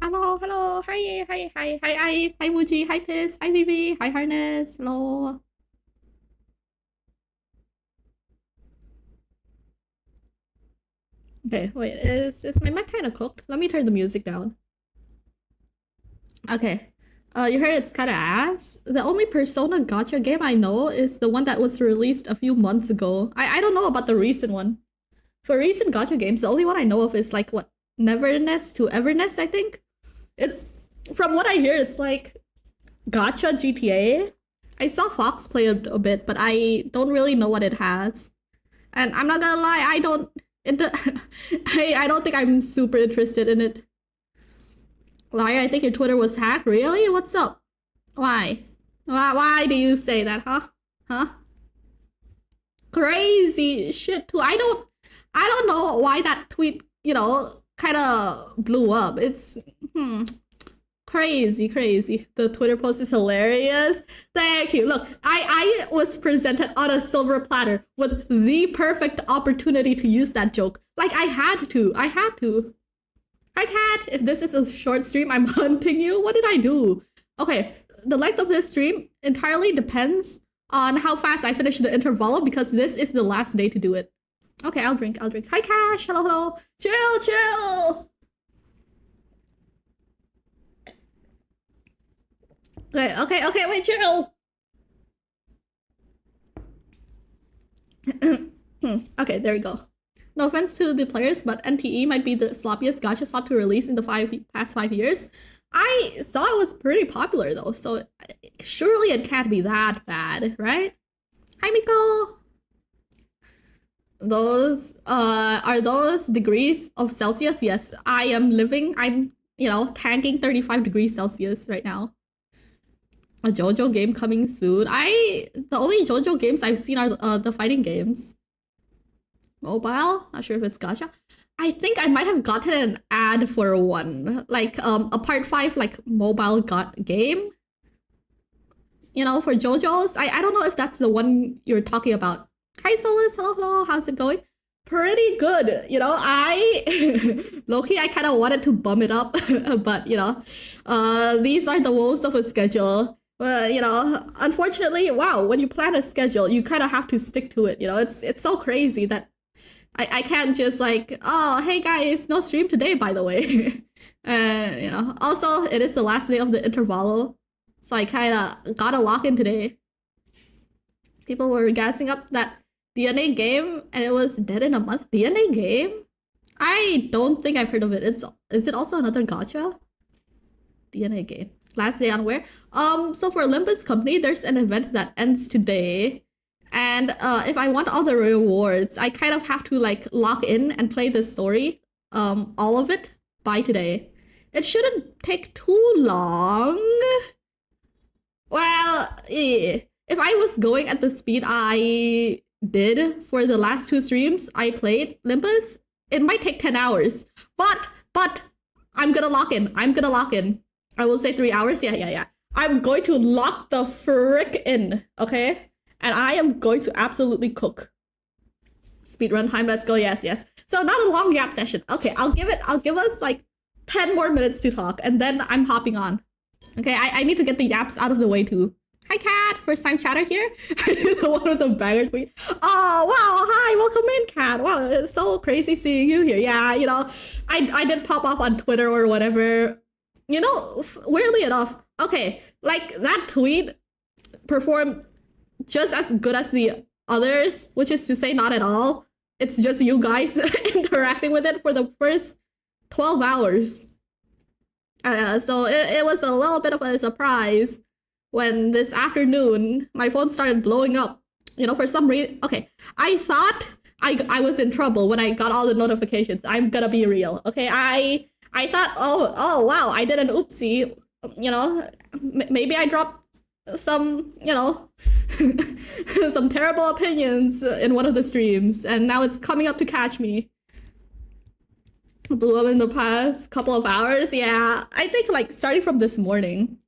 Hello, hello, hi Ice, hi Muji, hi Piss, hi Vivi, hi Harness, hello. Okay, wait, is my mic kind of cooked? Let me turn the music down. Okay. You heard it's kind of ass? The only Persona gacha game I know is the one that was released a few months ago. I don't know about the recent one. For recent gacha games, the only one I know of is like what? Neverness to Everness, I think? It, from what I hear, it's like gacha GTA. I saw Fox play a bit, but I don't really know what it has. And I'm not gonna lie, I don't. It, I don't think I'm super interested in it. Lyre, I think your Twitter was hacked. Really? What's up? Why? Why do you say that, huh? Huh? Crazy shit too. I don't know why that tweet, kind of blew up. It's crazy. The Twitter post is hilarious. Thank you. Look, I was presented on a silver platter with the perfect opportunity to use that joke. Like I had to. Hi Cat, if this is a short stream, I'm hunting you. What did I do? Okay, the length of this stream entirely depends on how fast I finish the interval because this is the last day to do it. Okay, I'll drink. Hi Cash, hello. Chill. Okay, wait, chill. Okay, there we go. No offense to the players, but NTE might be the sloppiest gacha slot to release in the past 5 years. I saw it was pretty popular though, so surely it can't be that bad, right? Hi Miko! Those, are those degrees of Celsius? Yes, I'm, tanking 35 degrees Celsius right now. A JoJo game coming soon. The only JoJo games I've seen are the fighting games. Mobile? Not sure if it's gacha. I think I might have gotten an ad for one, like a part 5 like mobile game. For JoJo's. I don't know if that's the one you're talking about. Hi Solus, hello, how's it going? Pretty good. Loki, I kind of wanted to bum it up, but these are the woes of a schedule. Unfortunately, wow, when you plan a schedule, you kind of have to stick to it. It's so crazy that I can't just like, oh, hey guys, no stream today, by the way. And, also, it is the last day of the intervalo. So I kind of got a lock in today. People were gassing up that DNA game and it was dead in a month. DNA game? I don't think I've heard of it. Is it also another gacha? DNA game. Last day on where? So for Olympus Company, there's an event that ends today. And if I want all the rewards, I kind of have to like lock in and play this story, all of it by today. It shouldn't take too long. Well, yeah. If I was going at the speed I did for the last 2 streams I played Olympus, it might take 10 hours. But I'm gonna lock in. I will say 3 hours. Yeah. I'm going to lock the frick in, okay? And I am going to absolutely cook. Speedrun time, let's go. Yes. So not a long yap session. Okay, I'll give us like 10 more minutes to talk and then I'm hopping on. Okay, I need to get the yaps out of the way too. Hi Cat, first time chatter here. The one with the banger tweet. Oh wow, hi, welcome in Cat. Wow, it's so crazy seeing you here. Yeah, I did pop off on Twitter or whatever. Weirdly enough, okay, like that tweet performed just as good as the others, which is to say not at all. It's just you guys interacting with it for the first 12 hours. So it was a little bit of a surprise when this afternoon my phone started blowing up. For some reason, okay, I thought I was in trouble when I got all the notifications. I'm gonna be real, okay? I thought, oh wow, I did an oopsie. Maybe I dropped some, some terrible opinions in one of the streams, and now it's coming up to catch me. Blew up in the past couple of hours. Yeah, I think like starting from this morning.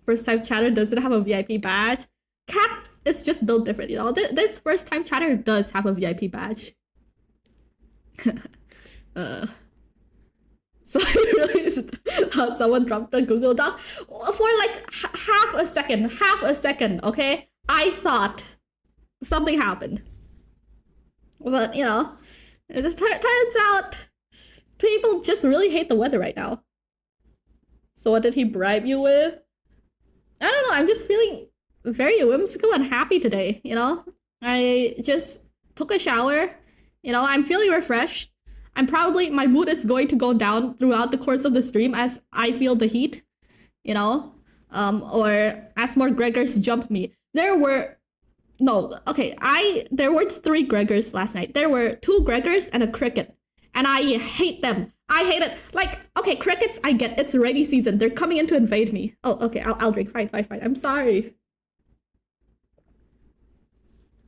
First time chatter doesn't have a VIP badge. Cat is just built different, this first time chatter does have a VIP badge. So I realized someone dropped a Google Doc for like half a second, okay? I thought something happened. But, you know, it turns out people just really hate the weather right now. So what did he bribe you with? I don't know, I'm just feeling very whimsical and happy today, you know? I just took a shower, you know, I'm feeling refreshed. My mood is going to go down throughout the course of the stream as I feel the heat, you know? Or as more Gregors jump me. There weren't 3 Gregors last night. There were 2 Gregors and a cricket. And I hate them. I hate it. Like, okay, crickets, I get it's rainy season. They're coming in to invade me. Oh, okay, I'll drink. Fine. I'm sorry.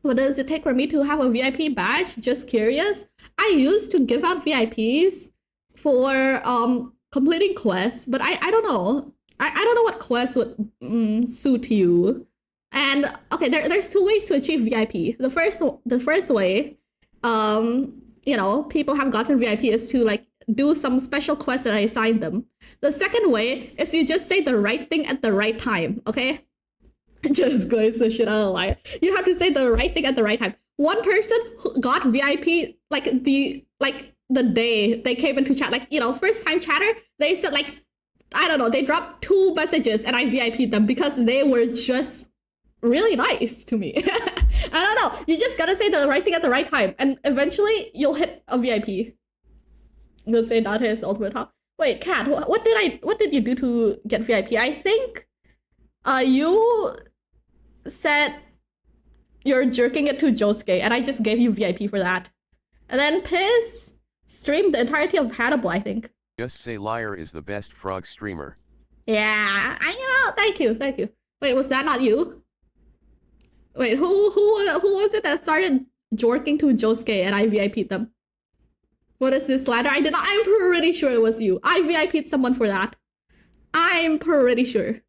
What does it take for me to have a VIP badge? Just curious. I used to give out VIPs for completing quests, but I don't know. I don't know what quest would suit you. And okay, there's 2 ways to achieve VIP. The first way, you know, people have gotten VIP is to like do some special quest that I assigned them. The second way is you just say the right thing at the right time, okay? Just glaze the shit out of Lyre. You have to say the right thing at the right time. One person who got VIP like the day they came into chat, like, you know, first time chatter, they said like, I don't know, they dropped 2 messages and I VIP'd them because they were just really nice to me. I don't know. You just gotta say the right thing at the right time, and eventually you'll hit a VIP. I'm gonna say Dante is ultimate top. Wait, Kat, what did you do to get VIP? I think, you said you're jerking it to Josuke, and I just gave you VIP for that. And then Piss streamed the entirety of Hannibal, I think. Just say Lyre is the best frog streamer. Yeah, thank you. Wait, was that not you? Wait, who was it that started jorking to Josuke and I VIP'd them? What is this ladder? I'm pretty sure it was you. I VIP'd someone for that. I'm pretty sure.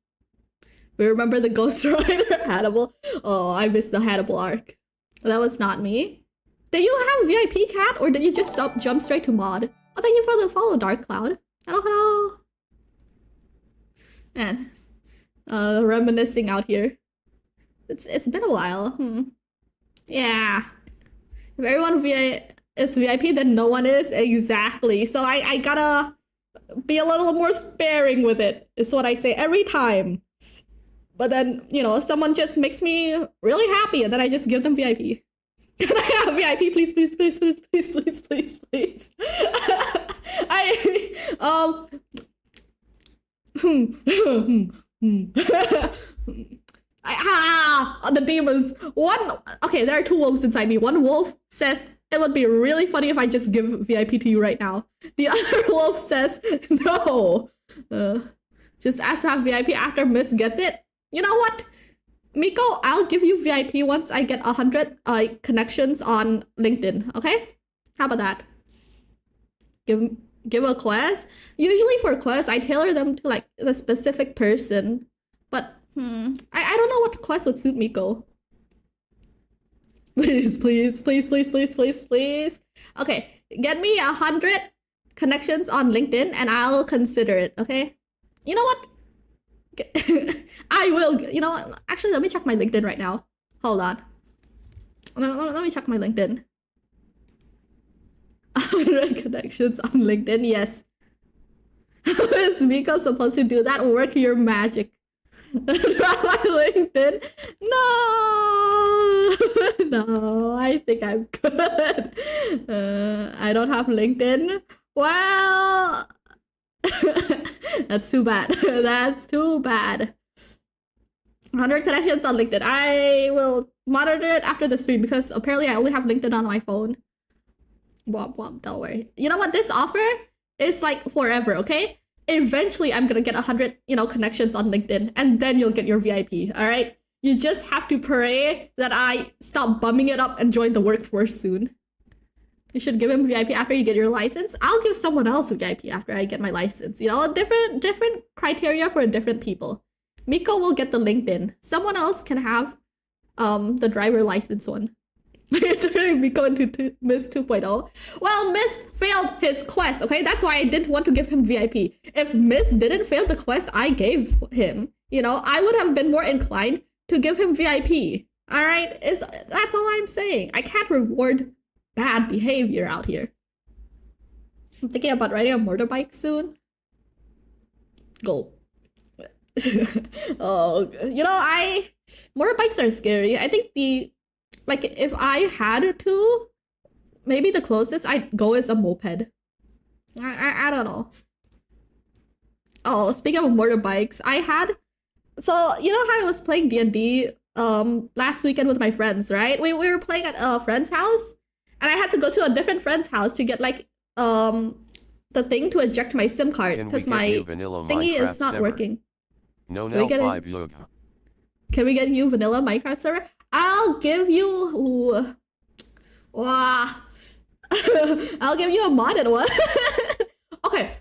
We remember the Ghost Rider Hannibal? Oh, I missed the Hannibal arc. That was not me. Did you have VIP, Cat? Or did you just jump straight to mod? Oh, thank you for the follow, Dark Cloud. Hello. Man. Reminiscing out here. It's been a while. Yeah. If everyone is VIP, then no one is. Exactly. So I gotta be a little more sparing with it. Is what I say every time. But then, you know, someone just makes me really happy and then I just give them VIP. Can I have VIP? Please. The demons. Okay, there are 2 wolves inside me. One wolf says, it would be really funny if I just give VIP to you right now. The other wolf says, no. Just ask to have VIP after Miss gets it. You know what? Miko, I'll give you VIP once I get 100 connections on LinkedIn, okay? How about that? Give a quest? Usually for quests, I tailor them to like the specific person. But I don't know what quest would suit Miko. Please. Okay, get me 100 connections on LinkedIn and I'll consider it, okay? You know what? I will. You know what? Actually, let me check my LinkedIn right now. Hold on. Let me check my LinkedIn. 100 connections on LinkedIn, yes. How is Miko supposed to do that? Work your magic. Drop my LinkedIn? No, I think I'm good. I don't have LinkedIn. Well, that's too bad. That's too bad. 100 connections on LinkedIn. I will monitor it after the stream because apparently I only have LinkedIn on my phone. Womp, don't worry. You know what? This offer is like forever, okay? Eventually, I'm gonna get 100, connections on LinkedIn, and then you'll get your VIP, all right? You just have to pray that I stop bumming it up and join the workforce soon. You should give him VIP after you get your license. I'll give someone else VIP after I get my license. You know, different criteria for different people. Miko will get the LinkedIn. Someone else can have the driver license one. Turning Miko into Mist 2.0. Well, Mist failed his quest, okay? That's why I didn't want to give him VIP. If Mist didn't fail the quest I gave him, you know, I would have been more inclined to give him VIP. Alright? That's all I'm saying. I can't reward bad behavior out here. I'm thinking about riding a motorbike soon. Go. Oh, you know, motorbikes are scary. I think like, if I had to, maybe the closest I'd go is a moped. I don't know. Oh, speaking of motorbikes, so, you know how I was playing D&D last weekend with my friends, right? We were playing at a friend's house, and I had to go to a different friend's house to get, like, the thing to eject my SIM card, because my thingy is not working. No, now 5 yoga. Can we get you vanilla Minecraft server? I'll give you... Wow. I'll give you a modded one. Okay.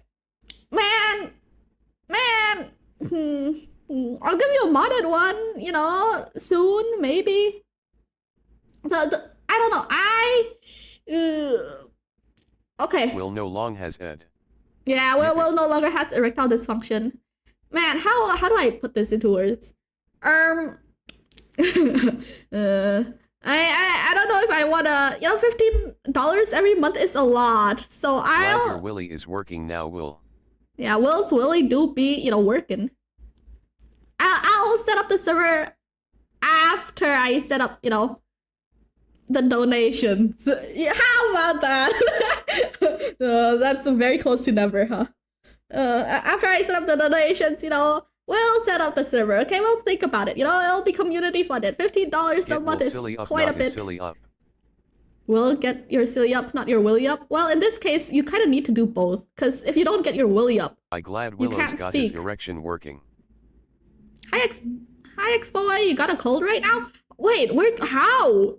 Man. I'll give you a modded one, you know, soon, maybe. I don't know. Okay. Will no long has Ed. Yeah, Will no longer has erectile dysfunction. Man, how do I put this into words? I don't know if I wanna, you know, $15 every month is a lot. So Your Willy is working now, Will. Yeah, Will's Willy do be, you know, working. I'll set up the server after I set up, you know, the donations. Yeah, how about that? That's very close to never, huh? After I set up the donations, you know, we'll set up the server, okay? We'll think about it. You know, it'll be community funded. $15 a month is quite a bit. We'll get your silly up, not your willy up. Well, in this case, you kind of need to do both, because if you don't get your willy up, you can't got speak. His erection working. Hi, Expo, you got a cold right now? Wait, how?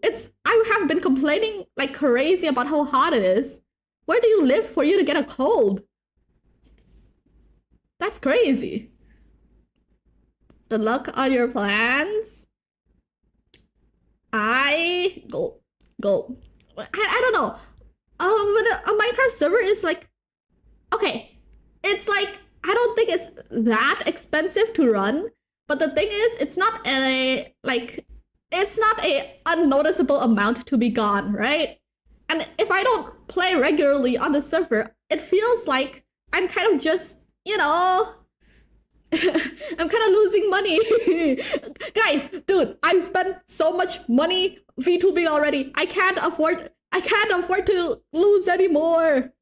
I have been complaining like crazy about how hot it is. Where do you live for you to get a cold? That's crazy. Good luck on your plans. Go. I don't know. But a Minecraft server is like, okay, it's like, I don't think it's that expensive to run, but the thing is, it's not a unnoticeable amount to be gone, right? And if I don't play regularly on the server, it feels like I'm kind of just, you know, I'm kind of losing money. Guys, dude, I've spent so much money VTubing already. I can't afford to lose anymore.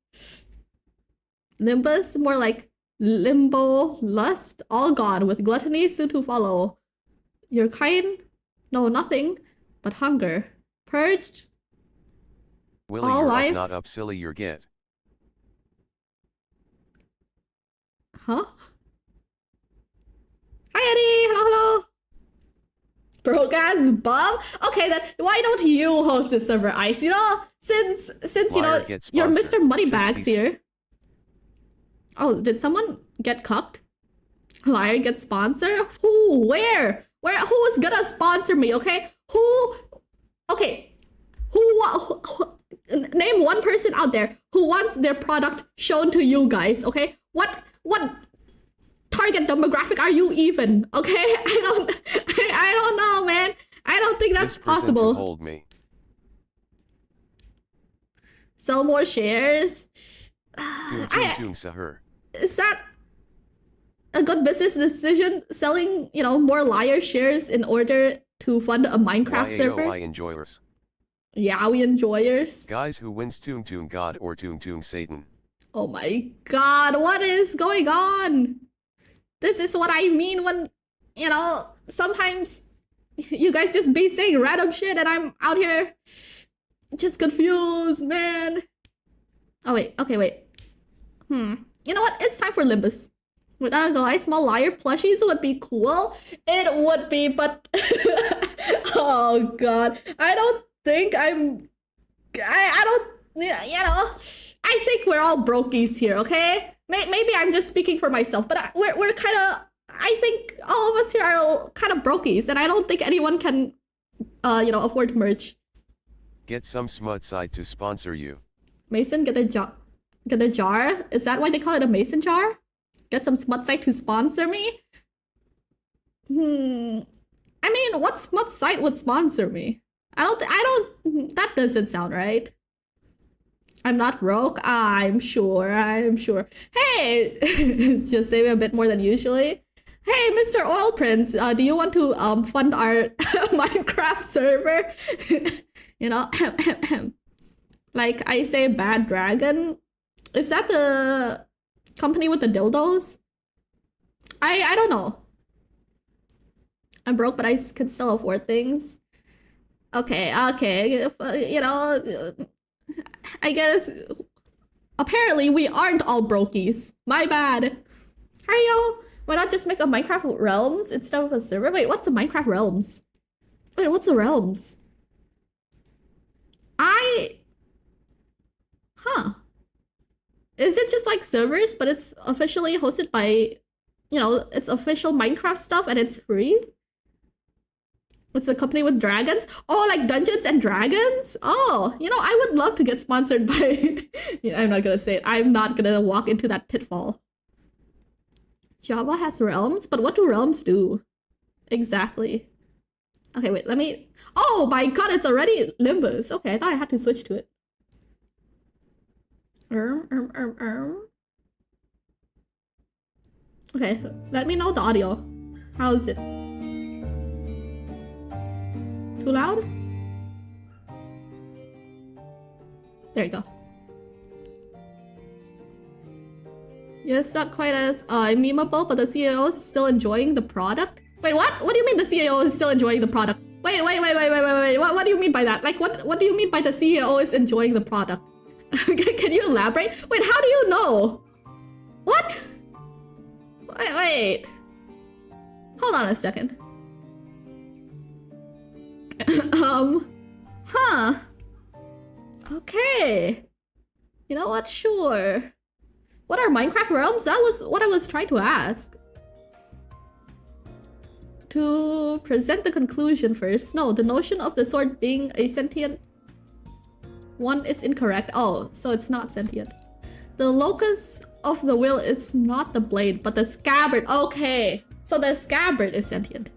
Limbus, more like limbo, lust, all gone, with gluttony soon to follow. Your kind? No, nothing but hunger. Purged. Willy, all you're life. Up, not up, silly, you're get. Huh? Hi, Eddie. Hello. Brogas bum. Okay, then why don't you host this server, Ice? You know, since you know you're Mr. Moneybags here. Oh, did someone get cucked? Lyre gets sponsor? Who? Where? Who is gonna sponsor me? Okay, who? Okay, who? Name one person out there who wants their product shown to you guys. Okay, what target demographic are you even? Okay, I don't know, man. I don't think that's possible. Hold me. Sell more shares. Is that a good business decision? Selling, you know, more Lyre shares in order to fund a Minecraft server? enjoyers. Yeah, we enjoyers. Guys who wins Toon God or Toon Satan. Oh my god, what is going on? This is what I mean when, you know, sometimes you guys just be saying random shit and I'm out here just confused, man. Oh wait, okay, wait. You know what? It's time for Limbus. Without a lie, small Lyre plushies would be cool. It would be, but oh god, I don't think I don't, you know, I think we're all brokies here, okay? Maybe I'm just speaking for myself, but we're kind of, I think all of us here are kind of brokies, and I don't think anyone can, you know, afford merch. Get some smut site to sponsor you. Mason, get a jar. Get a jar? Is that why they call it a mason jar? Get some smut site to sponsor me? I mean, what smut site would sponsor me? I don't, that doesn't sound right. I'm not broke. I'm sure. Hey, just saving a bit more than usually. Hey, Mr. Oil Prince, do you want to fund our Minecraft server? You know, like I say, Bad Dragon. Is that the company with the dildos? I don't know. I'm broke, but I can still afford things. Okay. You know, I guess. Apparently, we aren't all brokies. My bad. Hario, why not just make a Minecraft Realms instead of a server? Wait, what's a Minecraft Realms? Wait, what's a Realms? Is it just like servers, but it's officially hosted by, you know, it's official Minecraft stuff and it's free? It's a company with dragons? Oh, like Dungeons and Dragons? Oh, you know, I would love to get sponsored by... Yeah, I'm not gonna say it. I'm not gonna walk into that pitfall. Java has realms, but what do realms do? Exactly. Okay, wait, let me... Oh my god, it's already Limbus. Okay, I thought I had to switch to it. Okay, let me know the audio. How is it? Too loud? There you go. Yes, not quite as memeable, but the CEO is still enjoying the product. Wait, what? What do you mean the CEO is still enjoying the product? Wait. What do you mean by that? Like, what do you mean by the CEO is enjoying the product? Can you elaborate? Wait, how do you know? What? Wait. Hold on a second. Okay. You know what? Sure. What are Minecraft realms? That was what I was trying to ask. To present the conclusion first. No, the notion of the sword being a sentient one is incorrect. Oh, so it's not sentient. The locus of the will is not the blade, but the scabbard. Okay, so the scabbard is sentient.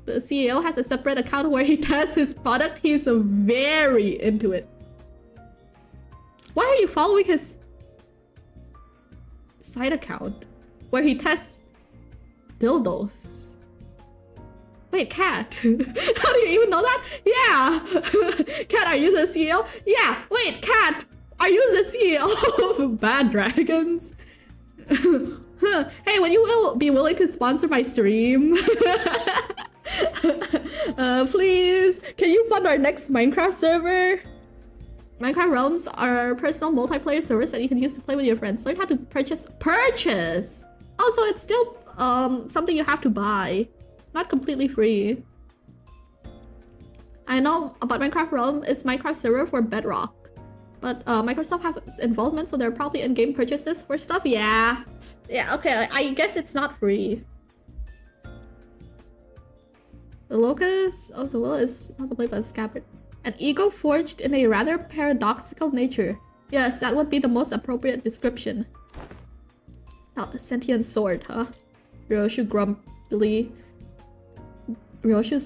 The CEO has a separate account where he tests his product. He's very into it. Why are you following his side account where he tests dildos? Wait, Cat. How do you even know that? Yeah. Cat, are you the CEO? Yeah. Wait, Cat, are you the CEO of Bad Dragons? Hey, would you be willing to sponsor my stream? Please, can you fund our next Minecraft server? Minecraft Realms are personal multiplayer servers that you can use to play with your friends. Learn how to purchase. Oh, so it's still something you have to buy, not completely free. I know about Minecraft Realm is Minecraft server for Bedrock, but Microsoft has involvement, so there are probably in-game purchases for stuff. Yeah, okay, I guess it's not free. The locus of the will is not the blade but the scabbard. An ego forged in a rather paradoxical nature. Yes, that would be the most appropriate description. Not a sentient sword, huh? Ryoshu's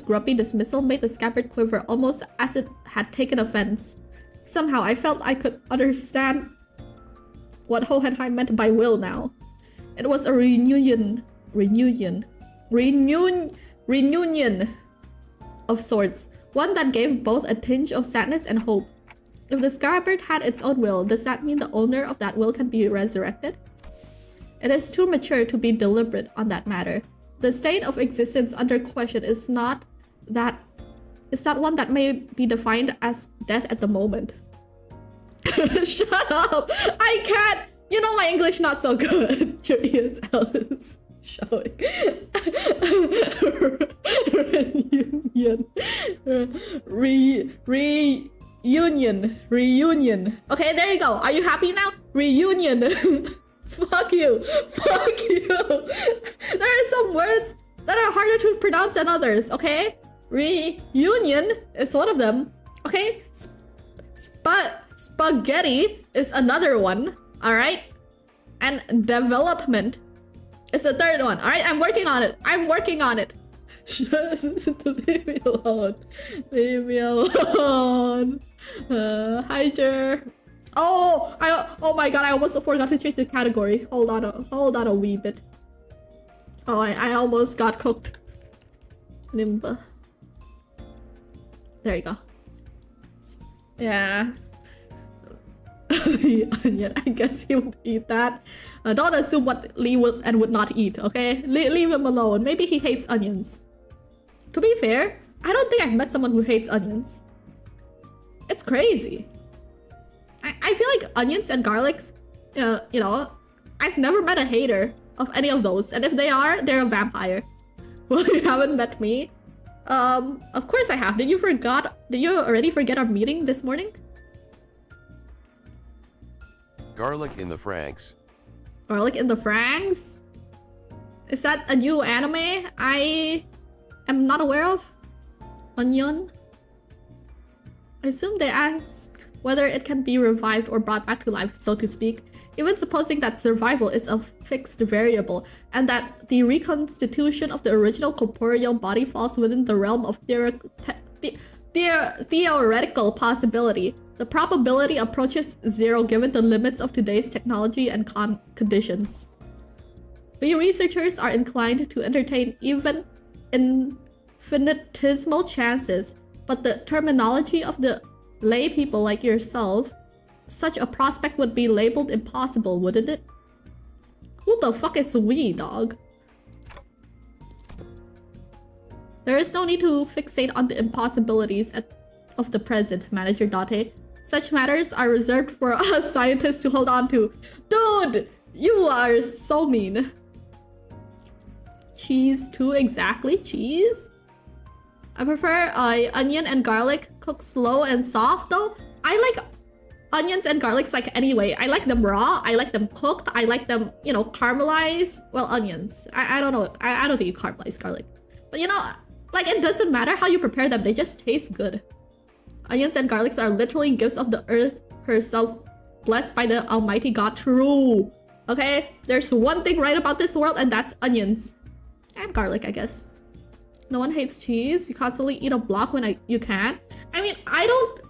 grumpy dismissal made the scabbard quiver almost as it had taken offense. Somehow I felt I could understand what Hohenheim meant by will now. It was a reunion of sorts, one that gave both a tinge of sadness and hope. If the scabbard had its own will, does that mean the owner of that will can be resurrected? It is too mature to be deliberate on that matter. The state of existence under question is not one that may be defined as death at the moment. Shut up! I can't! You know my English not so good. Your ESL is showing. Reunion. Okay, there you go. Are you happy now? Reunion. Fuck you. There are some words that are harder to pronounce than others, okay? Reunion is one of them. Okay? Spaghetti is another one. Alright? And development is the third one. Alright? I'm working on it. I'm working on it. Leave me alone. Leave me alone. Hi, Jer. Oh my god, I almost forgot to change the category. Hold on a wee bit. Oh, I almost got cooked. Limba. There you go. Yeah. Onion, I guess he would eat that. Don't assume what Lee would and would not eat, okay? Leave him alone. Maybe he hates onions. To be fair, I don't think I've met someone who hates onions. It's crazy. I feel like onions and garlics, you know, I've never met a hater of any of those. And if they are, they're a vampire. Well, you haven't met me. Of course I have. Did you already forget our meeting this morning? Garlic in the Franks. Garlic in the Franks? Is that a new anime I am not aware of? Onion? I assume they asked whether it can be revived or brought back to life, so to speak. Even supposing that survival is a fixed variable, and that the reconstitution of the original corporeal body falls within the realm of theoretical possibility, the probability approaches zero given the limits of today's technology and conditions. We researchers are inclined to entertain even infinitesimal chances, but the terminology of the lay people like yourself, such a prospect would be labeled impossible, wouldn't it? Who the fuck is we, dog? There is no need to fixate on the impossibilities of the present, Manager Date. Such matters are reserved for us scientists to hold on to. Dude, you are so mean. Cheese too, exactly, cheese? I prefer onion and garlic cooked slow and soft though. I like onions and garlics like anyway. I like them raw, I like them cooked, I like them, you know, caramelized. Well, onions. I don't know. I don't think you caramelize garlic. But you know, like it doesn't matter how you prepare them, they just taste good. Onions and garlics are literally gifts of the earth herself, blessed by the almighty God. True. Okay? There's one thing right about this world and that's onions. And garlic, I guess. No one hates cheese. You constantly eat a block when you can. I mean, I don't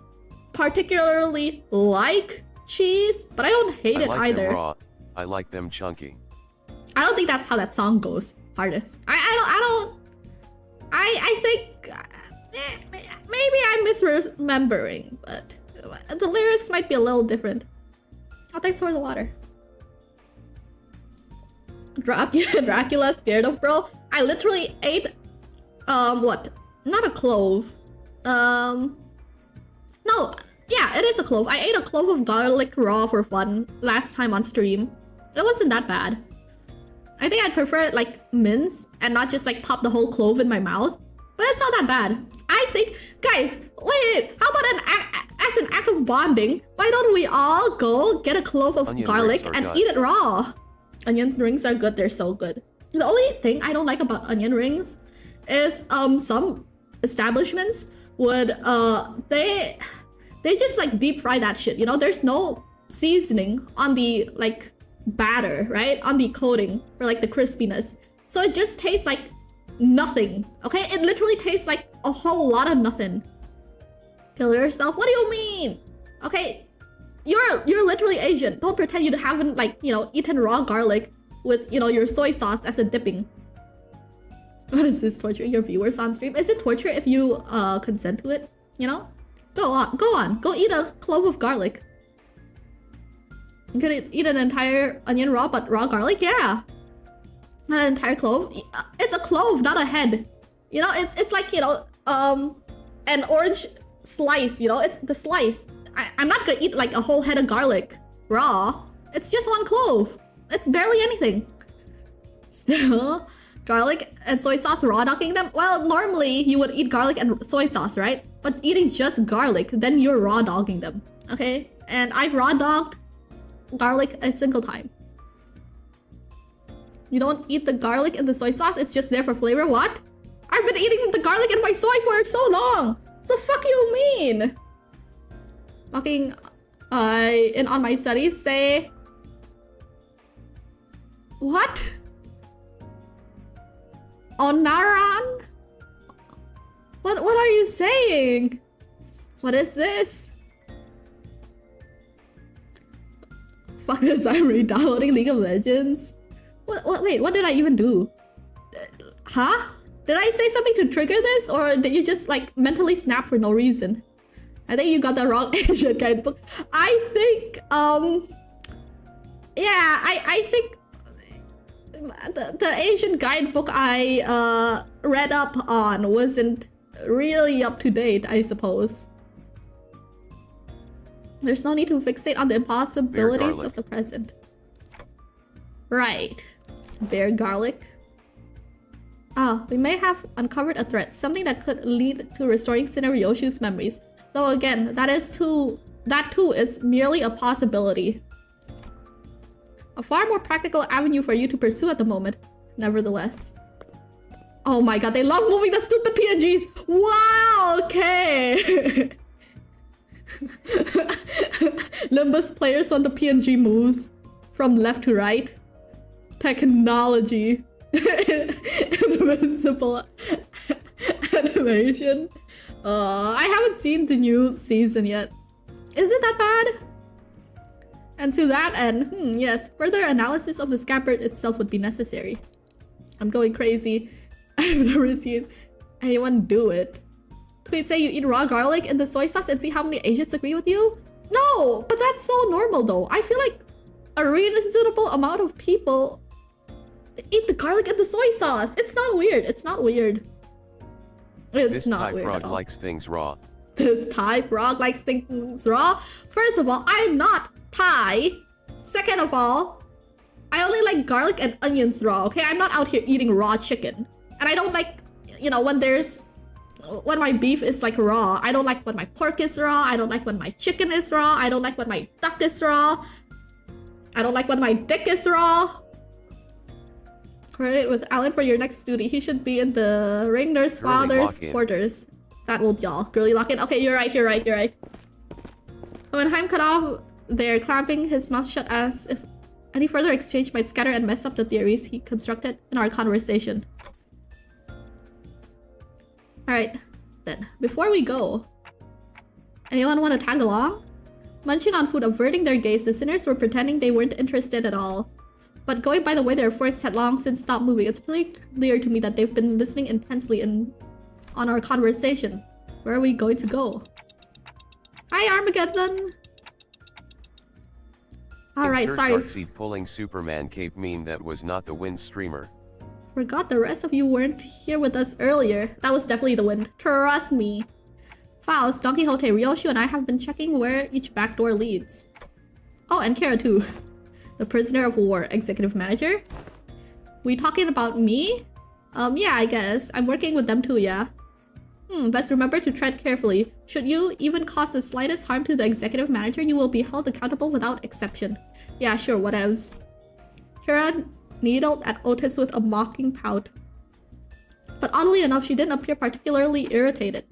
particularly like cheese, but I don't hate it like either. Them raw. I like them chunky. I don't think that's how that song goes, artist. I think maybe I'm misremembering, but the lyrics might be a little different. Oh, thanks for the water. Dracula scared of bro. I literally ate what? Not a clove. No, yeah, it is a clove. I ate a clove of garlic raw for fun last time on stream. It wasn't that bad. I think I'd prefer it like mince and not just like pop the whole clove in my mouth. But it's not that bad. I think, guys, wait, how about as an act of bonding, why don't we all go get a clove of garlic and eat it raw? Onion rings are good, they're so good. The only thing I don't like about onion rings is some establishments would they just like deep fry that shit, you know? There's no seasoning on the like batter, right? On the coating for like the crispiness. So it just tastes like nothing, okay? It literally tastes like a whole lot of nothing. Kill yourself? What do you mean? Okay, you're literally Asian. Don't pretend you haven't like, you know, eaten raw garlic with, you know, your soy sauce as a dipping. What is this, torturing your viewers on stream? Is it torture if you consent to it? You know? Go on. Go eat a clove of garlic. You could eat an entire onion raw, but raw garlic? Yeah. Not an entire clove. It's a clove, not a head. You know, it's like, you know, an orange slice, you know? It's the slice. I'm not gonna eat like a whole head of garlic raw. It's just one clove. It's barely anything. Still, garlic and soy sauce raw dogging them? Well, normally you would eat garlic and soy sauce, right? But eating just garlic, then you're raw dogging them, okay? And I've raw dogged garlic a single time. You don't eat the garlic and the soy sauce, it's just there for flavor? What? I've been eating the garlic and my soy for so long! What the fuck you mean? Locking in on my studies. Say... What? Onaran? What are you saying? What is this? Fuck this, I'm re-downloading League of Legends. Wait, what did I even do? Huh? Did I say something to trigger this? Or did you just like mentally snap for no reason? I think you got the wrong Asian guidebook. I think, yeah, I think the Asian guidebook I read up on wasn't really up to date, I suppose. There's no need to fixate on the impossibilities of the present. Right. Bear garlic. Ah, we may have uncovered a threat, something that could lead to restoring Ryoshu's memories. Though again, that too is merely a possibility. A far more practical avenue for you to pursue at the moment, nevertheless. Oh my god, they love moving the stupid PNGs! Wow, okay! Limbus players on the PNG moves from left to right. Technology. Invincible animation. I haven't seen the new season yet. Is it that bad? And to that end, yes, further analysis of the scabbard itself would be necessary. I'm going crazy. I've never seen anyone do it. Tweet say you eat raw garlic in the soy sauce and see how many Asians agree with you? No, but that's so normal though. I feel like a reasonable amount of people eat the garlic and the soy sauce. It's not weird. It's not weird. It's not weird at all. This type frog likes things raw. This Thai frog likes things raw. First of all, I'm not Thai. Second of all, I only like garlic and onions raw, okay? I'm not out here eating raw chicken. And I don't like, you know, when my beef is like raw. I don't like when my pork is raw. I don't like when my chicken is raw. I don't like when my duck is raw. I don't like when my dick is raw. Coordinate with Alan for your next duty. He should be in the ring nurse father's quarters. That will be all. Girly lock in. Okay, you're right. When Haim cut off there, clamping his mouth shut as if any further exchange might scatter and mess up the theories he constructed in our conversation. Alright, then. Before we go, anyone want to tag along? Munching on food, averting their gaze, the sinners were pretending they weren't interested at all. But going by the way their forks had long since stopped moving, it's pretty clear to me that they've been listening intensely on our conversation. Where are we going to go? Hi, Armageddon! Alright, sorry. Pulling Superman cape meme that was not the wind streamer. Forgot the rest of you weren't here with us earlier. That was definitely the wind. Trust me. Faust, Don Quixote, Ryoshu, and I have been checking where each back door leads. Oh, and Kara too. The prisoner of war, executive manager? We talking about me? Yeah, I guess. I'm working with them too, yeah. Best remember to tread carefully. Should you even cause the slightest harm to the executive manager, you will be held accountable without exception. Yeah, sure, whatevs. Kara needled at Otis with a mocking pout. But oddly enough, she didn't appear particularly irritated.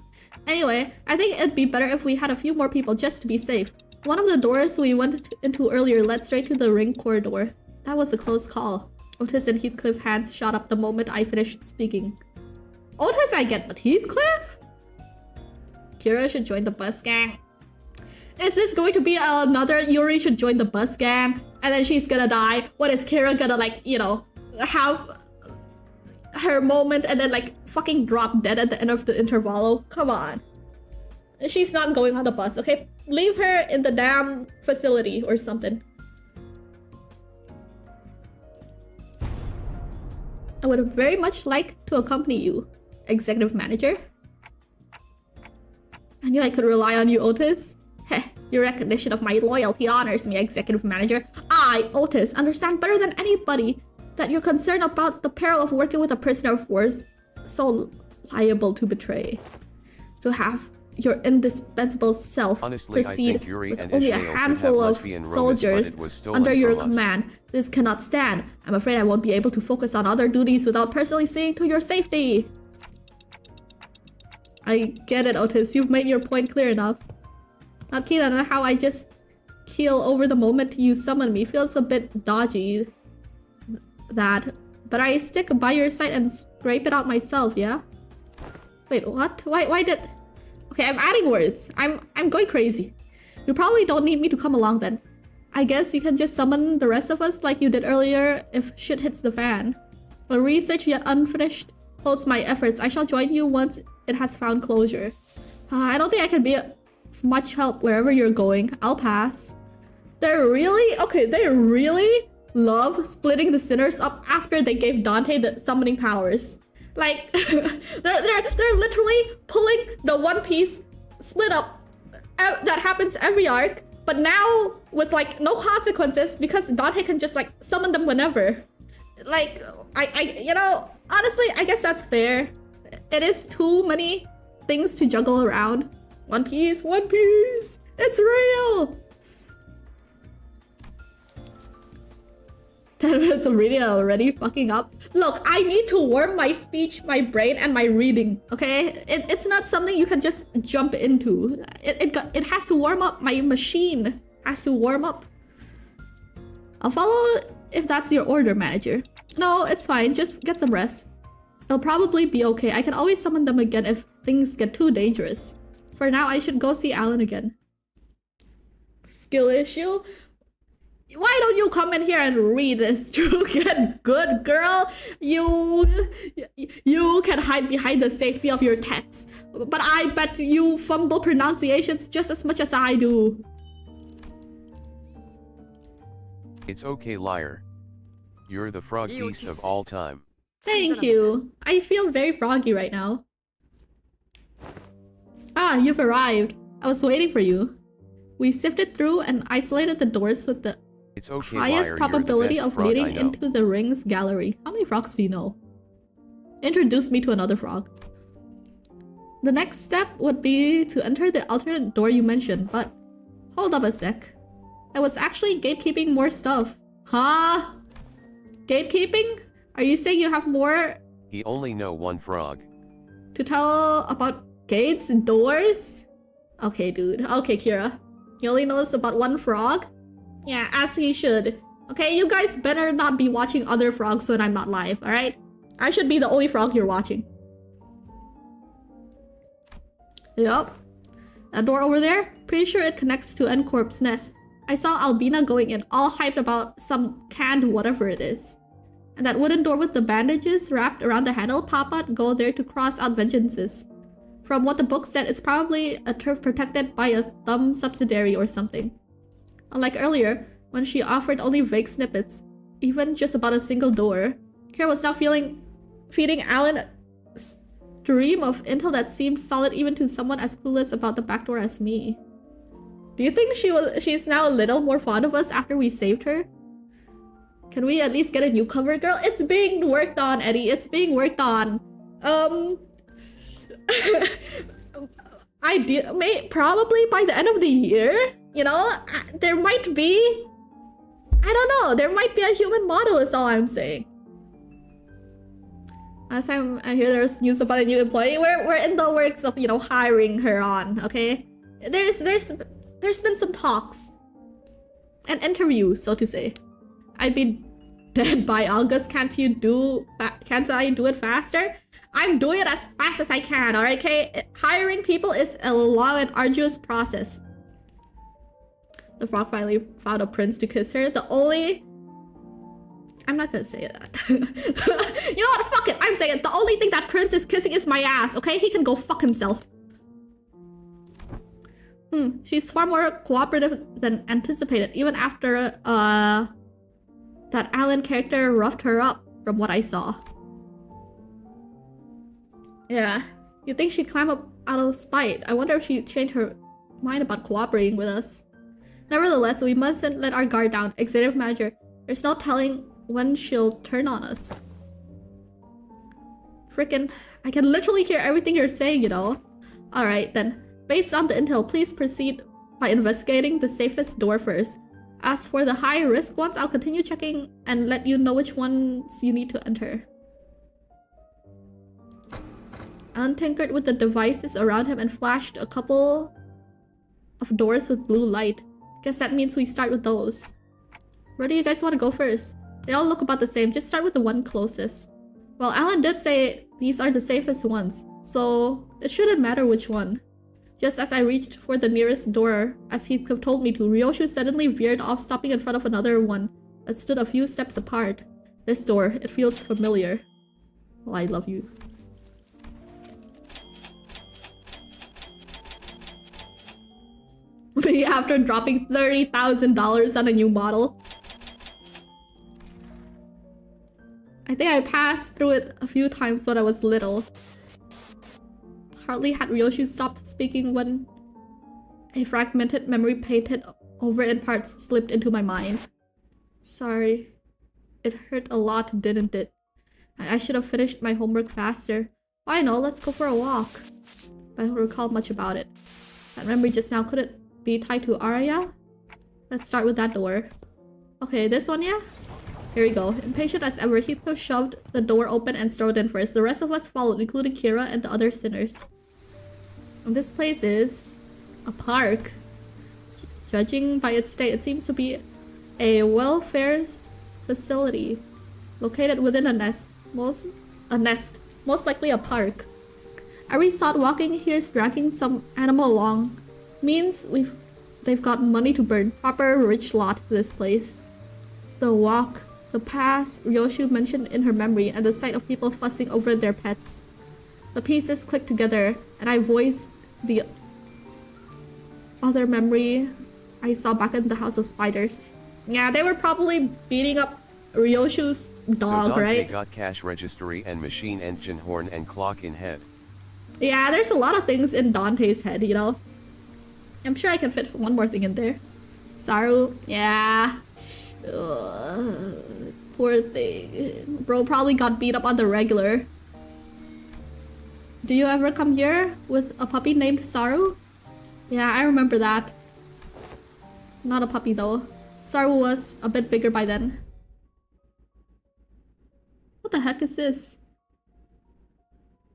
Anyway, I think it'd be better if we had a few more people just to be safe. One of the doors we went into earlier led straight to the ring corridor. That was a close call. Otis and Heathcliff's hands shot up the moment I finished speaking. Otis I get, but Heathcliff? Kira should join the bus gang. Is this going to be another Yuri should join the bus gang? And then she's gonna die? What is Kira gonna like, you know, have her moment and then like fucking drop dead at the end of the intervalo? Come on. She's not going on the bus, okay? Leave her in the damn facility or something. I would very much like to accompany you, executive manager. I knew I could rely on you, Otis. Heh, your recognition of my loyalty honors me, executive manager. I, Otis, understand better than anybody that you're concerned about the peril of working with a prisoner of war so liable to betray. To have your indispensable self proceed with only a handful of soldiers under your command. This cannot stand. I'm afraid I won't be able to focus on other duties without personally seeing to your safety. I get it, Otis. You've made your point clear enough. Not keen on how I just keel over the moment you summon me. Feels a bit dodgy. That. But I stick by your side and scrape it out myself, yeah? Wait, what? Why did... Okay, I'm adding words. I'm going crazy. You probably don't need me to come along then. I guess you can just summon the rest of us like you did earlier if shit hits the fan. A research yet unfinished holds my efforts. I shall join you once it has found closure. I don't think I can be much help wherever you're going. I'll pass. They really love splitting the sinners up after they gave Dante the summoning powers. Like, they're literally pulling the One Piece split up that happens every arc, but now with like no consequences because Dante can just like summon them whenever. Like, you know, honestly, I guess that's fair. It is too many things to juggle around. One Piece, it's real. 10 minutes of reading already fucking up. Look, I need to warm my speech, my brain, and my reading, okay? It's not something you can just jump into. It has to warm up. My machine has to warm up. I'll follow if that's your order, manager. No, it's fine. Just get some rest. It'll probably be okay. I can always summon them again if things get too dangerous. For now, I should go see Alan again. Skill issue? Why don't you come in here and read this to get good, girl? You can hide behind the safety of your text, but I bet you fumble pronunciations just as much as I do. It's okay, Lyre. You're the frog beast of all time. Thank you. I feel very froggy right now. Ah, you've arrived. I was waiting for you. We sifted through and isolated the doors with the It's okay, highest Lyre, probability you're the of best frog leading I know. into the rings gallery. How many frogs do you know? Introduce me to another frog. The next step would be to enter the alternate door you mentioned, but hold up a sec. I was actually gatekeeping more stuff. Huh? Gatekeeping? Are you saying you have more He only know one frog. to tell about gates and doors? Okay, dude. Okay, Kira. You only knows about one frog? Yeah, as he should. Okay, you guys better not be watching other frogs when I'm not live, alright? I should be the only frog you're watching. Yup. That door over there? Pretty sure it connects to N-Corp's nest. I saw Albina going in, all hyped about some canned whatever it is. And that wooden door with the bandages wrapped around the handle, Papa go there to cross out vengeances. From what the book said, it's probably a turf protected by a thumb subsidiary or something. Unlike earlier, when she offered only vague snippets, even just about a single door, Kara was now feeding Alan a stream of intel that seemed solid even to someone as clueless about the back door as me. Do you think she's now a little more fond of us after we saved her? Can we at least get a new cover girl? It's being worked on, Eddie. It's being worked on. Probably by the end of the year, you know, there might be, I don't know, there might be a human model is all I'm saying. Last time I hear there's news about a new employee, we're in the works of, you know, hiring her on, okay? There's been some talks and interviews, so to say. I'd be dead by August. Can't I do it faster? I'm doing it as fast as I can, alright? Okay? Hiring people is a long and arduous process. The frog finally found a prince to kiss her. I'm not gonna say that. You know what? Fuck it. I'm saying it. The only thing that prince is kissing is my ass, okay? He can go fuck himself. She's far more cooperative than anticipated, even after that Alan character roughed her up, from what I saw. Yeah, you'd think she'd climb up out of spite. I wonder if she'd change her mind about cooperating with us. Nevertheless, we mustn't let our guard down. Executive manager, there's no telling when she'll turn on us. Frickin', I can literally hear everything you're saying, you know? Alright then, based on the intel, please proceed by investigating the safest door first. As for the high-risk ones, I'll continue checking and let you know which ones you need to enter. Alan tinkered with the devices around him and flashed a couple of doors with blue light. Guess that means we start with those. Where do you guys want to go first? They all look about the same. Just start with the one closest. Well, Alan did say these are the safest ones, so it shouldn't matter which one. Just as I reached for the nearest door, as he told me to, Ryoshu suddenly veered off, stopping in front of another one that stood a few steps apart. This door, it feels familiar. Oh, I love you. Me after dropping $30,000 on a new model. I think I passed through it a few times when I was little. Hardly had Ryoshu stopped speaking when a fragmented memory painted over in parts slipped into my mind. Sorry. It hurt a lot, didn't it? I should have finished my homework faster. Oh, I know, let's go for a walk. I don't recall much about it. That memory just now, could it be tied to Arya? Let's start with that door. Okay, this one, yeah? Here we go. Impatient as ever, Heathcliff shoved the door open and strode in first. The rest of us followed, including Kira and the other sinners. And this place is a park. Judging by its state, it seems to be a welfare facility located within a nest. Most likely a park. Every sod walking here is dragging some animal along. Means they've got money to burn. Proper rich lot, this place. The walk, the past Ryoshu mentioned in her memory, and the sight of people fussing over their pets. The pieces clicked together, and I voiced the other memory I saw back in the House of Spiders. Yeah, they were probably beating up Ryoshu's dog, so Dante right? got cash registry and machine engine horn and clock in head. Yeah, there's a lot of things in Dante's head, you know? I'm sure I can fit one more thing in there. Saru, yeah. Poor thing. Bro probably got beat up on the regular. Do you ever come here with a puppy named Saru? Yeah, I remember that. Not a puppy though. Saru was a bit bigger by then. What the heck is this?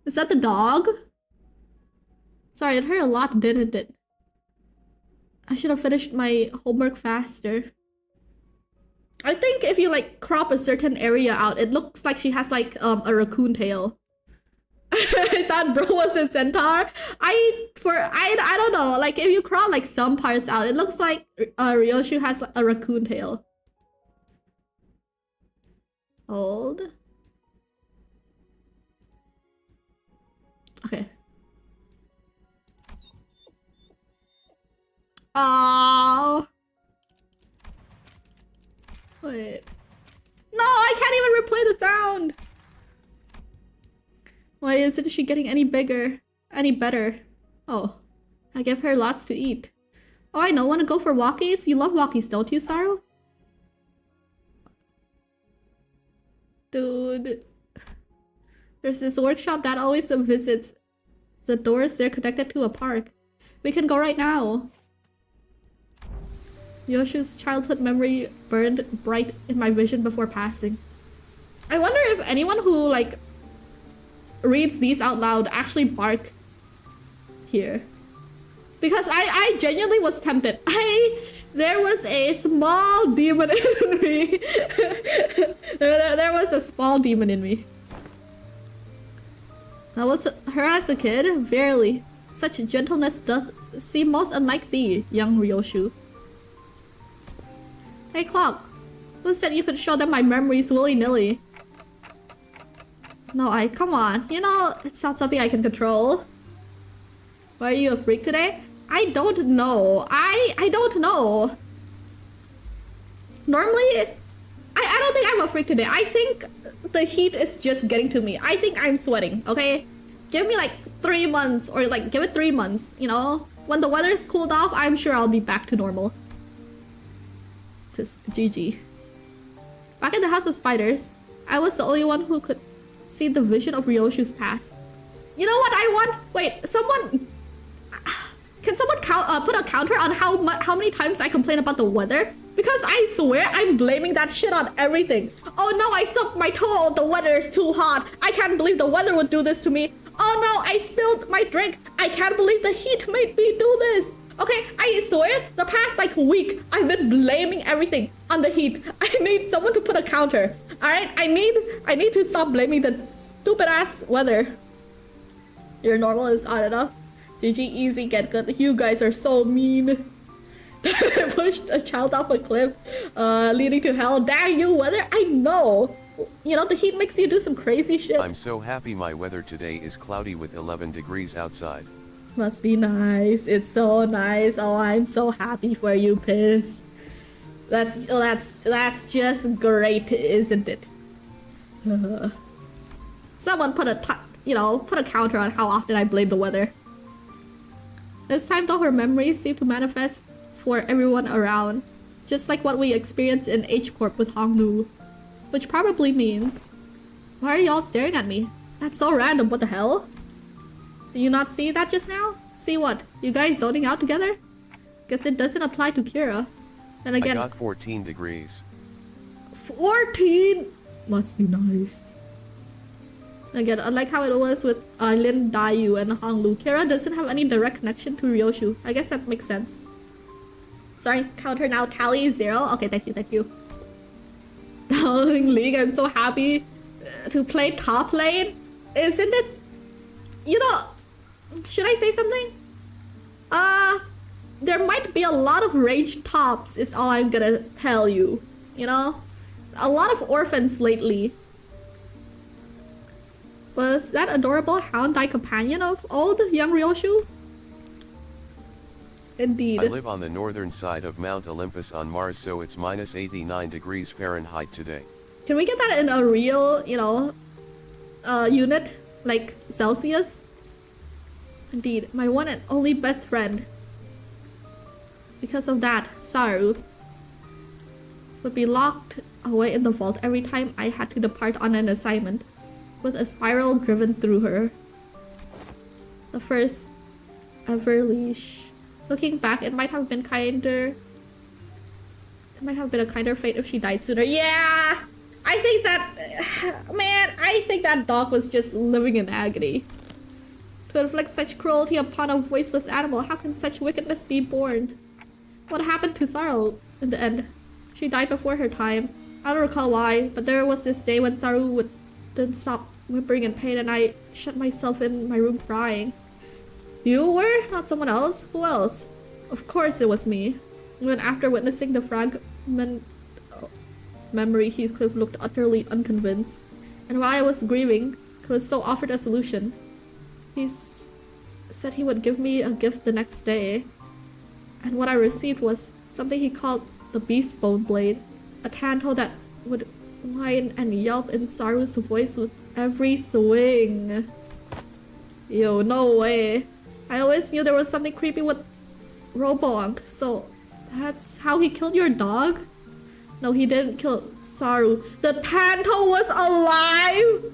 Is that the dog? Sorry, it hurt a lot, didn't it? I should have finished my homework faster. I think if you like crop a certain area out, it looks like she has like a raccoon tail. I thought bro was a centaur. I don't know, like if you crop like some parts out, it looks like Ryoshu has a raccoon tail. Hold. Okay. Oh. Wait. No, I can't even replay the sound. Why isn't she getting any bigger? Any better? Oh. I give her lots to eat. Oh, I know. Want to go for walkies? You love walkies, don't you, Saru? Dude. There's this workshop that always visits. The doors, they're connected to a park. We can go right now. Yoshu's childhood memory burned bright in my vision before passing. I wonder if anyone who like reads these out loud actually bark here. Because I genuinely was tempted. There was a small demon in me. there was a small demon in me. That was her as a kid? Verily. Such gentleness doth seem most unlike thee, young Ryoshu. Hey Clock, who said you could show them my memories willy-nilly? No, come on. You know, it's not something I can control. Why are you a freak today? I don't know. I don't know. Normally, I don't think I'm a freak today. I think the heat is just getting to me. I think I'm sweating, okay? Give me like 3 months, or like give it 3 months, you know? When the weather's cooled off, I'm sure I'll be back to normal. Just GG. Back in the House of Spiders, I was the only one who could see the vision of Ryoshu's past. You know what I want? Wait, someone... Can someone put a counter on how many times I complain about the weather? Because I swear I'm blaming that shit on everything. Oh no, I stubbed my toe. The weather is too hot. I can't believe the weather would do this to me. Oh no, I spilled my drink. I can't believe the heat made me do this. Okay, I swear the past like week I've been blaming everything on the heat. I need someone to put a counter. Alright, I need to stop blaming the stupid ass weather. Your normal is odd enough. GG, easy, get good. You guys are so mean. Pushed a child off a cliff, leading to hell. Dang you, weather. I know. You know, the heat makes you do some crazy shit. I'm so happy my weather today is cloudy with 11 degrees outside. Must be nice. It's so nice. Oh, I'm so happy for you, Piss. That's just great, isn't it? Someone put a counter on how often I blame the weather. This time though, her memories seem to manifest for everyone around, just like what we experienced in H-Corp with Hongnu. Which probably means... Why are y'all staring at me? That's so random, what the hell? Did you not see that just now? See what? You guys zoning out together? Guess it doesn't apply to Kira. Then again... I got 14 degrees. 14? Must be nice. Again, unlike how it was with Lin Dayu and Honglu, Kira doesn't have any direct connection to Ryoshu. I guess that makes sense. Sorry, counter now, tally 0. Okay, thank you. League, I'm so happy to play top lane. Isn't it? You know, should I say something? There might be a lot of rage tops is all I'm gonna tell you. You know? A lot of orphans lately. Was that adorable hound thy companion of old, young Ryoshu? Indeed. I live on the northern side of Mount Olympus on Mars, so it's minus 89 degrees Fahrenheit today. Can we get that in a real, you know, unit? Like Celsius? Indeed, my one and only best friend. Because of that, Saru would be locked away in the vault every time I had to depart on an assignment, with a spiral driven through her. The first ever leash. Looking back, it might have been kinder. It might have been a kinder fate if she died sooner. Yeah! I think that... Man, I think that dog was just living in agony. To inflict such cruelty upon a voiceless animal, how can such wickedness be born? What happened to Saru in the end? She died before her time. I don't recall why, but there was this day when Saru didn't stop whimpering in pain and I shut myself in my room crying. You were? Not someone else? Who else? Of course it was me. Even after witnessing the fragment of memory, Heathcliff looked utterly unconvinced. And while I was grieving, Callisto offered a solution. He said he would give me a gift the next day. And what I received was something he called the Beast Bone Blade. A tanto that would whine and yelp in Saru's voice with every swing. Yo, no way. I always knew there was something creepy with Robonk, so that's how he killed your dog? No, he didn't kill Saru. The Tanto was alive!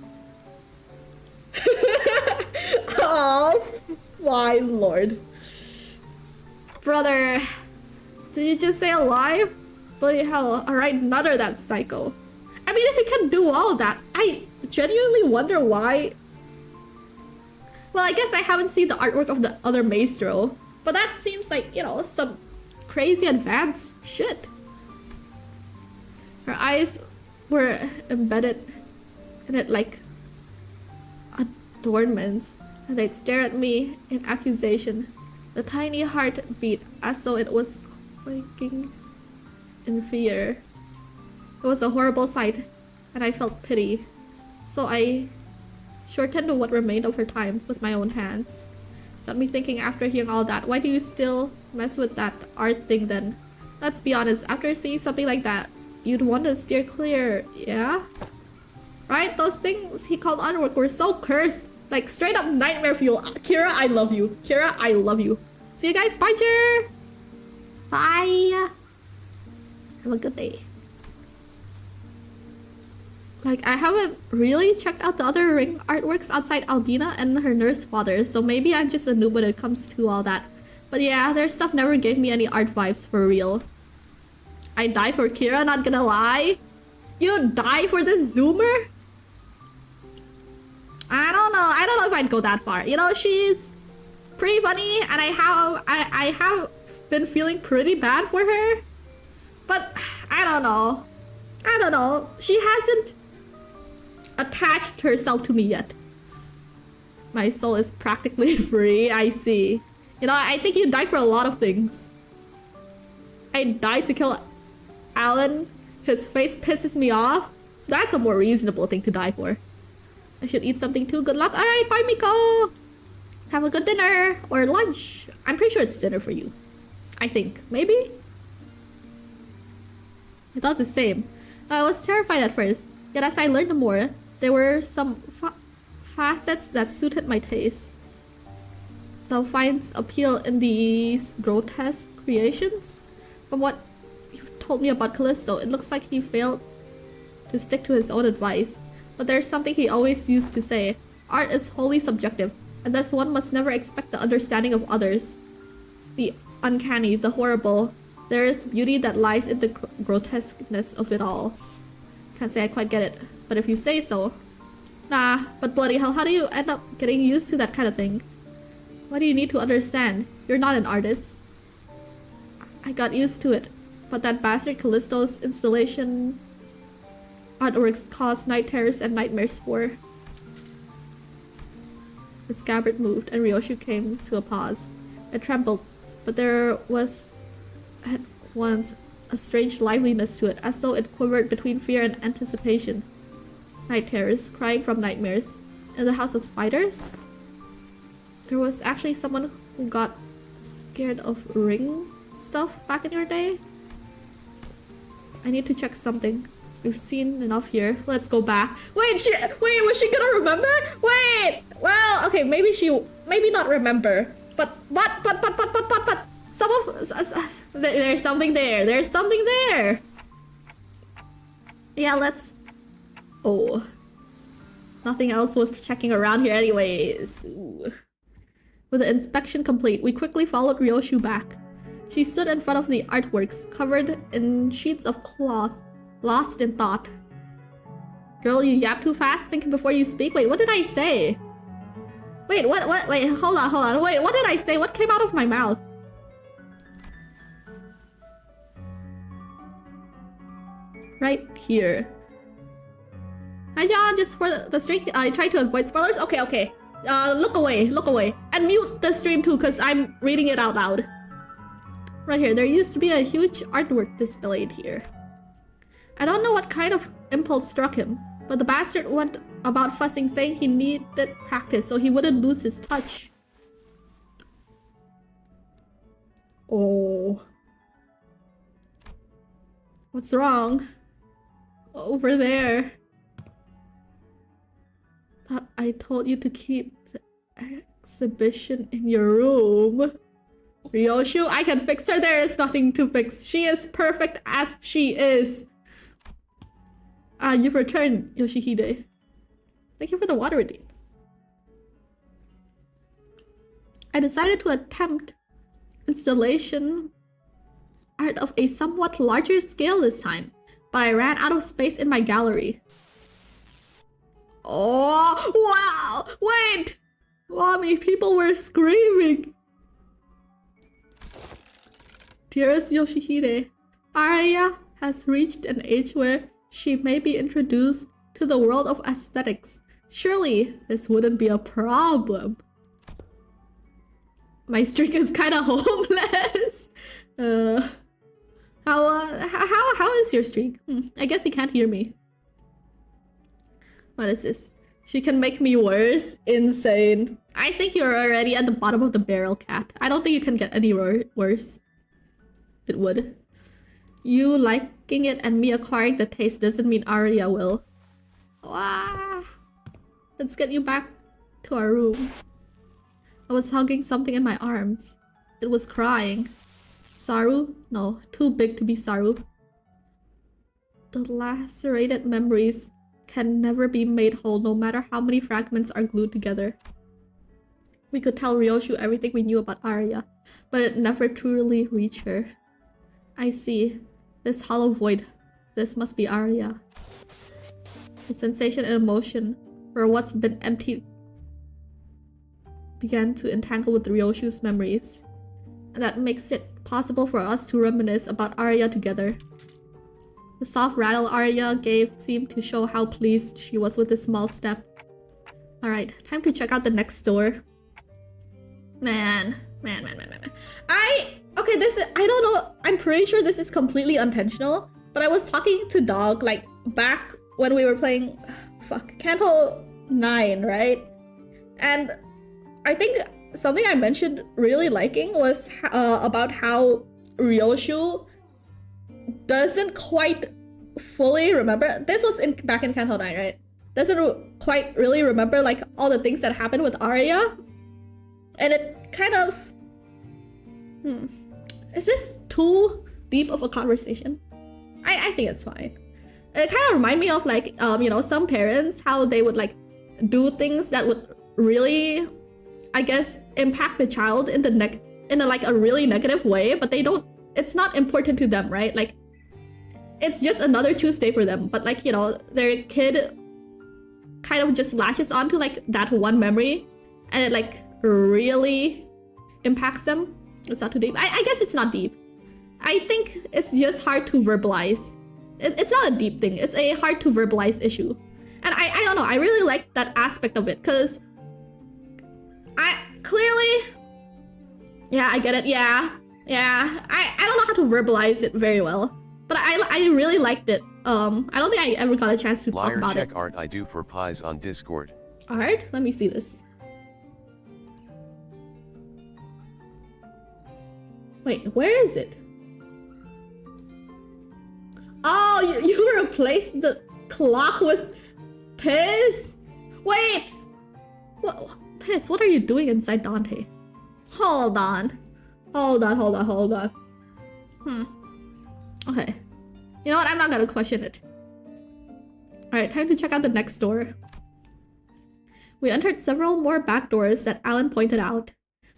Oh, my lord. Brother, did you just say alive? Bloody hell, alright, nutter that psycho. I mean, if he can do all of that, I genuinely wonder why. Well, I guess I haven't seen the artwork of the other Maestro, but that seems like, you know, some crazy advanced shit. Her eyes were embedded in it like adornments, and they'd stare at me in accusation. The tiny heart beat as though it was quaking in fear. It was a horrible sight, and I felt pity, so I shortened what remained of her time with my own hands. Got me thinking after hearing all that, why do you still mess with that art thing then? Let's be honest, after seeing something like that, you'd want to steer clear, yeah? Right? Those things he called artwork were so cursed. Like, straight up nightmare fuel. Kira, I love you. Kira, I love you. See you guys. Bye, Jer. Bye. Have a good day. Like, I haven't really checked out the other ring artworks outside Albina and her nurse father, so maybe I'm just a noob when it comes to all that. But yeah, their stuff never gave me any art vibes for real. I die for Kira, not gonna lie. You die for this Zoomer? I don't know if I'd go that far. You know, she's pretty funny, and I have been feeling pretty bad for her. But I don't know. I don't know. She hasn't attached herself to me yet. My soul is practically free, I see. You know, I think you died for a lot of things. I died to kill Alan. His face pisses me off. That's a more reasonable thing to die for. I should eat something too. Good luck. Alright, bye Miko. Have a good dinner. Or lunch. I'm pretty sure it's dinner for you. I think. Maybe? I thought the same. I was terrified at first. Yet as I learned more, there were some facets that suited my taste. Thou finds appeal in these grotesque creations? From what you've told me about Callisto, it looks like he failed to stick to his own advice. But there's something he always used to say. Art is wholly subjective, and thus one must never expect the understanding of others. The uncanny, the horrible. There is beauty that lies in the grotesqueness of it all. Can't say I quite get it, but if you say so. Nah, but bloody hell, how do you end up getting used to that kind of thing? What do you need to understand? You're not an artist. I got used to it, but that bastard Callisto's installation artworks caused night terrors and nightmares for. The scabbard moved, and Ryoshu came to a pause. It trembled, but there was at once a strange liveliness to it, as though it quivered between fear and anticipation. Night terrors, crying from nightmares. In the House of Spiders? There was actually someone who got scared of ring stuff back in your day? I need to check something. We've seen enough here. Let's go back. Wait, was she gonna remember? Wait! Well, okay, maybe not remember. But, some of, there's something there. There's something there. Yeah, let's, oh. Nothing else worth checking around here anyways. Ooh. With the inspection complete, we quickly followed Ryoshu back. She stood in front of the artworks, covered in sheets of cloth, lost in thought. Girl, you yap too fast, think before you speak. Wait, what did I say? Wait, what, wait, hold on. Wait, what did I say? What came out of my mouth? Right here. Hi, John, just for the streak, I tried to avoid spoilers. Okay. Look away. And mute the stream too, because I'm reading it out loud. Right here, there used to be a huge artwork displayed here. I don't know what kind of impulse struck him, but the bastard went about fussing, saying he needed practice so he wouldn't lose his touch. Oh. What's wrong? Over there. Thought I told you to keep the exhibition in your room. Ryoshu, I can fix her. There is nothing to fix. She is perfect as she is. You've returned, Yoshihide. Thank you for the water redeem. I decided to attempt installation art of a somewhat larger scale this time, but I ran out of space in my gallery. Oh, wow! Wait! Mommy, people were screaming. Dearest Yoshihide, Arya has reached an age where she may be introduced to the world of aesthetics. Surely this wouldn't be a problem. My streak is kind of homeless. How is your streak? I guess you can't hear me. What is this? She can make me worse? Insane. I think you're already at the bottom of the barrel, cat. I don't think you can get any worse. It would. You liking it and me acquiring the taste doesn't mean Arya will. Wow. Let's get you back to our room. I was hugging something in my arms. It was crying. Saru? No, too big to be Saru. The lacerated memories can never be made whole no matter how many fragments are glued together. We could tell Ryoshu everything we knew about Arya, but it never truly reached her. I see. This hollow void. This must be Arya. The sensation and emotion for what's been emptied began to entangle with Ryoshu's memories. And that makes it possible for us to reminisce about Arya together. The soft rattle Arya gave seemed to show how pleased she was with this small step. Alright, time to check out the next door. Man. Okay, I don't know, I'm pretty sure this is completely intentional, but I was talking to Dog, like, back when we were playing, Kanto 9, right? And I think something I mentioned really liking was about how Ryoshu doesn't quite fully remember. This was back in Kanto 9, right? Doesn't quite really remember like all the things that happened with Arya. And it kind of... Is this too deep of a conversation? I think it's fine. It kind of remind me of like, you know, some parents, how they would like do things that would really, I guess, impact the child in a really negative way, but they don't, it's not important to them, right? Like, it's just another Tuesday for them, but like, you know, their kid kind of just latches onto like that one memory and it like really impacts them. It's not too deep. I guess it's not deep. I think it's just hard to verbalize. It's not a deep thing. It's a hard to verbalize issue. And I don't know. I really like that aspect of it because I get it. Yeah. I don't know how to verbalize it very well, but I really liked it. I don't think I ever got a chance to talk about it. Check art I do for pies on Discord. Art? Let me see this. Wait, where is it? Oh, you replaced the clock with Piss? Wait! What, Piss, what are you doing inside Dante? Hold on. Okay. You know what? I'm not gonna question it. Alright, time to check out the next door. We entered several more back doors that Alan pointed out.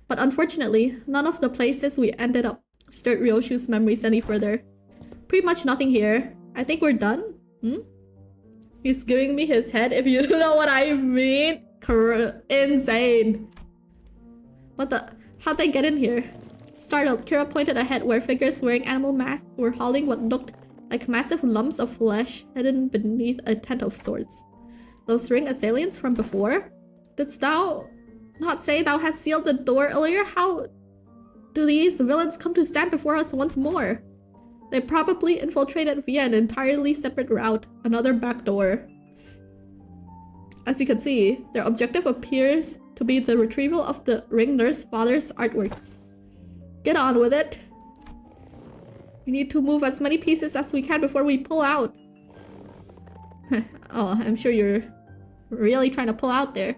But unfortunately, none of the places we ended up stirred Ryoshu's memories any further. Pretty much nothing here. I think we're done. He's giving me his head, if you know what I mean. Insane. What the? How'd they get in here? Startled, Kira pointed ahead where figures wearing animal masks were hauling what looked like massive lumps of flesh hidden beneath a tent of sorts. Those ring assailants from before? Didst thou not say thou hast sealed the door earlier? How do these villains come to stand before us once more? They probably infiltrated via an entirely separate route, another back door. As you can see, their objective appears to be the retrieval of the ring nurse father's artworks. Get on with it. We need to move as many pieces as we can before we pull out. Oh, I'm sure you're really trying to pull out there.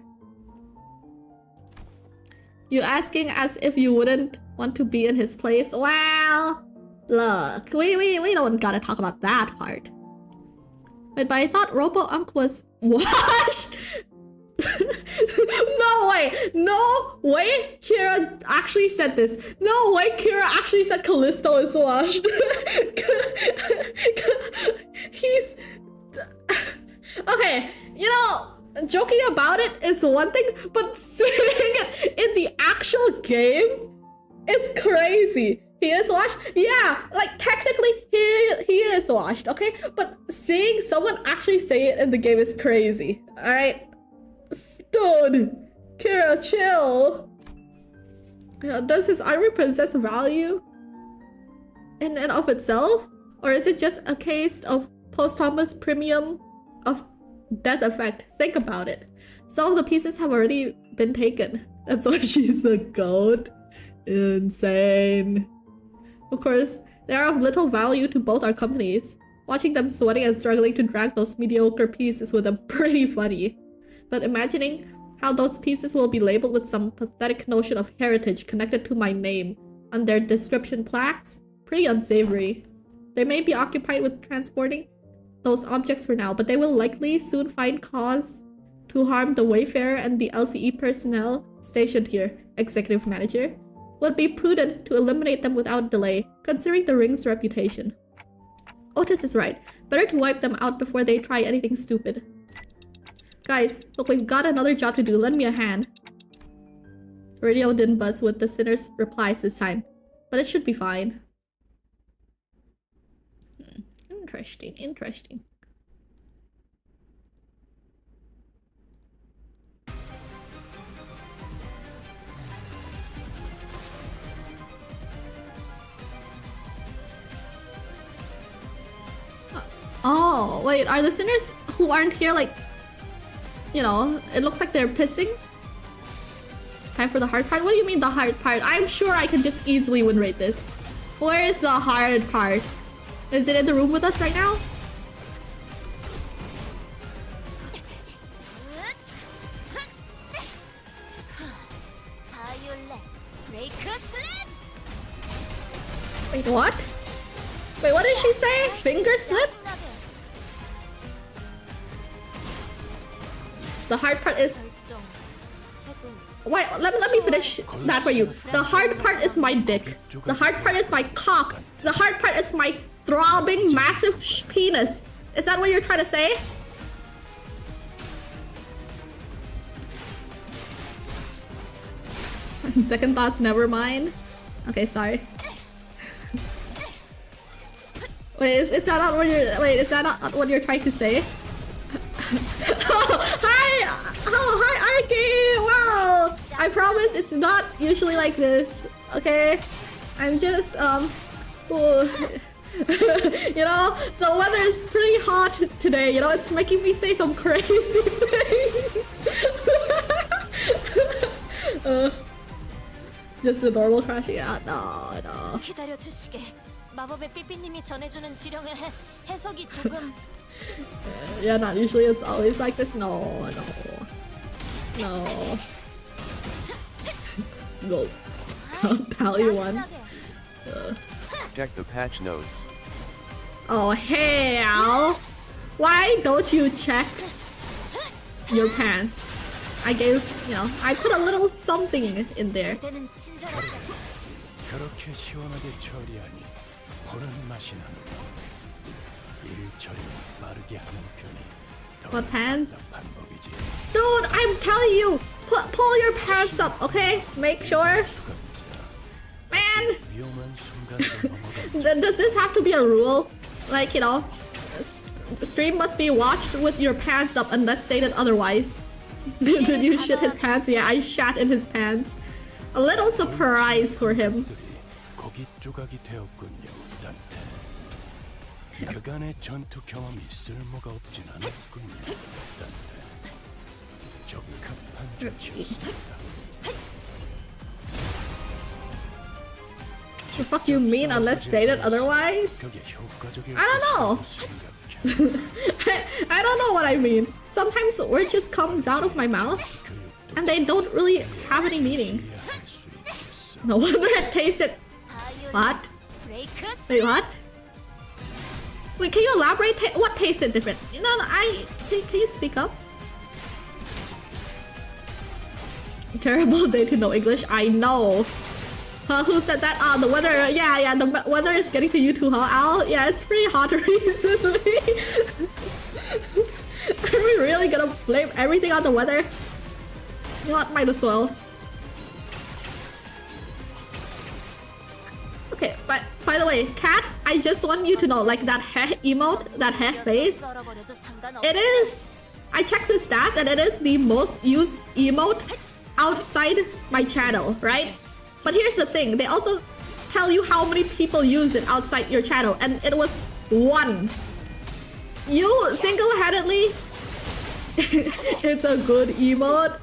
You asking as if you wouldn't want to be in his place? Well, look, we don't gotta talk about that part. But I thought Robo-Unk was washed? No way, Kira actually said this. No way, Kira actually said Callisto is washed. He's... Okay, you know, joking about it is one thing, but saying it in the actual game is crazy. He is washed? Yeah, like technically he is washed, okay? But seeing someone actually say it in the game is crazy, alright? Dude, Kira, chill. Does his armor possess value in and of itself? Or is it just a case of posthumous premium of death effect? Think about it. Some of the pieces have already been taken. That's why she's a goat. Insane. Of course, they are of little value to both our companies. Watching them sweating and struggling to drag those mediocre pieces with them pretty funny. But imagining how those pieces will be labeled with some pathetic notion of heritage connected to my name on their description plaques? Pretty unsavory. They may be occupied with transporting those objects for now, but they will likely soon find cause to harm the Wayfarer and the LCE personnel stationed here, Executive Manager. Would be prudent to eliminate them without delay, considering the ring's reputation. Otis is right. Better to wipe them out before they try anything stupid. Guys, look, we've got another job to do. Lend me a hand. Radio didn't buzz with the sinner's replies this time, but it should be fine. Interesting, interesting. Oh, wait, are the sinners who aren't here like, you know, it looks like they're pissing? Time for the hard part? What do you mean the hard part? I'm sure I can just easily win rate this. Where is the hard part? Is it in the room with us right now? Wait, what? Wait, what did she say? Finger slip? The hard part is... Wait, let me finish that for you. The hard part is my dick. The hard part is my cock. The hard part is my throbbing, massive penis. Is that what you're trying to say? Second thoughts, never mind. Okay, sorry. Wait, is that not what you're... Wait, is that not what you're trying to say? Oh, hi! Oh, hi, Arky! Wow! I promise it's not usually like this, okay? I'm just, ooh. You know, the weather is pretty hot today, you know? It's making me say some crazy things. Just a normal crashing out? No. Yeah, not usually. It's always like this. No. Go. Tell you one. Check the patch notes. Oh hell! Why don't you check your pants? I gave, you know, I put a little something in there. What pants? Dude, I'm telling you, pull your pants up, okay? Make sure. Man! Does this have to be a rule? Like, you know, the stream must be watched with your pants up unless stated otherwise. Did you shit his pants? Yeah, I shat in his pants. A little surprise for him. Let's see. The fuck you mean unless stated otherwise? I don't know. I don't know what I mean. Sometimes the word just comes out of my mouth and they don't really have any meaning. No wonder it tasted... What? Wait, what? Wait, can you elaborate? What tasted different? No, can you speak up? Terrible day to know English. I know. Who said that? Ah, the weather. Yeah, the weather is getting to you too, huh, Al? Yeah, it's pretty hot recently. Are we really gonna blame everything on the weather? You know what? Might as well. Okay, but by the way, Cat, I just want you to know, like that heh emote, that heh face, it is... I checked the stats and it is the most used emote outside my channel, right? But here's the thing, they also tell you how many people use it outside your channel, and it was 1. You single-handedly... It's a good emote.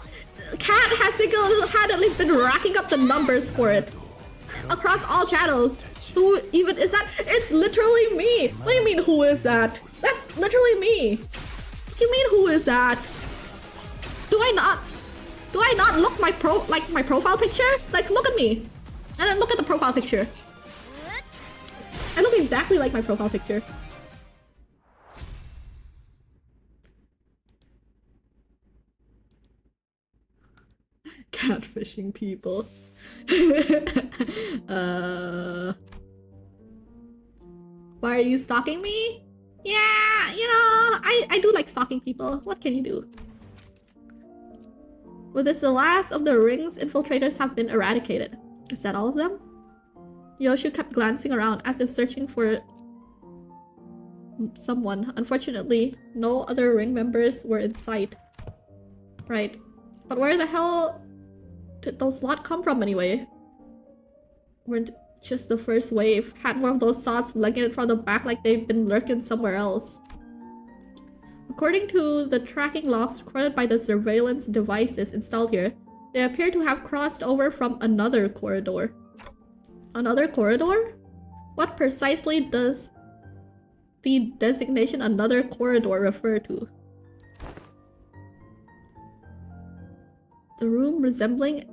Cat has single-handedly been racking up the numbers for it. Across all channels. Who even is that? It's literally me! What do you mean, who is that? That's literally me! What do you mean, who is that? Do I not look my profile picture? Like, look at me. And then look at the profile picture. I look exactly like my profile picture. Catfishing people. Why are you stalking me? Yeah, you know, I do like stalking people. What can you do? With this, the last of the ring's infiltrators have been eradicated. Is that all of them? Yoshu kept glancing around as if searching for someone. Unfortunately, no other ring members were in sight. Right. But where the hell did those lot come from anyway? Weren't just the first wave. Had more of those sots lugging it from the back like they've been lurking somewhere else. According to the tracking logs recorded by the surveillance devices installed here, they appear to have crossed over from another corridor. Another corridor? What precisely does the designation another corridor refer to? The room resembling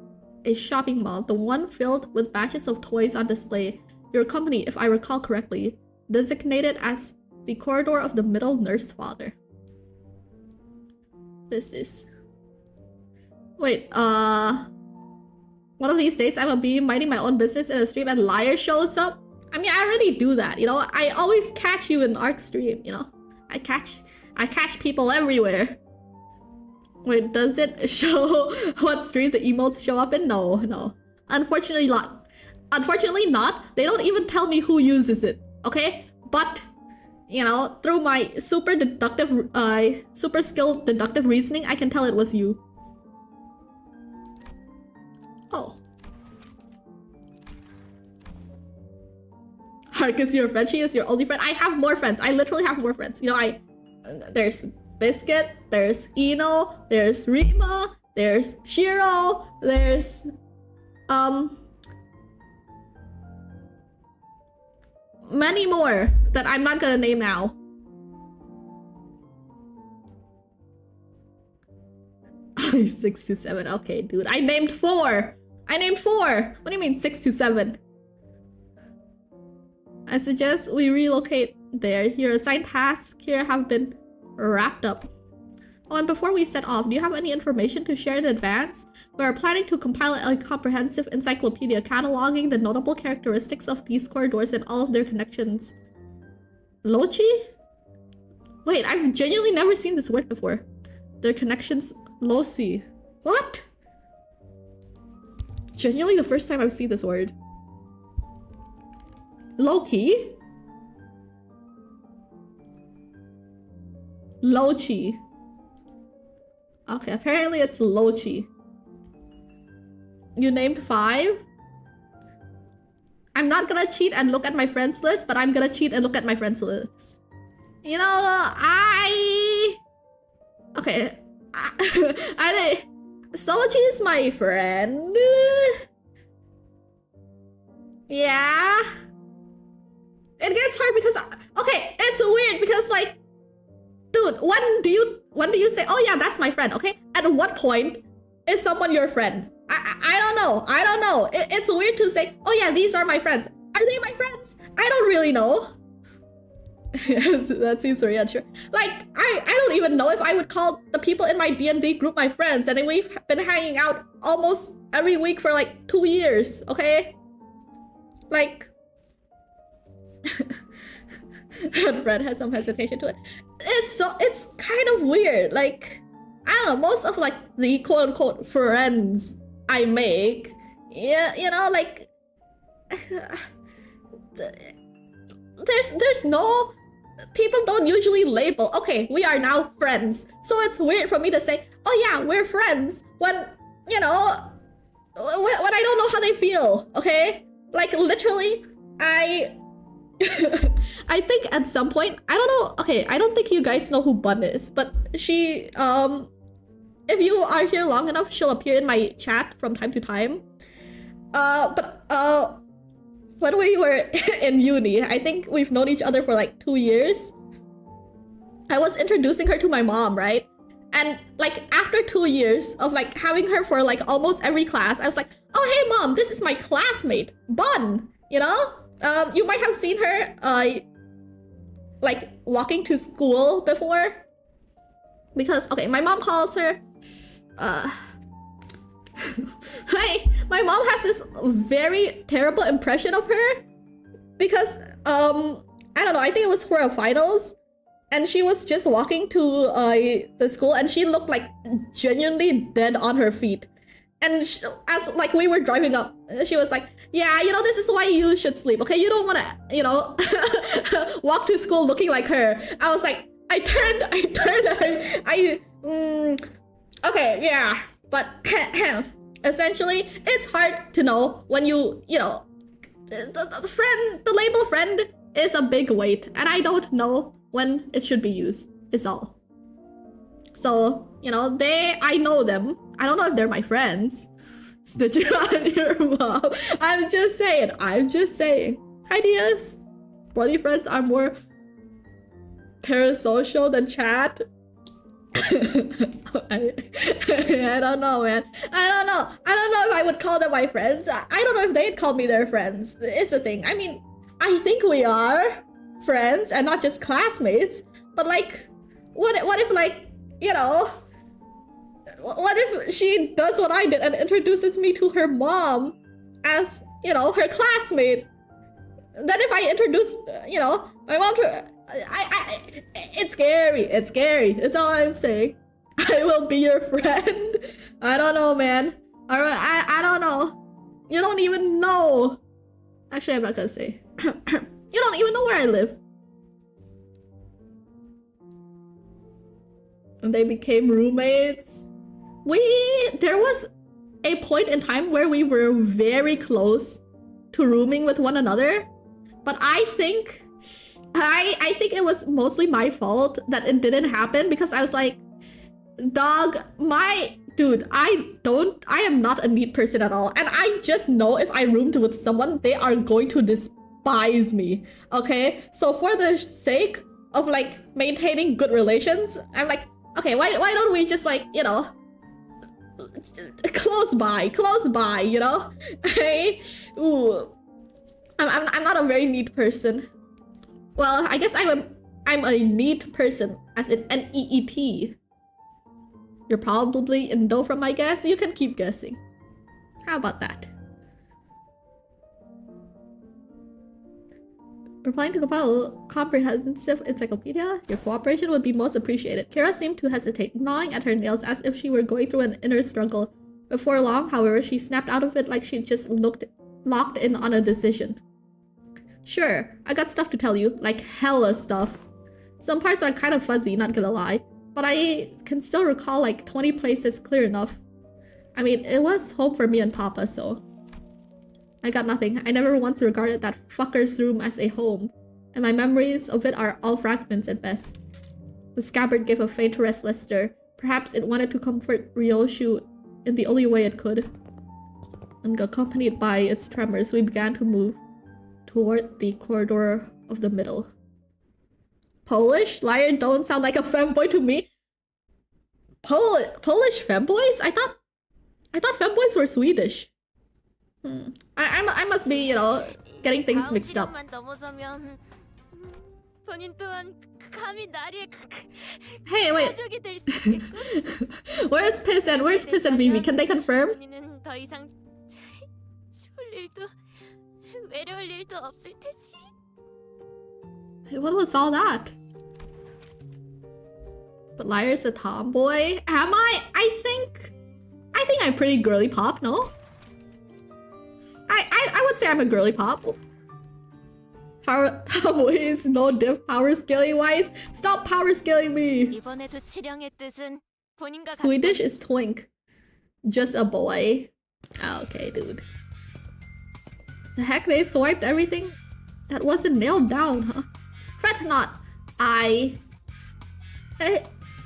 a shopping mall, the one filled with batches of toys on display. Your company, if I recall correctly, designated as the corridor of the middle nurse father. This is... Wait, one of these days I'm gonna be minding my own business in a stream and Lyre shows up. I mean, I already do that, you know? I always catch you in Arc stream, you know? I catch people everywhere. Wait, does it show what stream the emotes show up in? No, no. Unfortunately not. Unfortunately not. They don't even tell me who uses it, okay? But, you know, through my super skilled deductive reasoning, I can tell it was you. Oh. Hark is your friend, she is your only friend. I have more friends. I literally have more friends. You know, there's Biscuit, there's Ino, there's Rima, there's Shiro, there's many more that I'm not gonna name now. Oh, 6 to 7. Okay, dude. I named 4. I named 4. What do you mean 6 to 7? I suggest we relocate there. Your assigned tasks here have been wrapped up. Oh, and before we set off, do you have any information to share in advance? We are planning to compile a comprehensive encyclopedia cataloging the notable characteristics of these corridors and all of their connections. Lochi? Wait, I've genuinely never seen this word before. Their connections, Loci. What? Genuinely the first time I've seen this word. Loki? Lochi. Okay, apparently it's Lochi. You named 5? I'm not gonna cheat and look at my friends list, but I'm gonna cheat and look at my friends list. You know, okay. Sochi is my friend. Yeah. It gets hard because, okay, it's weird because like, dude, when do you say, oh yeah, that's my friend, okay? At what point is someone your friend? I don't know. I don't know. It's weird to say, oh yeah, these are my friends. Are they my friends? I don't really know. Yes, that seems very unsure. Like, I don't even know if I would call the people in my D&D group my friends, and we've been hanging out almost every week for like 2 years, okay? Like... And Fred had some hesitation to it. It's kind of weird. Like, I don't know, most of like the quote-unquote friends I make, yeah, you know, like... There's no... People don't usually label, okay, we are now friends. So it's weird for me to say, oh yeah, we're friends, when, you know, when I don't know how they feel, okay? Like, literally, I think at some point, I don't know, okay, I don't think you guys know who Bun is, but she, if you are here long enough, she'll appear in my chat from time to time. When we were in uni, I think we've known each other for like 2 years. I was introducing her to my mom, right? And like after 2 years of like having her for like almost every class, I was like, oh hey mom, this is my classmate, Bun, you know? You might have seen her like walking to school before. Because, okay, my mom calls her, hey, my mom has this very terrible impression of her because, I don't know, I think it was for a finals, and she was just walking to the school, and she looked like genuinely dead on her feet. And as like we were driving up, she was like, "Yeah, you know, this is why you should sleep. Okay, you don't want to, you know, walk to school looking like her." I was like, okay, yeah, but essentially, it's hard to know when you know, the label friend is a big weight, and I don't know when it should be used. Is all. So, you know, I know them. I don't know if they're my friends. Snitching on your mom. I'm just saying. Ideas. Body friends are more parasocial than chat. I don't know, man. I don't know if I would call them my friends. I don't know if they'd call me their friends. It's the thing. I mean, I think we are friends and not just classmates. But like, what if like, you know, what if she does what I did and introduces me to her mom as, you know, her classmate? Then if I introduce, you know, my mom to her, it's scary. It's all I'm saying. I will be your friend. I don't know, man. I don't know. You don't even know. Actually, I'm not gonna say. You don't even know where I live. And they became roommates. There was a point in time where we were very close to rooming with one another, but I think it was mostly my fault that it didn't happen, because I was like, dog, dude, I am not a neat person at all, and I just know if I roomed with someone, they are going to despise me, okay? So for the sake of like maintaining good relations, I'm like, okay, why don't we just like, you know, close by, you know? I'm not a very neat person. Well, I guess I'm a neat person, as in NEET. You're probably Indo from my guess. You can keep guessing. How about that? We're planning to compile a comprehensive encyclopedia. Your cooperation would be most appreciated. Kira seemed to hesitate, gnawing at her nails as if she were going through an inner struggle. Before long, however, she snapped out of it like she just locked in on a decision. Sure, I got stuff to tell you, like hella stuff. Some parts are kind of fuzzy, not gonna lie, but I can still recall like 20 places clear enough. I mean, it was home for me and Papa, so... I got nothing. I never once regarded that fucker's room as a home, and my memories of it are all fragments at best. The scabbard gave a faint restless stir. Perhaps it wanted to comfort Ryoshu in the only way it could. And accompanied by its tremors, we began to move toward the corridor of the middle. Polish? Lyre don't sound like a femboy to me. Polish femboys? I thought femboys were Swedish. I must be, you know, getting things mixed up. Hey, wait. Where's Piss and Vivi? Can they confirm? Hey, what was all that? But Lyre's a tomboy. Am I? I think I'm pretty girly pop, no? I would say I'm a girly pop. Tomboy is no diff power scaling wise. Stop power scaling me. Swedish is twink. Just a boy. Okay, dude. The heck, they swiped everything? That wasn't nailed down, huh? Fret not. I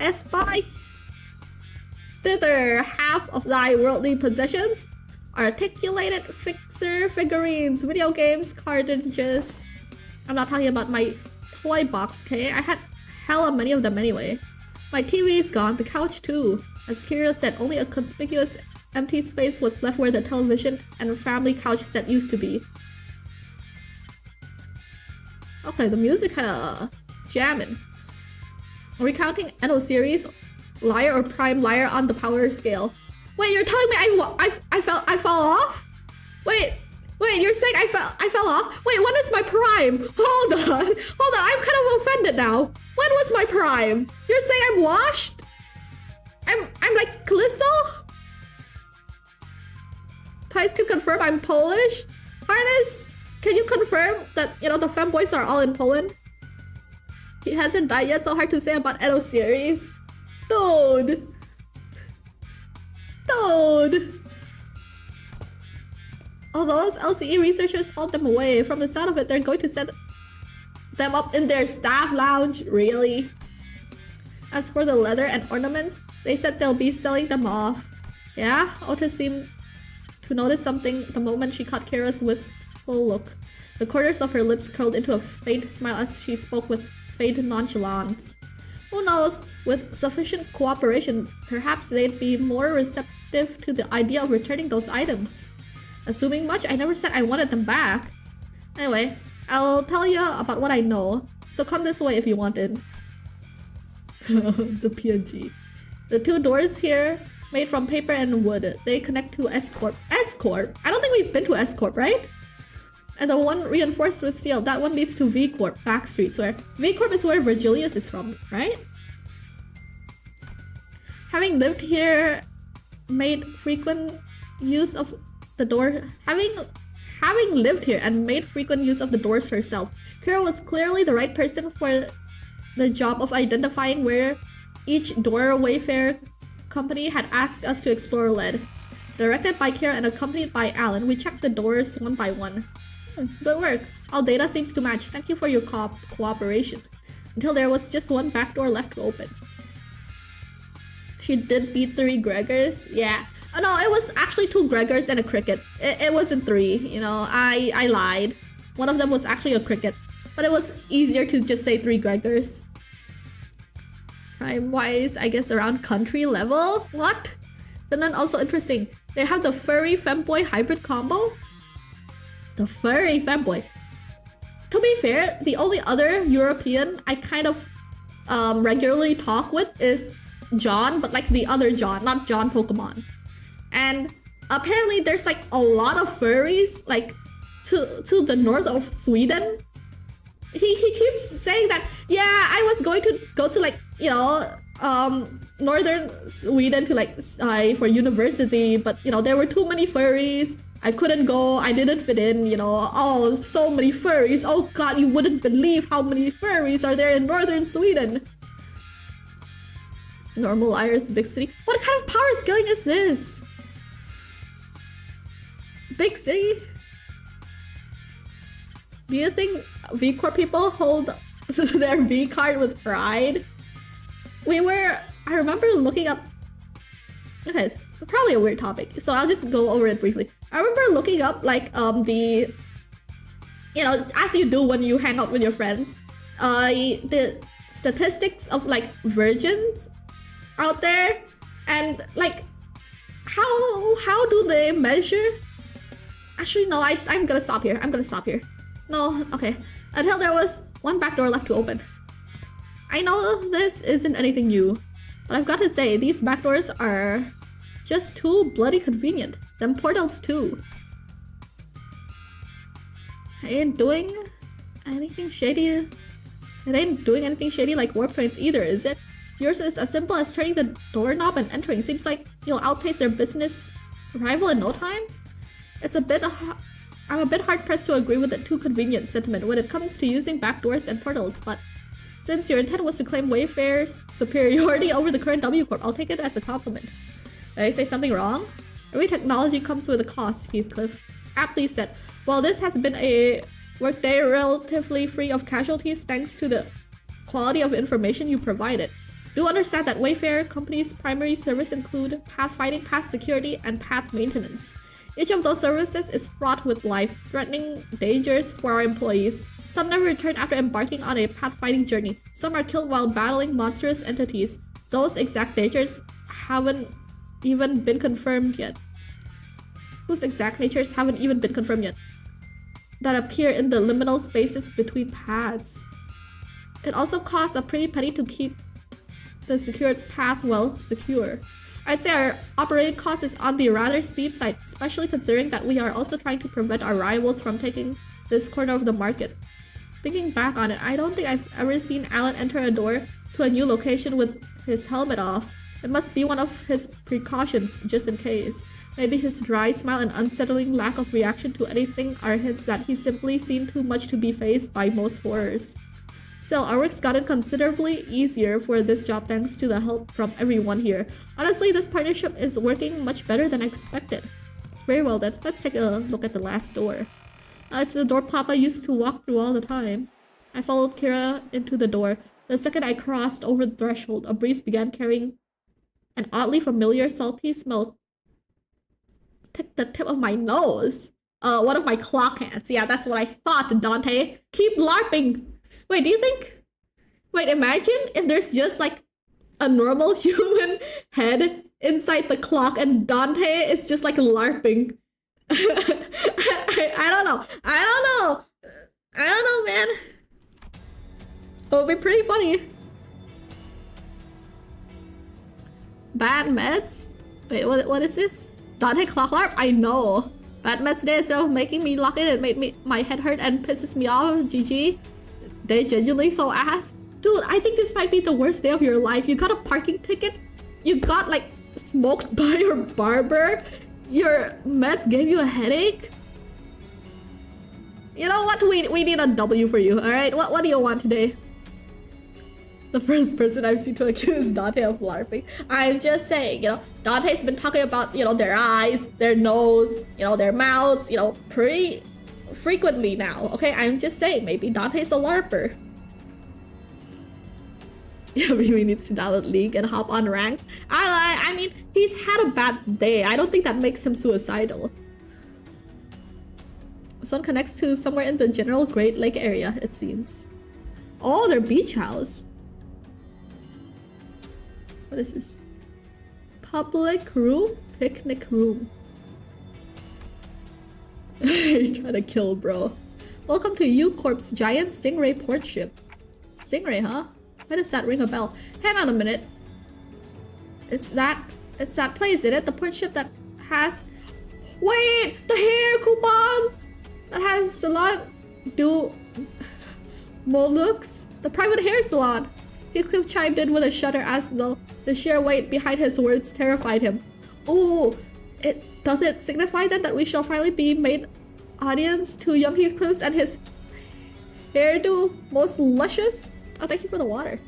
espy thither half of thy worldly possessions. Articulated fixer figurines, video games, cartridges. I'm not talking about my toy box, okay? I had hella many of them anyway. My TV is gone, the couch too. As Kira said, only a conspicuous empty space was left where the television and family couch set used to be. Okay, the music kinda jamming. Are we counting NO series, Lyre or Prime Lyre on the power scale? Wait, you're telling me I fall off? Wait, Wait, you're saying I fell off? Wait, when is my prime? Hold on. I'm kind of offended now. When was my prime? You're saying I'm washed? I'm like Callisto? Thais can confirm I'm Polish. Harness, can you confirm that, you know, the femboys are all in Poland? He hasn't died yet, so hard to say about Edo series. Dude. Although those LCE researchers hauled them away, from the sound of it, they're going to set them up in their staff lounge. Really? As for the leather and ornaments, they said they'll be selling them off. Yeah? Ota seemed to notice something the moment she caught Kira's wistful look. The corners of her lips curled into a faint smile as she spoke with faint nonchalance. Who knows? With sufficient cooperation, perhaps they'd be more receptive to the idea of returning those items. Assuming much, I never said I wanted them back. Anyway, I'll tell you about what I know, so come this way if you wanted. The PNG. The two doors here, made from paper and wood, they connect to S-Corp. S-Corp? I don't think we've been to S-Corp, right? And the one reinforced with steel, that one leads to V-Corp, back streets, where V-Corp is where Virgilius is from, right? Having lived here, made frequent use of the door, having lived here and made frequent use of the doors herself, Kira was clearly the right person for the job of identifying where each door Wayfair company had asked us to explore led. Directed by Kira and accompanied by Alan, we checked the doors one by one. Good work. All data seems to match. Thank you for your cooperation. Until there was just one back door left to open. She did beat 3 Gregors? Yeah. Oh no, it was actually 2 Gregors and a cricket. It wasn't 3, you know, I lied. One of them was actually a cricket. But it was easier to just say 3 Gregors. Prime-wise, I guess around country level? What? Finland also interesting. They have the furry femboy hybrid combo? The furry femboy. To be fair, the only other European I kind of regularly talk with is John, but like the other John, not John Pokemon. And apparently there's like a lot of furries like to the north of Sweden. He keeps saying that, yeah, I was going to go to like, you know, northern Sweden to like for university, but you know, there were too many furries. I couldn't go, I didn't fit in, you know, oh, so many furries. Oh god, you wouldn't believe how many furries are there in northern Sweden. KnownLyre's big city. What kind of power scaling is this? Big city? Do you think V-Corp people hold their V card with pride? I remember looking up, okay, probably a weird topic, so I'll just go over it briefly. I remember looking up like the, you know, as you do when you hang out with your friends, the statistics of like virgins out there, and like how do they measure? Actually no, I'm gonna stop here. No, okay. Until there was one back door left to open. I know this isn't anything new, but I've got to say, these back doors are just too bloody convenient. Them portals too. I ain't doing anything shady. It ain't doing anything shady like warp trains either, is it? Yours is as simple as turning the doorknob and entering. Seems like you'll outpace their business rival in no time. I'm a bit hard-pressed to agree with the too convenient sentiment when it comes to using back doors and portals, but since your intent was to claim Wayfair's superiority over the current W Corp, I'll take it as a compliment. Did I say something wrong? Every technology comes with a cost, Heathcliff aptly said. While this has been a workday relatively free of casualties thanks to the quality of information you provided, do understand that Wayfair Company's primary service include pathfinding, path security, and path maintenance. Each of those services is fraught with life-threatening dangers for our employees. Some never return after embarking on a pathfinding journey. Some are killed while battling monstrous entities. Those exact dangers haven't even been confirmed yet. Whose exact natures haven't even been confirmed yet? That appear in the liminal spaces between paths. It also costs a pretty penny to keep the secured path well secure. I'd say our operating cost is on the rather steep side, especially considering that we are also trying to prevent our rivals from taking this corner of the market. Thinking back on it, I don't think I've ever seen Alan enter a door to a new location with his helmet off. It must be one of his precautions, just in case. Maybe his dry smile and unsettling lack of reaction to anything are hints that he's simply seen too much to be faced by most horrors. Still, our work's gotten considerably easier for this job thanks to the help from everyone here. Honestly, this partnership is working much better than expected. Very well then, let's take a look at the last door. It's the door Papa used to walk through all the time. I followed Kira into the door. The second I crossed over the threshold, a breeze began carrying an oddly familiar salty smell took the tip of my nose. One of my clock hands. Yeah, that's what I thought, Dante. Keep LARPing. Wait, do you think... Wait, imagine if there's just like a normal human head inside the clock and Dante is just like LARPing. I don't know. I don't know, man. It would be pretty funny. Bad meds? Wait, what is this? Dante clock LARP? I know. Bad meds day, instead of making me lock in, it made my head hurt and pisses me off. GG. They genuinely so ass. Dude, I think this might be the worst day of your life. You got a parking ticket. You got like smoked by your barber. Your meds gave you a headache. You know what? We need a W for you, alright? What do you want today? The first person I've seen to accuse Dante of LARPing. I'm just saying, you know, Dante's been talking about, you know, their eyes, their nose, you know, their mouths, you know, pretty frequently now, okay? I'm just saying, maybe Dante's a LARPer. Yeah, maybe he needs to download League and hop on rank. I mean, he's had a bad day. I don't think that makes him suicidal. This one connects to somewhere in the general Great Lake area, it seems. Oh, their beach house. What is this? Public room? Picnic room. You're trying to kill, bro. Welcome to U-Corp's giant stingray port ship. Stingray, huh? Why does that ring a bell? Hang on a minute. It's that place, isn't it? The port ship that has... Wait! The hair coupons! That has salon... Molux? The private hair salon! Heathcliff chimed in with a shudder as though the sheer weight behind his words terrified him. Ooh! Does it signify then that we shall finally be made audience to young Heathcliff's and his hairdo most luscious? Oh, thank you for the water.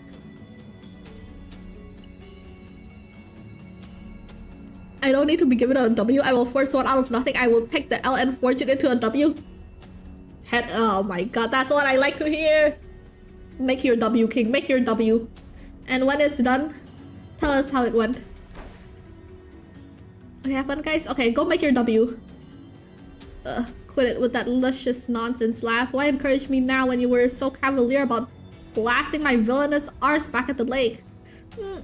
I don't need to be given a W. I will force one out of nothing. I will take the L and forge it into a W. Head. Oh my god, that's what I like to hear. Make your W, King. Make your W. And when it's done, tell us how it went. Okay, have fun, guys. Okay, go make your W. Quit it with that luscious nonsense, lass. Why encourage me now when you were so cavalier about blasting my villainous arse back at the lake?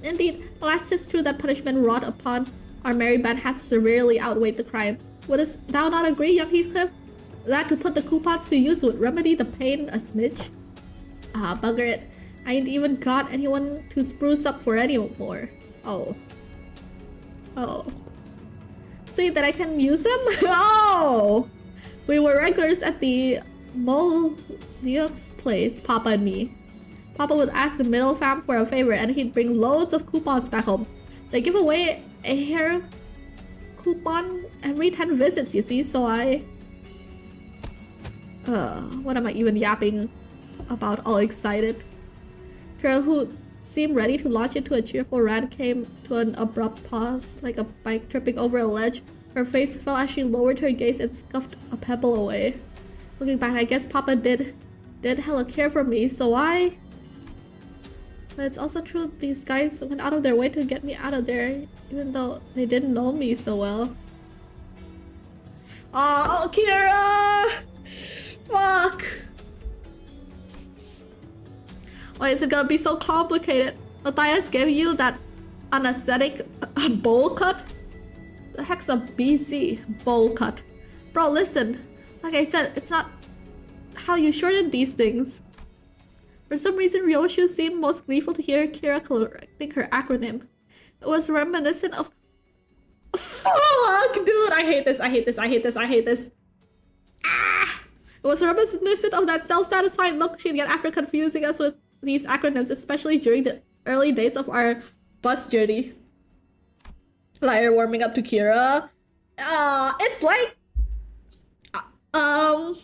Indeed, alas, 'tis true that punishment wrought upon our merry band hath severely outweighed the crime. Wouldst thou not agree, young Heathcliff, that to put the coupons to use would remedy the pain a smidge? Ah, bugger it. I ain't even got anyone to spruce up for any more. Oh. Oh. See that I can use them? Oh! We were regulars at the Molliuk's place, Papa and me. Papa would ask the middle fam for a favor and he'd bring loads of coupons back home. They give away a hair coupon every 10 visits, you see, so I... what am I even yapping about all excited? Kira, who seemed ready to launch into a cheerful rant, came to an abrupt pause, like a bike tripping over a ledge. Her face fell as she lowered her gaze and scuffed a pebble away. Looking back, I guess Papa did hella care for me, so I... But it's also true these guys went out of their way to get me out of there, even though they didn't know me so well. Oh, Kira! Fuck! Why is it gonna be so complicated? Matthias gave you that anesthetic bowl cut? The heck's a BC bowl cut? Bro, listen. Like I said, it's not how you shorten these things. For some reason, Ryoshu seemed most gleeful to hear Kira correcting her acronym. It was reminiscent of Fuck, dude, I hate this. It was reminiscent of that self-satisfied look she'd get after confusing us with these acronyms, especially during the early days of our bus journey. Lyre warming up to Kira. It's like... oh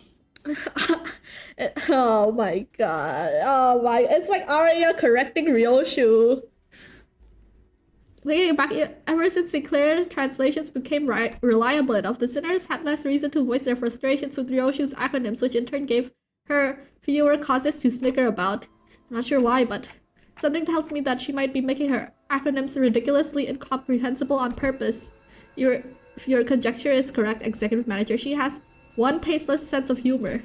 my god. It's like Arya correcting Ryoshu. Thinking back, ever since Sinclair translations became reliable enough, the sinners had less reason to voice their frustrations with Ryoshu's acronyms, which in turn gave her fewer causes to snicker about. I'm not sure why, but something tells me that she might be making her acronyms ridiculously incomprehensible on purpose. If your conjecture is correct, Executive Manager, she has one tasteless sense of humor.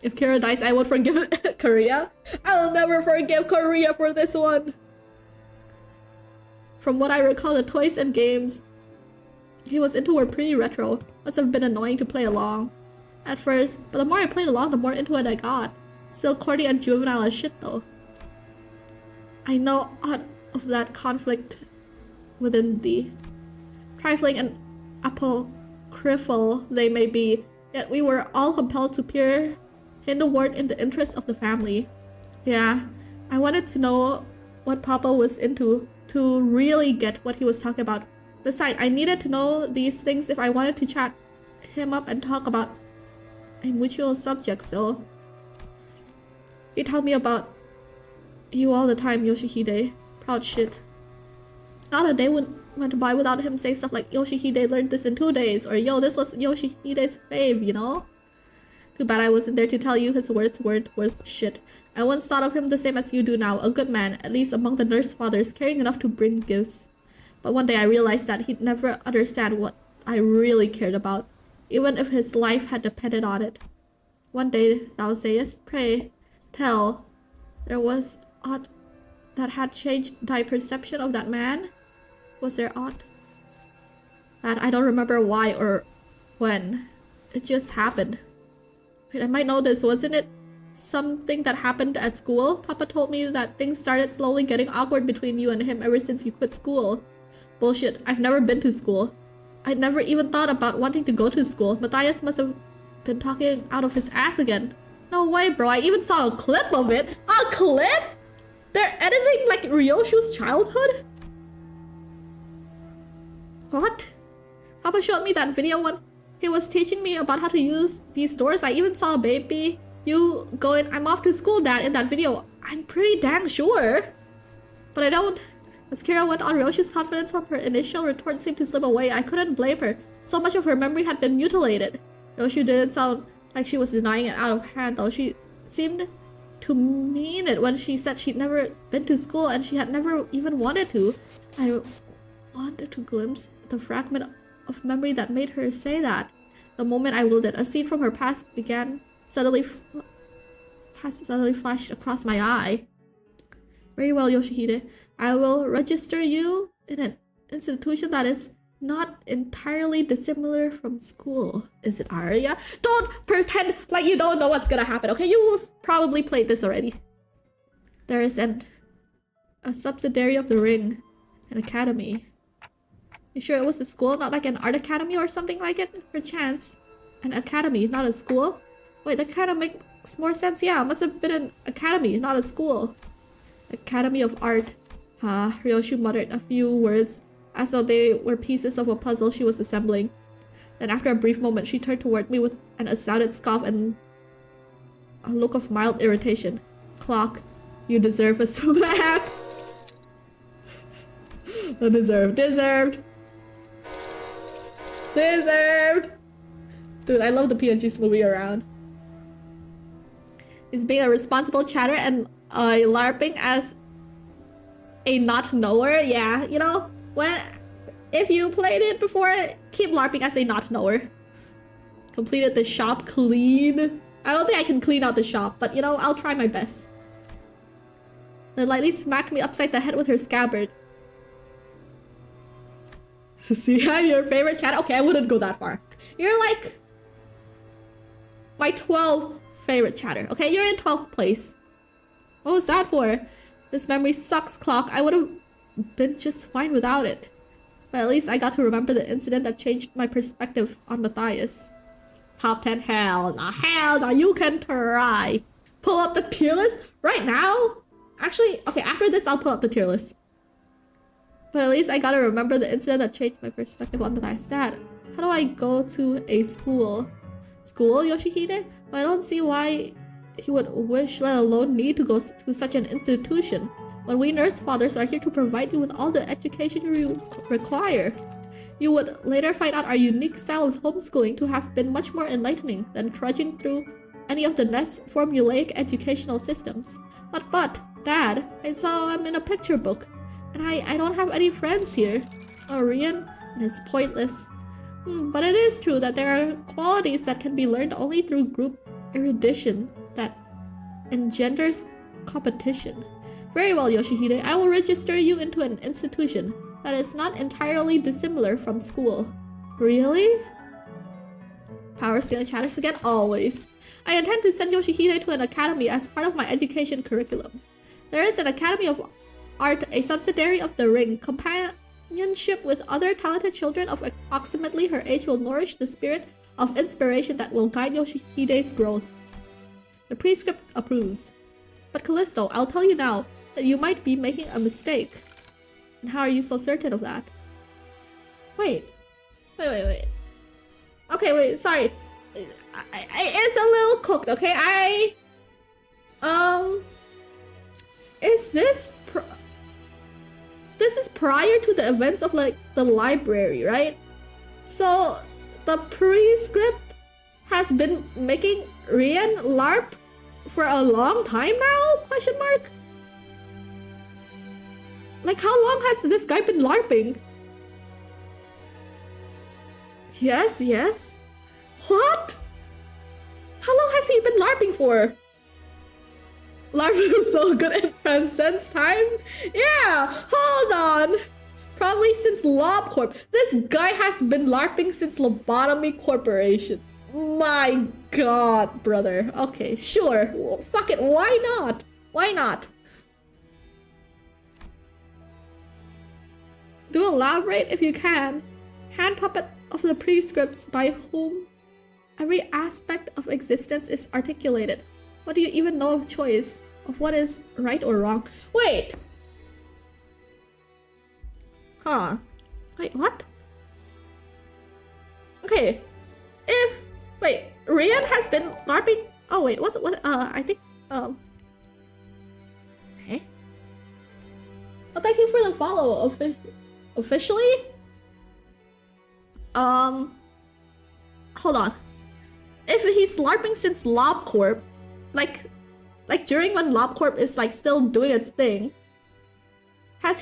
If Kira dies, I won't forgive Korea. I'll never forgive Korea for this one. From what I recall, the toys and games he was into were pretty retro. Must have been annoying to play along at first, but the more I played along, the more into it I got. Still corny and juvenile as shit though. I know aught of that conflict within thee. Trifling and apocryphal they may be, yet we were all compelled to peer Hindward in the interest of the family. Yeah, I wanted to know what Papa was into to really get what he was talking about. Besides, I needed to know these things if I wanted to chat him up and talk about a mutual subject, so... He told me about you all the time, Yoshihide. Proud shit. Not a day went by without him saying stuff like, Yoshihide learned this in 2 days, or yo, this was Yoshihide's fave, you know? Too bad I wasn't there to tell you his words weren't worth shit. I once thought of him the same as you do now, a good man, at least among the nurse fathers, caring enough to bring gifts. But one day I realized that he'd never understand what I really cared about, even if his life had depended on it. One day, thou sayest, pray, tell, there was aught that had changed thy perception of that man? Was there aught? That I don't remember why or when. It just happened. Wait, I might know this, wasn't it? Something that happened at school? Papa told me that things started slowly getting awkward between you and him ever since you quit school. Bullshit, I've never been to school. I'd never even thought about wanting to go to school. Matthias must have been talking out of his ass again. No way, bro, I even saw a clip of it. A clip? They're editing like Ryoshu's childhood? What? Papa showed me that video when he was teaching me about how to use these doors. I even saw a baby you going, I'm off to school, Dad, in that video. I'm pretty dang sure. But I don't. As Kira went on, Ryoshu's confidence from her initial retort seemed to slip away. I couldn't blame her. So much of her memory had been mutilated. Ryoshu didn't sound like she was denying it out of hand, though. She seemed to mean it when she said she'd never been to school and she had never even wanted to. I wanted to glimpse the fragment of memory that made her say that. The moment I willed it, a scene from her past suddenly flashed across my eye. Very well, Yoshihide. I will register you in an institution that is not entirely dissimilar from school. Is it Arya? Don't pretend like you don't know what's gonna happen, okay? You've probably played this already. There is a subsidiary of the ring, an academy. You sure it was a school, not like an art academy or something like it? Perchance. An academy, not a school? Wait, that kind of makes more sense. Yeah, it must have been an academy, not a school. Academy of Art. Ryoshu muttered a few words as though they were pieces of a puzzle she was assembling. Then after a brief moment, she turned toward me with an astounded scoff and a look of mild irritation. Clock, you deserve a smack. Deserved. Dude, I love the PNGs moving around. He's being a responsible chatter and LARPing as a not knower. Yeah, you know, if you played it before, keep LARPing as a not knower. Completed the shop clean. I don't think I can clean out the shop, but you know, I'll try my best. Then lightly smacked me upside the head with her scabbard. See, I'm your favorite chat? Okay, I wouldn't go that far. You're like my 12th favorite chatter. Okay, you're in 12th place. What was that for? This memory sucks, Clock. I would have been just fine without it. But at least I got to remember the incident that changed my perspective on Matthias. Top 10 hell no, you can try. Pull up the tier list right now? Actually, okay, after this I'll pull up the tier list. But at least I gotta remember the incident that changed my perspective on Matthias' dad. How do I go to a school? School, Yoshihide? Well, I don't see why he would wish, let alone need, to go to such an institution, when we nurse fathers are here to provide you with all the education you require. You would later find out our unique style of homeschooling to have been much more enlightening than trudging through any of the less formulaic educational systems. But, Dad, I saw him in a picture book, and I don't have any friends here. Oh, Rian? And it's pointless. But it is true that there are qualities that can be learned only through group erudition that engenders competition. Very well, Yoshihide. I will register you into an institution that is not entirely dissimilar from school. Really? Power scaling chatters again? Always. I intend to send Yoshihide to an academy as part of my education curriculum. There is an Academy of Art, a subsidiary of the Ring. Companionship with other talented children of approximately her age will nourish the spirit of inspiration that will guide Yoshihide's growth. The prescript approves. But Callisto, I'll tell you now that you might be making a mistake. And how are you so certain of that? Wait. Okay, wait, sorry. It's a little cooked, okay? Is this this is prior to the events of, like, the library, right? So, the prescript has been making Rian LARP for a long time now? Question mark? Like, how long has this guy been LARPing? Yes. What? How long has he been LARPing for? LARP is so good it transcends time? Yeah, hold on. Probably since LobCorp. This guy has been LARPing since Lobotomy Corporation. My god, brother. Okay, sure. Well, fuck it, why not? Why not? Do elaborate if you can. Hand puppet of the prescripts by whom every aspect of existence is articulated. What do you even know of choice? Of what is right or wrong? Wait! Huh. Wait, what? Okay. Wait, Rian has been LARPing. Oh, wait, what, I think, okay. Oh, thank you for the follow, officially? Hold on. If he's LARPing since LobCorp, like during when LobCorp is, like, still doing its thing, is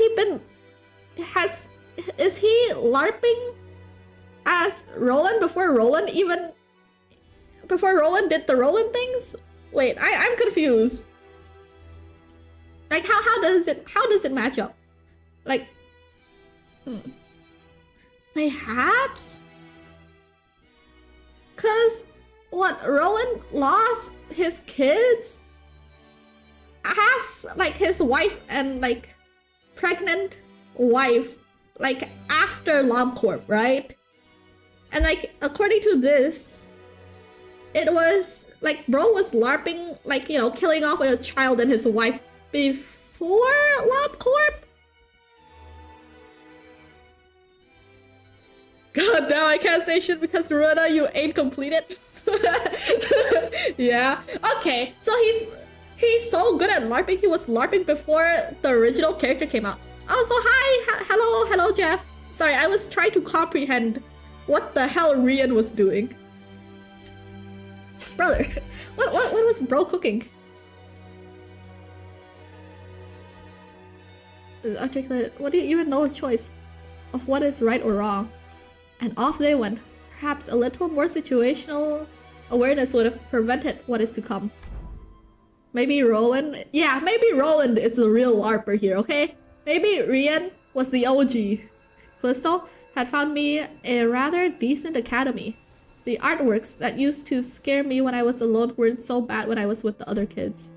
he LARPing as Roland before Roland did the Roland things? Wait, I'm confused. Like, how does it match up? Like, Perhaps? Cause what, Roland lost his kids? Half, like, his wife and, like, pregnant wife, like, after LobCorp, right? And, like, according to this, it was, like, bro was LARPing, like, you know, killing off a child and his wife before LobCorp? God damn, I can't say shit because Rona, you ain't completed. Yeah. Okay, so he's so good at LARPing, he was LARPing before the original character came out. Oh, so hi! Hello, Jeff. Sorry, I was trying to comprehend what the hell Rian was doing. Brother, what was bro cooking? Articulate, what do you even know of choice? Of what is right or wrong? And off they went. Perhaps a little more situational awareness would have prevented what is to come. Maybe Roland? Yeah, maybe Roland is the real LARPer here, okay? Maybe Rian was the OG. Callisto had found me a rather decent academy. The artworks that used to scare me when I was alone weren't so bad when I was with the other kids.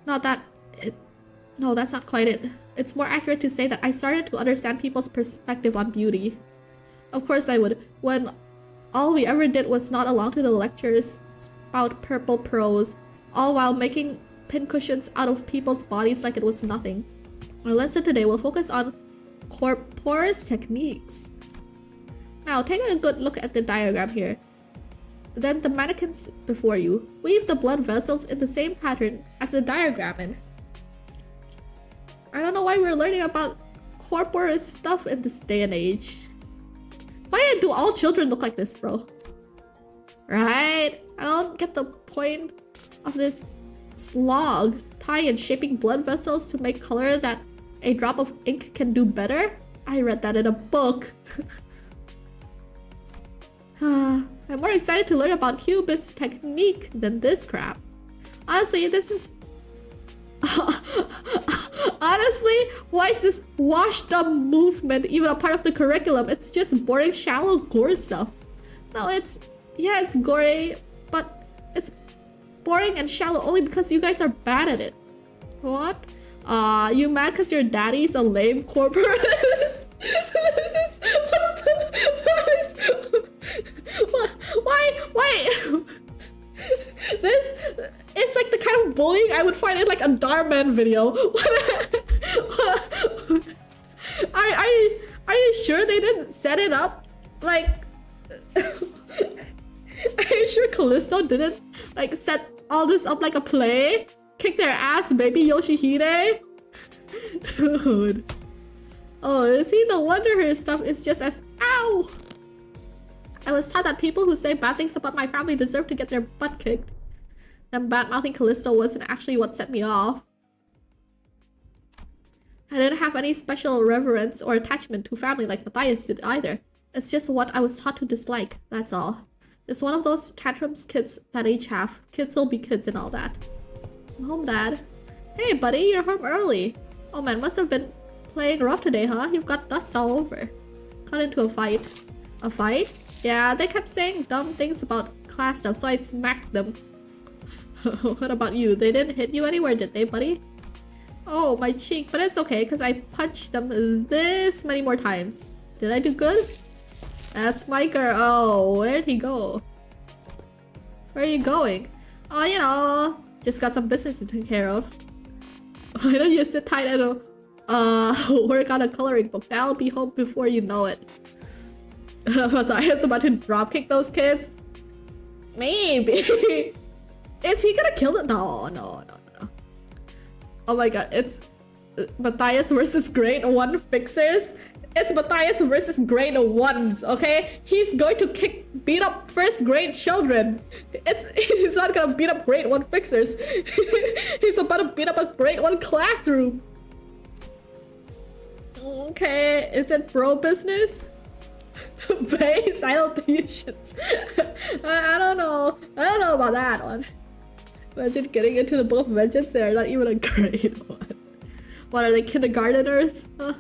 No, that's not quite it. it's more accurate to say that I started to understand people's perspective on beauty. Of course I would, when all we ever did was nod along to the lectures, spout purple prose, all while making pincushions out of people's bodies like it was nothing. Our lesson today will focus on corporous techniques. Now, take a good look at the diagram here. Then the mannequins before you. Weave the blood vessels in the same pattern as the diagram in. I don't know why we're learning about corporate stuff in this day and age. Why do all children look like this, bro? Right? I don't get the point of this slog tying and shaping blood vessels to make color that a drop of ink can do better. I read that in a book. I'm more excited to learn about Cubist technique than this crap. Honestly, this is... Honestly, why is this washed up movement even a part of the curriculum? It's just boring, shallow gore stuff. No, it's... Yeah, it's gory, but it's boring and shallow only because you guys are bad at it. What? You mad because your daddy's a lame corporatist? This is... What is... What? Why? This... It's like the kind of bullying I would find in like a Darman video. Are you sure they didn't set it up? Like... Are you sure Callisto didn't like set all this up like a play? Kick their ass, baby Yoshihide? Dude. Oh, see, no wonder her stuff is just as ow! I was taught that people who say bad things about my family deserve to get their butt kicked. Them bad-mouthing Callisto wasn't actually what set me off. I didn't have any special reverence or attachment to family like Matthias did either. It's just what I was taught to dislike, that's all. It's one of those tantrums kids that age have. Kids will be kids and all that. I'm home, Dad. Hey, buddy, you're home early. Oh man, must have been playing rough today, huh? You've got dust all over. Got into a fight. A fight? Yeah, they kept saying dumb things about class stuff, so I smacked them. What about you? They didn't hit you anywhere, did they, buddy? Oh, my cheek, but it's okay, because I punched them this many more times. Did I do good? That's my girl. Oh, where'd he go? Where are you going? Oh, you know, just got some business to take care of. Why don't you sit tight and work on a coloring book? That'll be home before you know it. Matthias about to dropkick those kids? Maybe. Is he gonna kill them? No. Oh my god, it's Matthias versus grade 1 fixers. It's Matthias versus grade 1s, okay? He's going to beat up first grade children. He's not gonna beat up grade 1 fixers. He's about to beat up a grade 1 classroom. Okay, is it bro business? Base? I don't think you should. I don't know. I don't know about that one. Imagine getting into the Book of Vengeance. They're not even a grade 1. What are they, kindergarteners? Huh?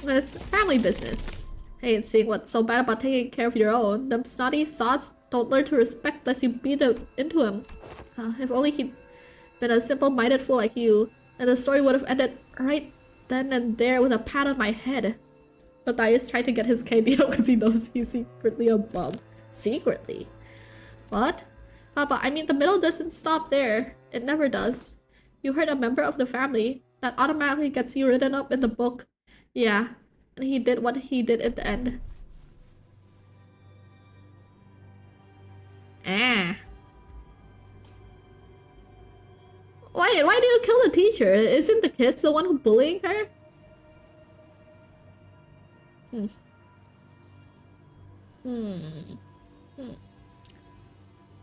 It's family business. Hey, and seeing what's so bad about taking care of your own. Them snotty sods don't learn to respect unless you beat them into him. If only he'd been a simple-minded fool like you, then the story would have ended right then and there with a pat on my head. Matthias tried to get his KD up because he knows he's secretly a bum. Secretly? What? Papa, I mean the middle doesn't stop there. It never does. You hurt a member of the family. That automatically gets you written up in the book. Yeah, and he did what he did at the end. Why do you kill the teacher? Isn't the kid the one who bullying her?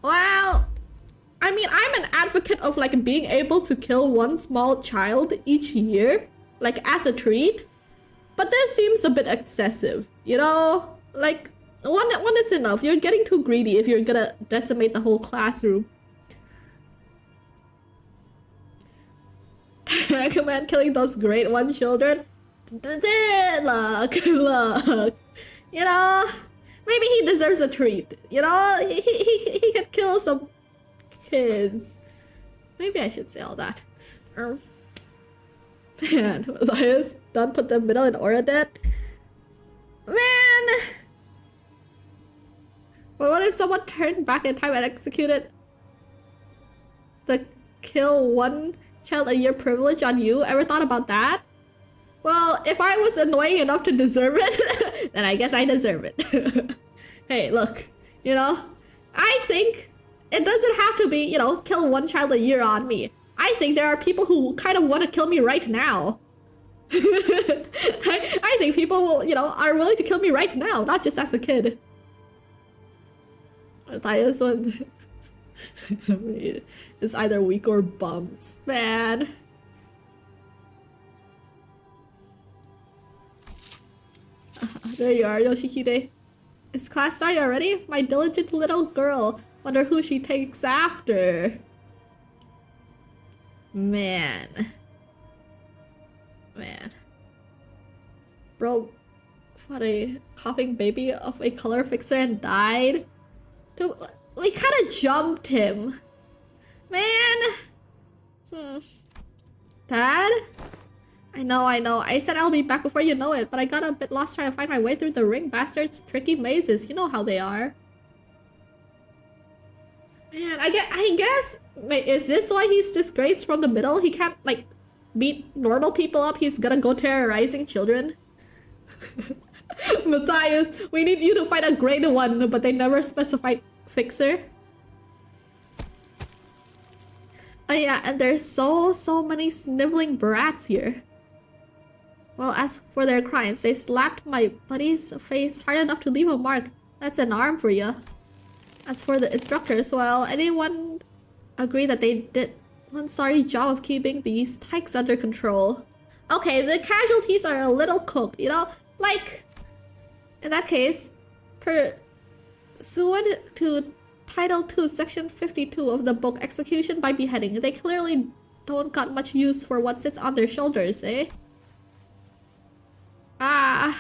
Well, I mean, I'm an advocate of like being able to kill one small child each year, like as a treat. But this seems a bit excessive, you know? Like, one is enough. You're getting too greedy if you're gonna decimate the whole classroom. I recommend killing those grade 1 children. Look. You know, maybe he deserves a treat. You know, he could kill some kids. Maybe I should say all that. Man, Elias, don't put the middle in aura dead. Man! But what if someone turned back in time and executed the kill one child a year privilege on you? Ever thought about that? Well, if I was annoying enough to deserve it, then I guess I deserve it. Hey, look, you know, I think it doesn't have to be, you know, kill one child a year on me. I think there are people who kind of want to kill me right now. I think people will, you know, are willing to kill me right now, not just as a kid. This one is either weak or bums, man. There you are, Yoshihide. Is class starting already? My diligent little girl. Wonder who she takes after. Man. Bro fought a coughing baby of a color fixer and died. Dude, we kind of jumped him. Man. Dad? I know. I said I'll be back before you know it, but I got a bit lost trying to find my way through the ring bastards' tricky mazes. You know how they are. Man, I guess... Wait, is this why he's disgraced from the middle? He can't, like, beat normal people up? He's gonna go terrorizing children? Matthias, we need you to fight a grade 1, but they never specified fixer. Oh yeah, and there's so many sniveling brats here. Well, as for their crimes, they slapped my buddy's face hard enough to leave a mark. That's an arm for you. As for the instructors, well, anyone agree that they did one sorry job of keeping these tykes under control. Okay, the casualties are a little cooked, you know? Like, in that case, pursuant to Title 2, Section 52 of the book Execution by Beheading, they clearly don't got much use for what sits on their shoulders, eh? Ah.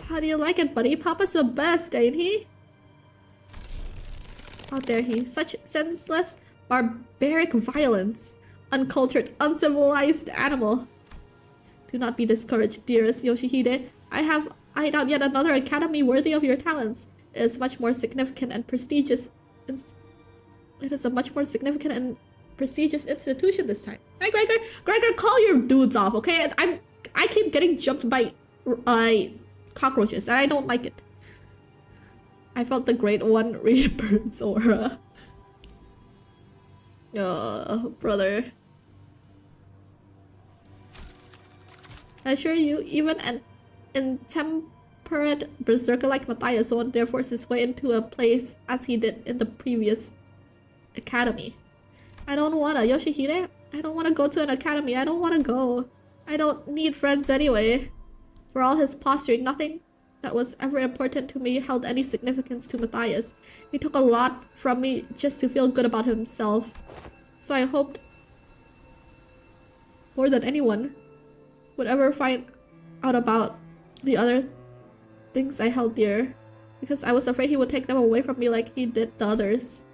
How do you like it, buddy? Papa's the best, ain't he? How dare he? Such senseless, barbaric violence. Uncultured, uncivilized animal. Do not be discouraged, dearest Yoshihide. I have eyed out yet another academy worthy of your talents. It is much more significant and prestigious. It is a much more significant and prestigious institution this time. Hey, Gregor! Gregor, call your dudes off, okay? I keep getting jumped by cockroaches, and I don't like it. I felt the Great One Reaper's aura. Oh, brother. I assure you, even an intemperate berserker like Matthias won't dare force his way into a place as he did in the previous academy. I don't wanna, Yoshihide. I don't wanna go to an academy. I don't wanna go. I don't need friends anyway. For all his posturing, nothing that was ever important to me held any significance to Matthias. He took a lot from me just to feel good about himself. So I hoped more than anyone would ever find out about the other things I held dear, because I was afraid he would take them away from me like he did the others.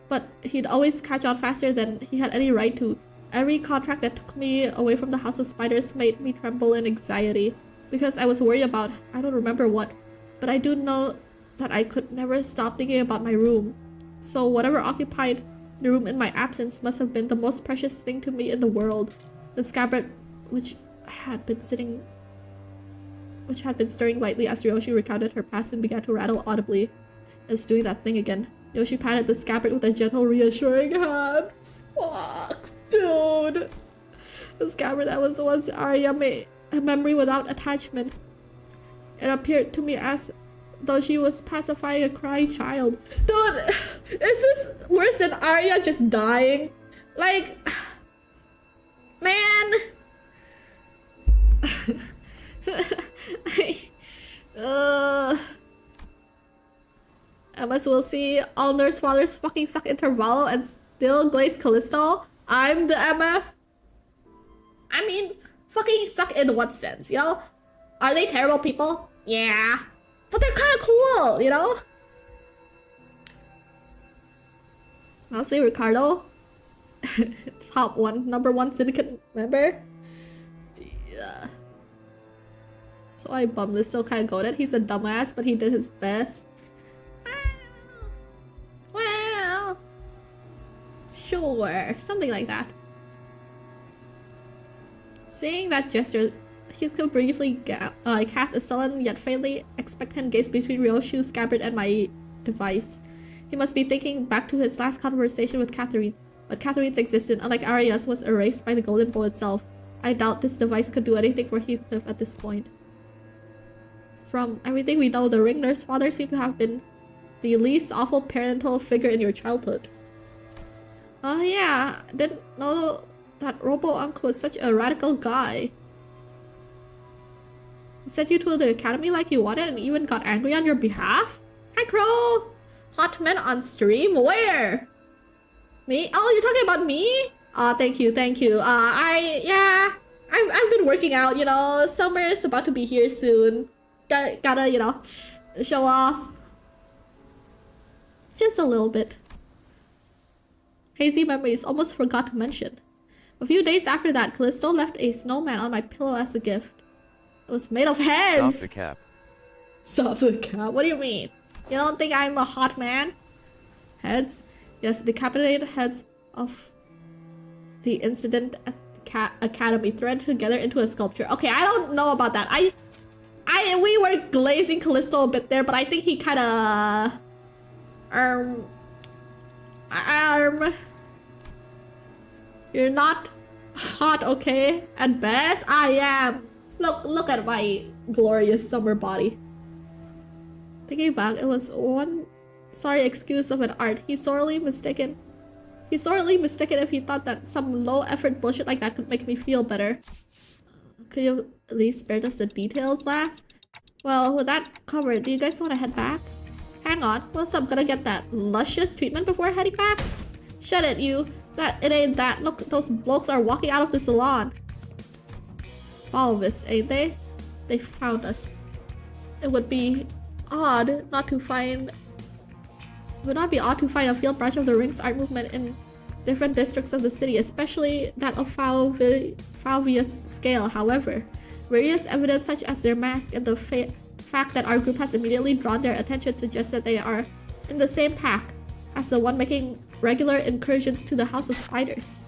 But he'd always catch on faster than he had any right to. Every contract that took me away from the House of Spiders made me tremble in anxiety, because I was worried about, I don't remember what, but I do know that I could never stop thinking about my room. So whatever occupied the room in my absence must have been the most precious thing to me in the world. The scabbard, which had been stirring lightly as Yoshi recounted her past and began to rattle audibly. It's doing that thing again. Yoshi patted the scabbard with a gentle, reassuring hand. Fuck, dude. The scabbard that was once Arya made a memory without attachment. It appeared to me as though she was pacifying a crying child. Dude, is this worse than Arya just dying? Like, man. MS will see all nurse fathers fucking suck Intervallo and still glaze Callisto. I'm the MF. I mean, fucking suck in what sense, yo? Are they terrible people? Yeah. But they're kind of cool, you know? I'll say Ricardo. Top one, number one syndicate member. Yeah. So I bummed this, so kind of goated. He's a dumbass, but he did his best. Well, sure, something like that. Seeing that gesture, he could briefly cast a sullen yet faintly expectant gaze between Ryoshu's scabbard and my device. He must be thinking back to his last conversation with Catherine, but Catherine's existence, unlike Arya's, was erased by the golden bow itself. I doubt this device could do anything for Heathcliff at this point. From everything we know, the ring nurse father seemed to have been the least awful parental figure in your childhood. Oh yeah, I didn't know that Robo-Uncle was such a radical guy. He sent you to the academy like you wanted and even got angry on your behalf? Hi Crow! Hot men on stream? Where? Me? Oh, you're talking about me? Oh, thank you, thank you. I've been working out, you know. Summer is about to be here soon. Gotta, you know, show off. Just a little bit. Hazy memories, almost forgot to mention. A few days after that, Callisto left a snowman on my pillow as a gift. It was made of heads! Stop the cap. Stop the cap? What do you mean? You don't think I'm a hot man? Heads? Yes, decapitated heads of the incident at the academy threaded together into a sculpture. Okay, I don't know about that. We were glazing Callisto a bit there, but I think he kinda... You're not hot, okay? At best, I am. Look at my glorious summer body. Thinking back, it was one sorry excuse of an art. He's sorely mistaken if he thought that some low-effort bullshit like that could make me feel better. Could you at least spare us the details, lass? Well, with that covered, do you guys want to head back? Hang on, what's up? Gonna get that luscious treatment before heading back? Shut it, you. It ain't that. Look, those blokes are walking out of the salon. Follow this, ain't they? They found us. It would be odd not to find... It would not be odd to find a field branch of the Ring's art movement in different districts of the city, especially that of Falvia's scale. However, various evidence such as their mask and the fact that our group has immediately drawn their attention suggests that they are in the same pack as the one making regular incursions to the House of Spiders.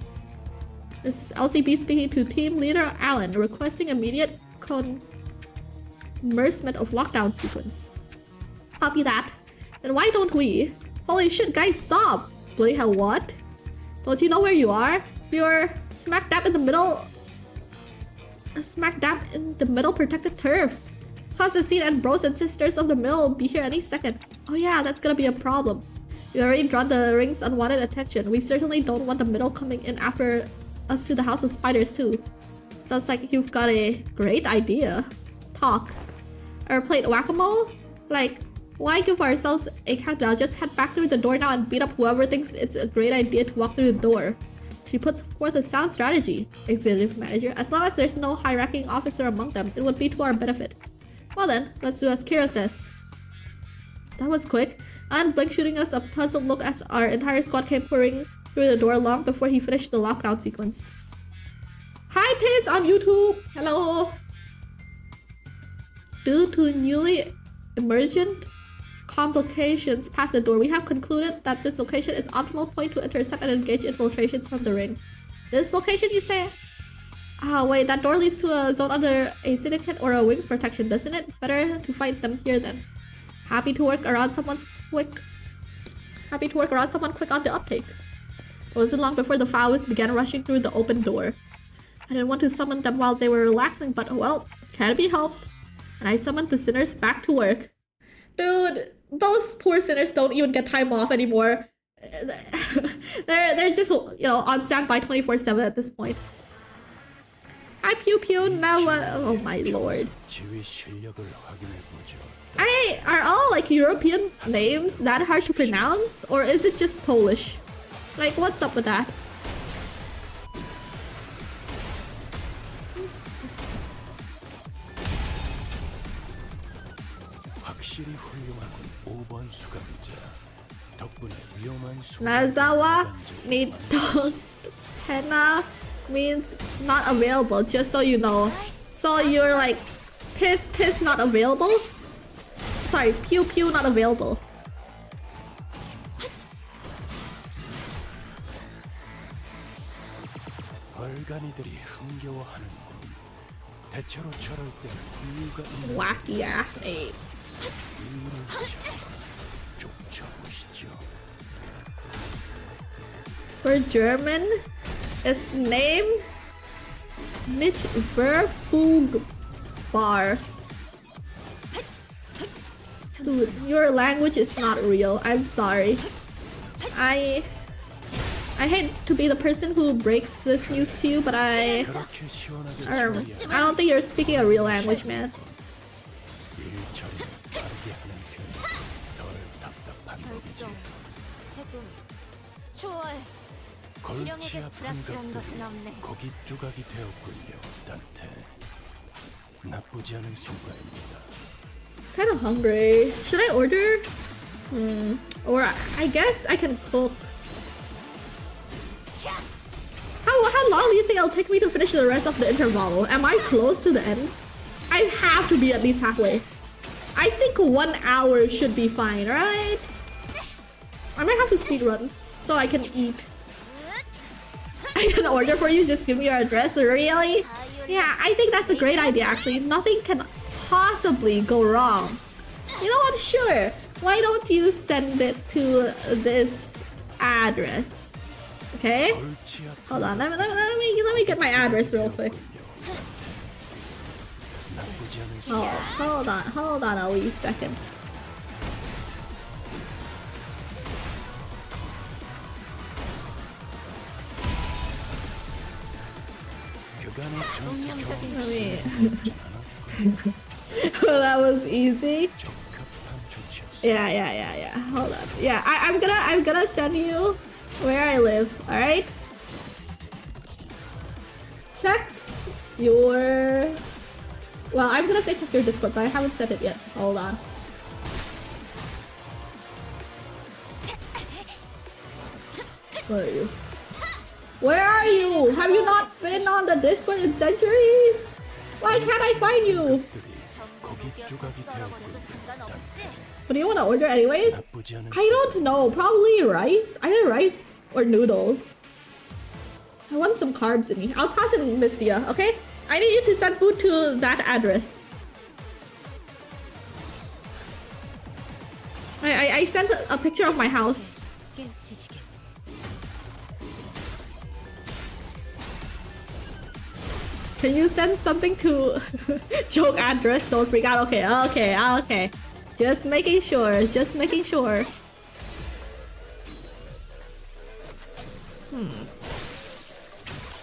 This is LCB speaking to team leader Alan, requesting immediate immersement of lockdown sequence. Copy that. Then why don't we? Holy shit, guys, stop! Bloody hell, what? Don't you know where you are? You're smack dab in the middle. Smack dab in the middle protected turf. Constantine and bros and sisters of the middle will be here any second. Oh yeah, that's gonna be a problem. We already drawn the Ring's unwanted attention. We certainly don't want the middle coming in after us to the House of Spiders too. Sounds like you've got a great idea. Talk. Or played whack-a-mole? Like, why give ourselves a countdown? Just head back through the door now and beat up whoever thinks it's a great idea to walk through the door. She puts forth a sound strategy, executive manager. As long as there's no high-ranking officer among them, it would be to our benefit. Well then, let's do as Kira says. That was quick. Alan blinked, shooting us a puzzled look as our entire squad came pouring through the door long before he finished the lockdown sequence. Hi Piz on YouTube! Hello! Due to newly emergent complications past the door, we have concluded that this location is optimal point to intercept and engage infiltrations from the Ring. This location, you say? Ah, wait, that door leads to a zone under a syndicate or a wing's protection, doesn't it? Better to find them here then. Happy to work around someone quick on the uptake. It wasn't long before the Fowls began rushing through the open door. I didn't want to summon them while they were relaxing, but well, can't be helped. And I summoned the sinners back to work. Dude, those poor sinners don't even get time off anymore. They're just, you know, on standby 24/7 at this point. Hi Pew Pew, now oh my lord. Are all like European names that hard to pronounce? Or is it just Polish? Like, what's up with that? Nazawa ni toast. Henna means not available, just so you know. So you're like, piss not available? Sorry, pew not available. Wacky athlete. For German, it's name nicht verfügbar. Dude, your language is not real. I'm sorry. I hate to be the person who breaks this news to you, but I don't think you're speaking a real language, man. Kind of hungry. Should I order? Or I guess I can cook. How long do you think it'll take me to finish the rest of the interval? Am I close to the end? I have to be at least halfway. I think 1 hour should be fine, right? I might have to speedrun so I can eat. I can order for you, just give me your address. Really? Yeah, I think that's a great idea actually. Nothing can possibly go wrong. You know what? Sure. Why don't you send it to this address? Okay? Hold on, let me get my address real quick. Oh, hold on a wee second. Well, that was easy. Yeah. Hold on. Yeah, I'm gonna send you where I live. All right. Check your. Well, I'm gonna say check your Discord, but I haven't said it yet. Hold on. Where are you? Where are you? Have you not been on the Discord in centuries? Why can't I find you? What do you want to order anyways? I don't know. Probably rice. Either rice or noodles. I want some carbs in me. I'll toss it in Mistia, okay? I need you to send food to that address. I sent a picture of my house. Can you send something to joke address? Don't freak out. Okay. Just making sure. I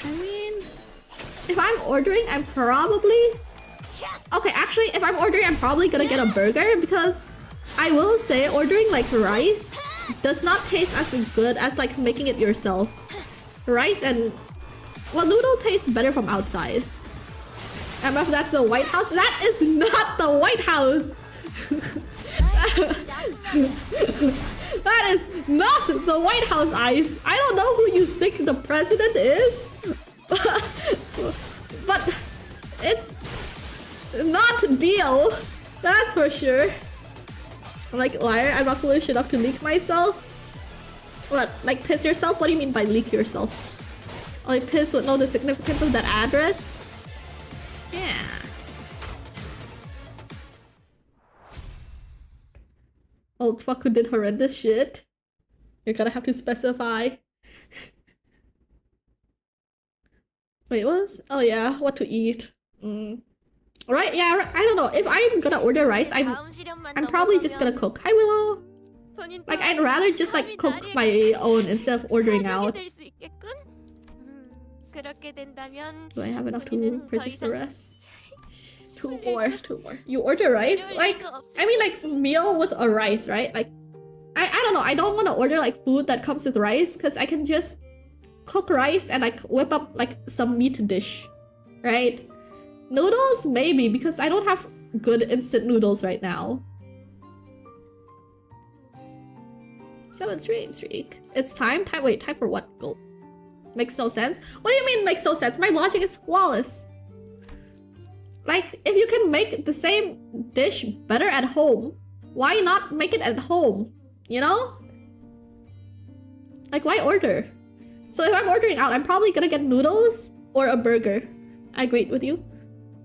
mean, if I'm ordering, I'm probably... Okay, actually, if I'm ordering, I'm probably gonna get a burger because I will say ordering like rice does not taste as good as like making it yourself. Rice and... Well, noodle tastes better from outside. MF, that's the White House? That is not the White House! That is not the White House, Ice! I don't know who you think the president is, but it's not Deal. That's for sure. I'm like, liar, I'm not foolish enough to leak myself. What? Like piss yourself? What do you mean by leak yourself? Only Piss would know the significance of that address? Yeah. Old fuck who did horrendous shit. You're gonna have to specify. Wait, what was? Oh yeah, what to eat. Right, yeah, I don't know. If I'm gonna order rice, I'm probably just gonna cook. Hi Willow! Like, I'd rather just like cook my own instead of ordering out. Do I have enough to purchase the rest? Two more. You order rice? Like, I mean like meal with a rice, right? Like, I don't know. I don't want to order like food that comes with rice because I can just cook rice and like whip up like some meat dish, right? Noodles? Maybe, because I don't have good instant noodles right now. 7 streak. It's time? Wait, time for what? Go. Makes no sense. What do you mean makes no sense? My logic is flawless. Like, if you can make the same dish better at home, why not make it at home? You know? Like, why order? So if I'm ordering out, I'm probably gonna get noodles or a burger. I agree with you.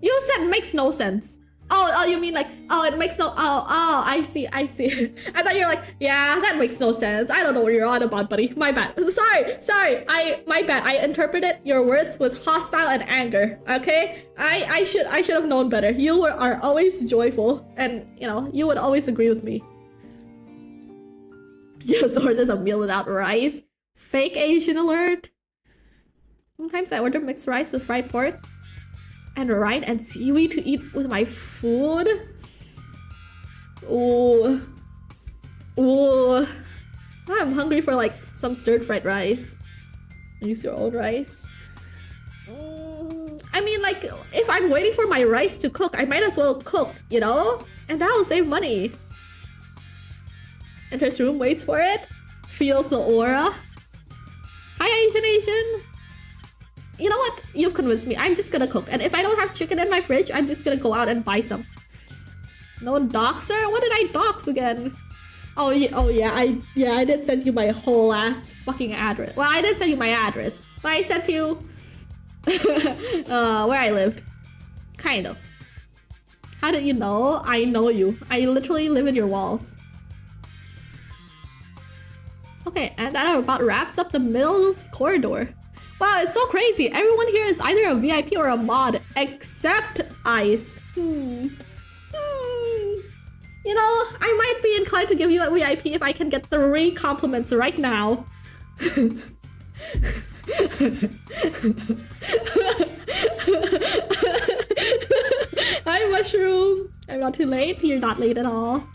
You said makes no sense. Oh, you mean like, oh, it makes no, I see. I thought you were like, yeah, that makes no sense. I don't know what you're on about, buddy. My bad. Sorry, my bad. I interpreted your words with hostile and anger, okay? I should have known better. You are always joyful, and, you know, you would always agree with me. Just ordered a meal without rice. Fake Asian alert. Sometimes I order mixed rice with fried pork and rice and seaweed to eat with my food. Ooh. I'm hungry for like some stir fried rice. Use your own rice. I mean, like, if I'm waiting for my rice to cook, I might as well cook, you know? And that'll save money. Enters room, waits for it. Feels the aura. Hi, Asian. You know what? You've convinced me. I'm just gonna cook. And if I don't have chicken in my fridge, I'm just gonna go out and buy some. No doxer? What did I dox again? Oh yeah, I did send you my whole ass fucking address. Well, I did send you my address, but I sent you where I lived. Kind of. How did you know? I know you. I literally live in your walls. Okay, and that about wraps up the middle corridor. Wow, it's so crazy. Everyone here is either a VIP or a mod, except Ice. You know, I might be inclined to give you a VIP if I can get 3 compliments right now. Hi, Mushroom. I'm not too late. You're not late at all.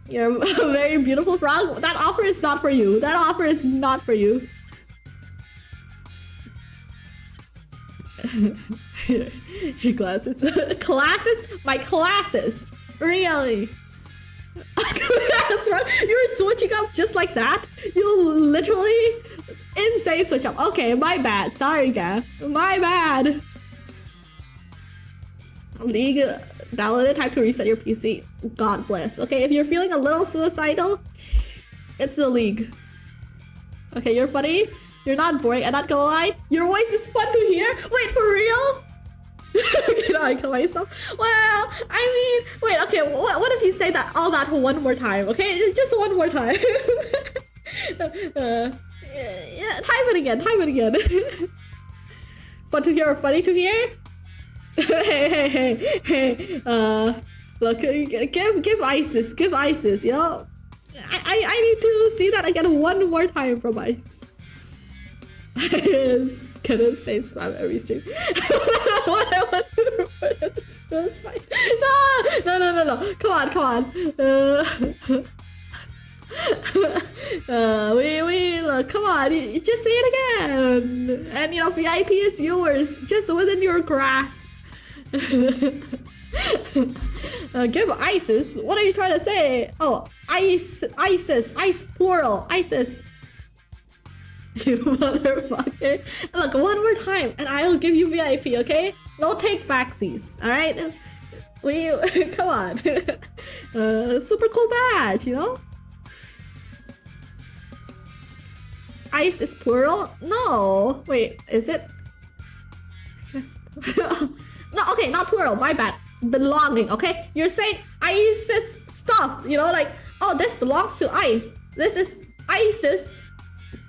You're a very beautiful frog. That offer is not for you. That offer is not for you. Your glasses. Classes? My classes. Really? That's right. You were switching up just like that? You literally insane switch up. Okay, my bad. Sorry, guy. My bad. League downloaded. Time to reset your PC. God bless. Okay, if you're feeling a little suicidal, it's the League. Okay, you're funny. You're not boring. I'm not gonna lie. Your voice is fun to hear. Wait, for real? Can I kill myself? Well, I mean, wait. Okay, what if you say that all that one more time? Okay, just one more time. Yeah, time it again. Time it again. Fun to hear or funny to hear? Hey. Look, give Isis. Give Isis. You know, I need to see that again one more time from Ice. I couldn't say spam every stream. What I want to report at the suicide. No. Come on. Look, come on. Just say it again. And you know, VIP is yours, just within your grasp. Give Isis. What are you trying to say? Oh, Isis, Ice plural, Isis. You motherfucker. Look, one more time and I'll give you VIP, okay? No take backsies, alright? Come on. Super cool badge, you know? Ice is plural? No. Wait, is it? No, okay, not plural, my bad. Belonging, okay? You're saying Isis stuff, you know, like, oh, this belongs to Ice. This is Isis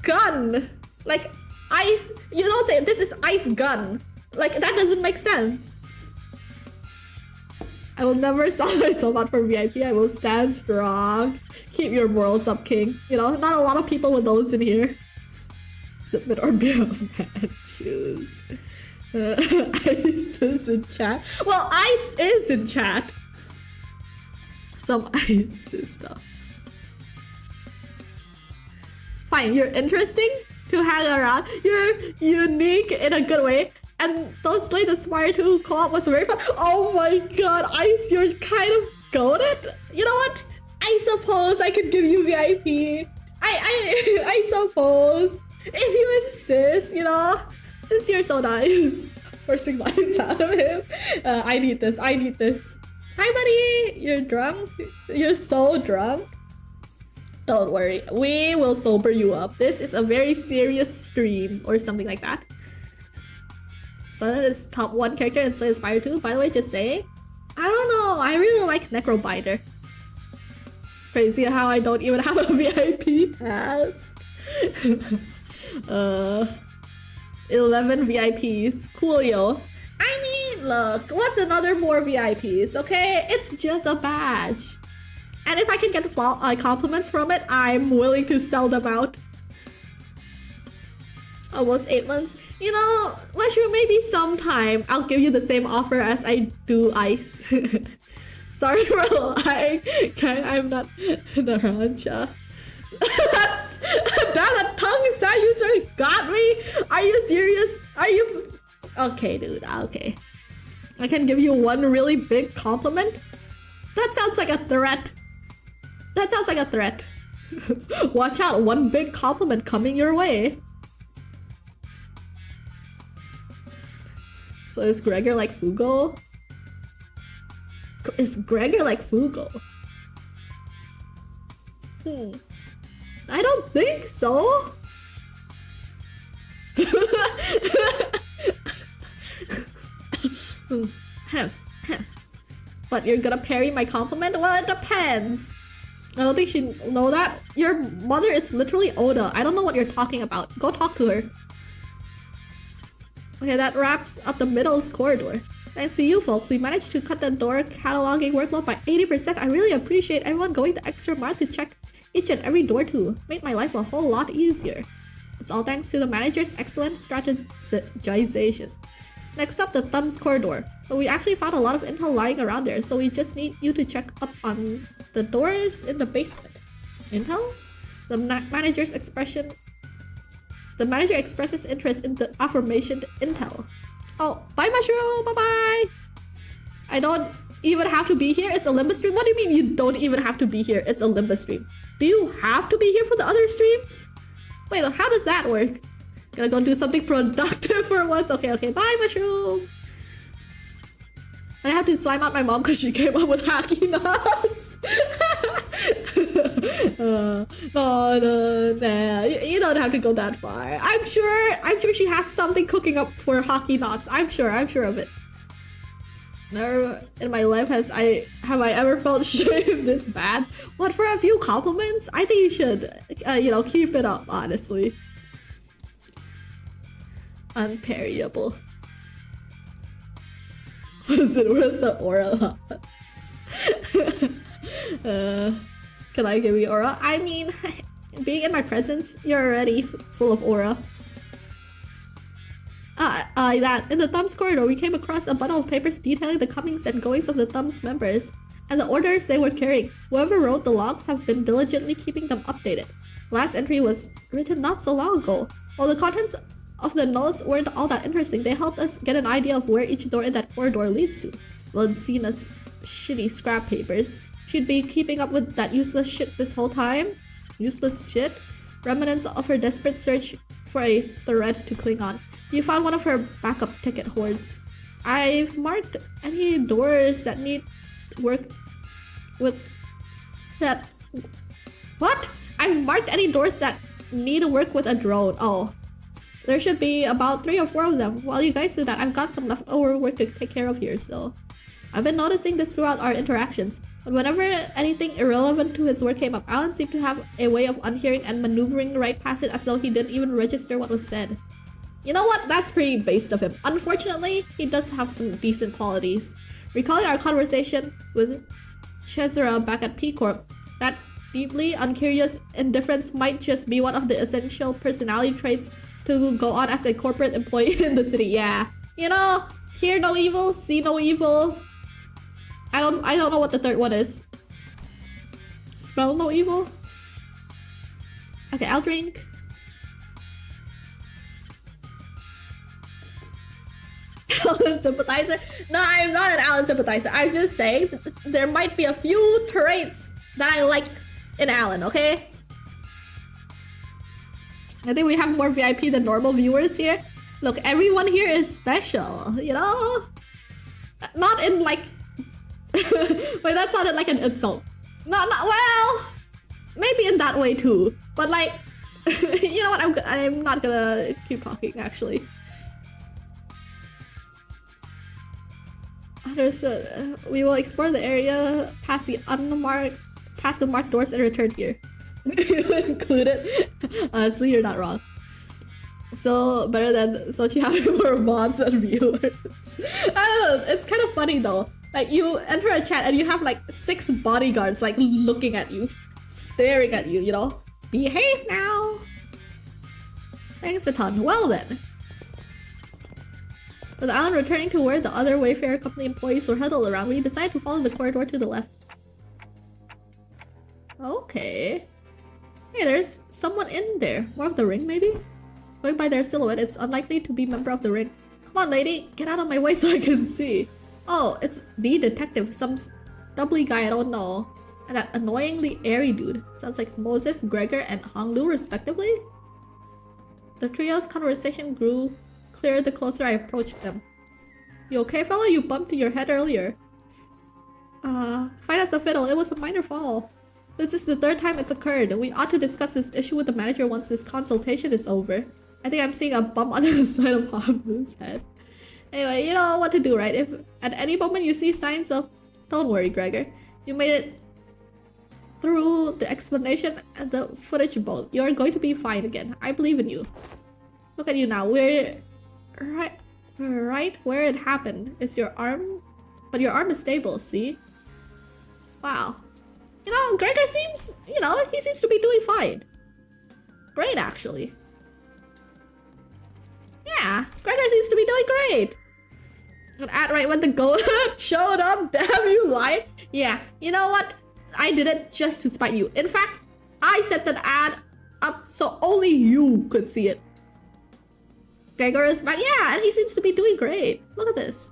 gun. Like, Ice, you don't say this is Ice gun. Like, that doesn't make sense. I will never sell myself out for VIP. I will stand strong. Keep your morals up, king. You know, not a lot of people with those in here. Submit or be a man. Choose. Ice is in chat. Well, Ice is in chat. Some Ice stuff. Fine, you're interesting to hang around. You're unique in a good way. And Don't Slay the Spire 2 co-op was very fun. Oh my god, Ice, you're kind of goated. You know what? I suppose I could give you VIP. I suppose. If you insist, you know, since you're so nice, forcing lines out of him. I need this. I need this. Hi, buddy. You're drunk. You're so drunk. Don't worry. We will sober you up. This is a very serious stream or something like that. So that is top 1 character in Slay Spire 2. By the way, just saying, I don't know. I really like Necrobiter. Crazy how I don't even have a VIP pass. 11 VIPs. Coolio. I mean, look, what's another more VIPs, okay? It's just a badge. And if I can get compliments from it, I'm willing to sell them out. Almost 8 months. You know, Mushroom, maybe sometime I'll give you the same offer as I do Ice. Sorry for lying. Okay, I'm not Naranja. That tongue stat user got me? Are you serious? Are you... Okay, dude, okay. I can give you one really big compliment? That sounds like a threat. That sounds like a threat. Watch out, one big compliment coming your way. So is Gregor like Fugo? Is Gregor like Fugo? I don't think so. But you're gonna parry my compliment? Well, it depends. I don't think she'd know that. Your mother is literally Oda. I don't know what you're talking about. Go talk to her. Okay, that wraps up the middle's corridor. Thanks to you folks, we managed to cut the door cataloging workload by 80%. I really appreciate everyone going the extra mile to check each and every door too. Made my life a whole lot easier. It's all thanks to the manager's excellent strategization. Next up, the Thumbs corridor. But we actually found a lot of intel lying around there, so we just need you to check up on the doors in the basement. Intel? The manager expresses interest in the aforementioned intel. Oh, bye Mushroom, bye-bye! I don't even have to be here, it's a Olympus stream? What do you mean you don't even have to be here, it's a Olympus stream? Do you have to be here for the other streams? Wait, how does that work? Gonna go do something productive for once? Okay, bye Mushroom! And I have to slime out my mom because she came up with hacky nuts. No, you don't have to go that far. I'm sure she has something cooking up for hockey knots. I'm sure of it. Never in my life have I ever felt shame this bad. What, for a few compliments? I think you should, keep it up, honestly. Unparryable. Was it worth the aura loss? Can I give you aura? I mean, being in my presence, you're already full of aura. In the Thumbs corridor, we came across a bundle of papers detailing the comings and goings of the Thumbs members and the orders they were carrying. Whoever wrote the logs have been diligently keeping them updated. Last entry was written not so long ago. While the contents of the notes weren't all that interesting, they helped us get an idea of where each door in that corridor leads to. Lenzina's shitty scrap papers. She'd be keeping up with that useless shit this whole time? Useless shit? Remnants of her desperate search for a thread to cling on. You found one of her backup ticket hoards. I've marked any doors that need work with that... What? I've marked any doors that need work with a drone. Oh. There should be about 3 or 4 of them. While you guys do that, I've got some leftover work to take care of here, so... I've been noticing this throughout our interactions, but whenever anything irrelevant to his work came up, Alan seemed to have a way of unhearing and maneuvering right past it as though he didn't even register what was said. You know what? That's pretty based of him. Unfortunately, he does have some decent qualities. Recalling our conversation with Cesara back at P-Corp, that deeply uncurious indifference might just be one of the essential personality traits to go on as a corporate employee in the city. Yeah. You know, hear no evil, see no evil. I don't know what the third one is. Smell no evil? Okay, I'll drink. Alan sympathizer? No, I'm not an Alan sympathizer. I'm just saying there might be a few traits that I like in Alan, okay? I think we have more VIP than normal viewers here. Look, everyone here is special, you know? Not in like... Wait, that sounded like an insult. Not well, maybe in that way too. But like, you know what? I'm not gonna keep talking actually. Understood. We will explore the area past the marked doors and return here. Included. Honestly, you're not wrong. So better than Sochi having more mods and viewers. I don't know. It's kind of funny though. Like you enter a chat and you have like 6 bodyguards like looking at you, staring at you. You know, behave now. Thanks a ton. Well then. With the island returning to where the other Wayfarer company employees were huddled around, we decided to follow the corridor to the left. Okay. Hey, there's someone in there. More of the ring, maybe? Going by their silhouette, it's unlikely to be a member of the ring. Come on, lady. Get out of my way so I can see. Oh, it's the detective. Some stubbly guy I don't know. And that annoyingly airy dude. Sounds like Moses, Gregor, and Honglu, respectively? The trio's conversation grew clearer the closer I approached them. You okay, fella? You bumped your head earlier. Fine as a fiddle. It was a minor fall. This is the 3rd time it's occurred. We ought to discuss this issue with the manager once this consultation is over. I think I'm seeing a bump under the side of Honglu's head. Anyway, you know what to do, right? If at any moment you see signs of... Don't worry, Gregor. You made it through the explanation and the footage both. You're going to be fine again. I believe in you. Look at you now. We're right where it happened. Is your arm... But your arm is stable, see? Wow. You know, Gregor seems... You know, he seems to be doing fine. Great, actually. Yeah, Gregor seems to be doing great. And at right when the goat showed up, damn you lied. Yeah, you know what? I did it just to spite you. In fact, I set that ad up so only you could see it. Gregor is back. Yeah, and he seems to be doing great. Look at this.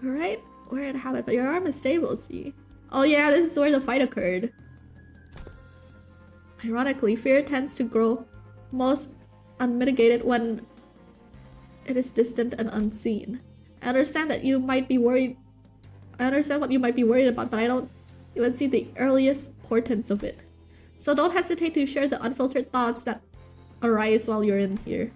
Alright, where it happened, but your arm is stable, see? Oh yeah, this is where the fight occurred. Ironically, fear tends to grow most unmitigated when it is distant and unseen. I understand that you might be worried. I understand what you might be worried about, but I don't even see the earliest portents of it. So don't hesitate to share the unfiltered thoughts that arise while you're in here.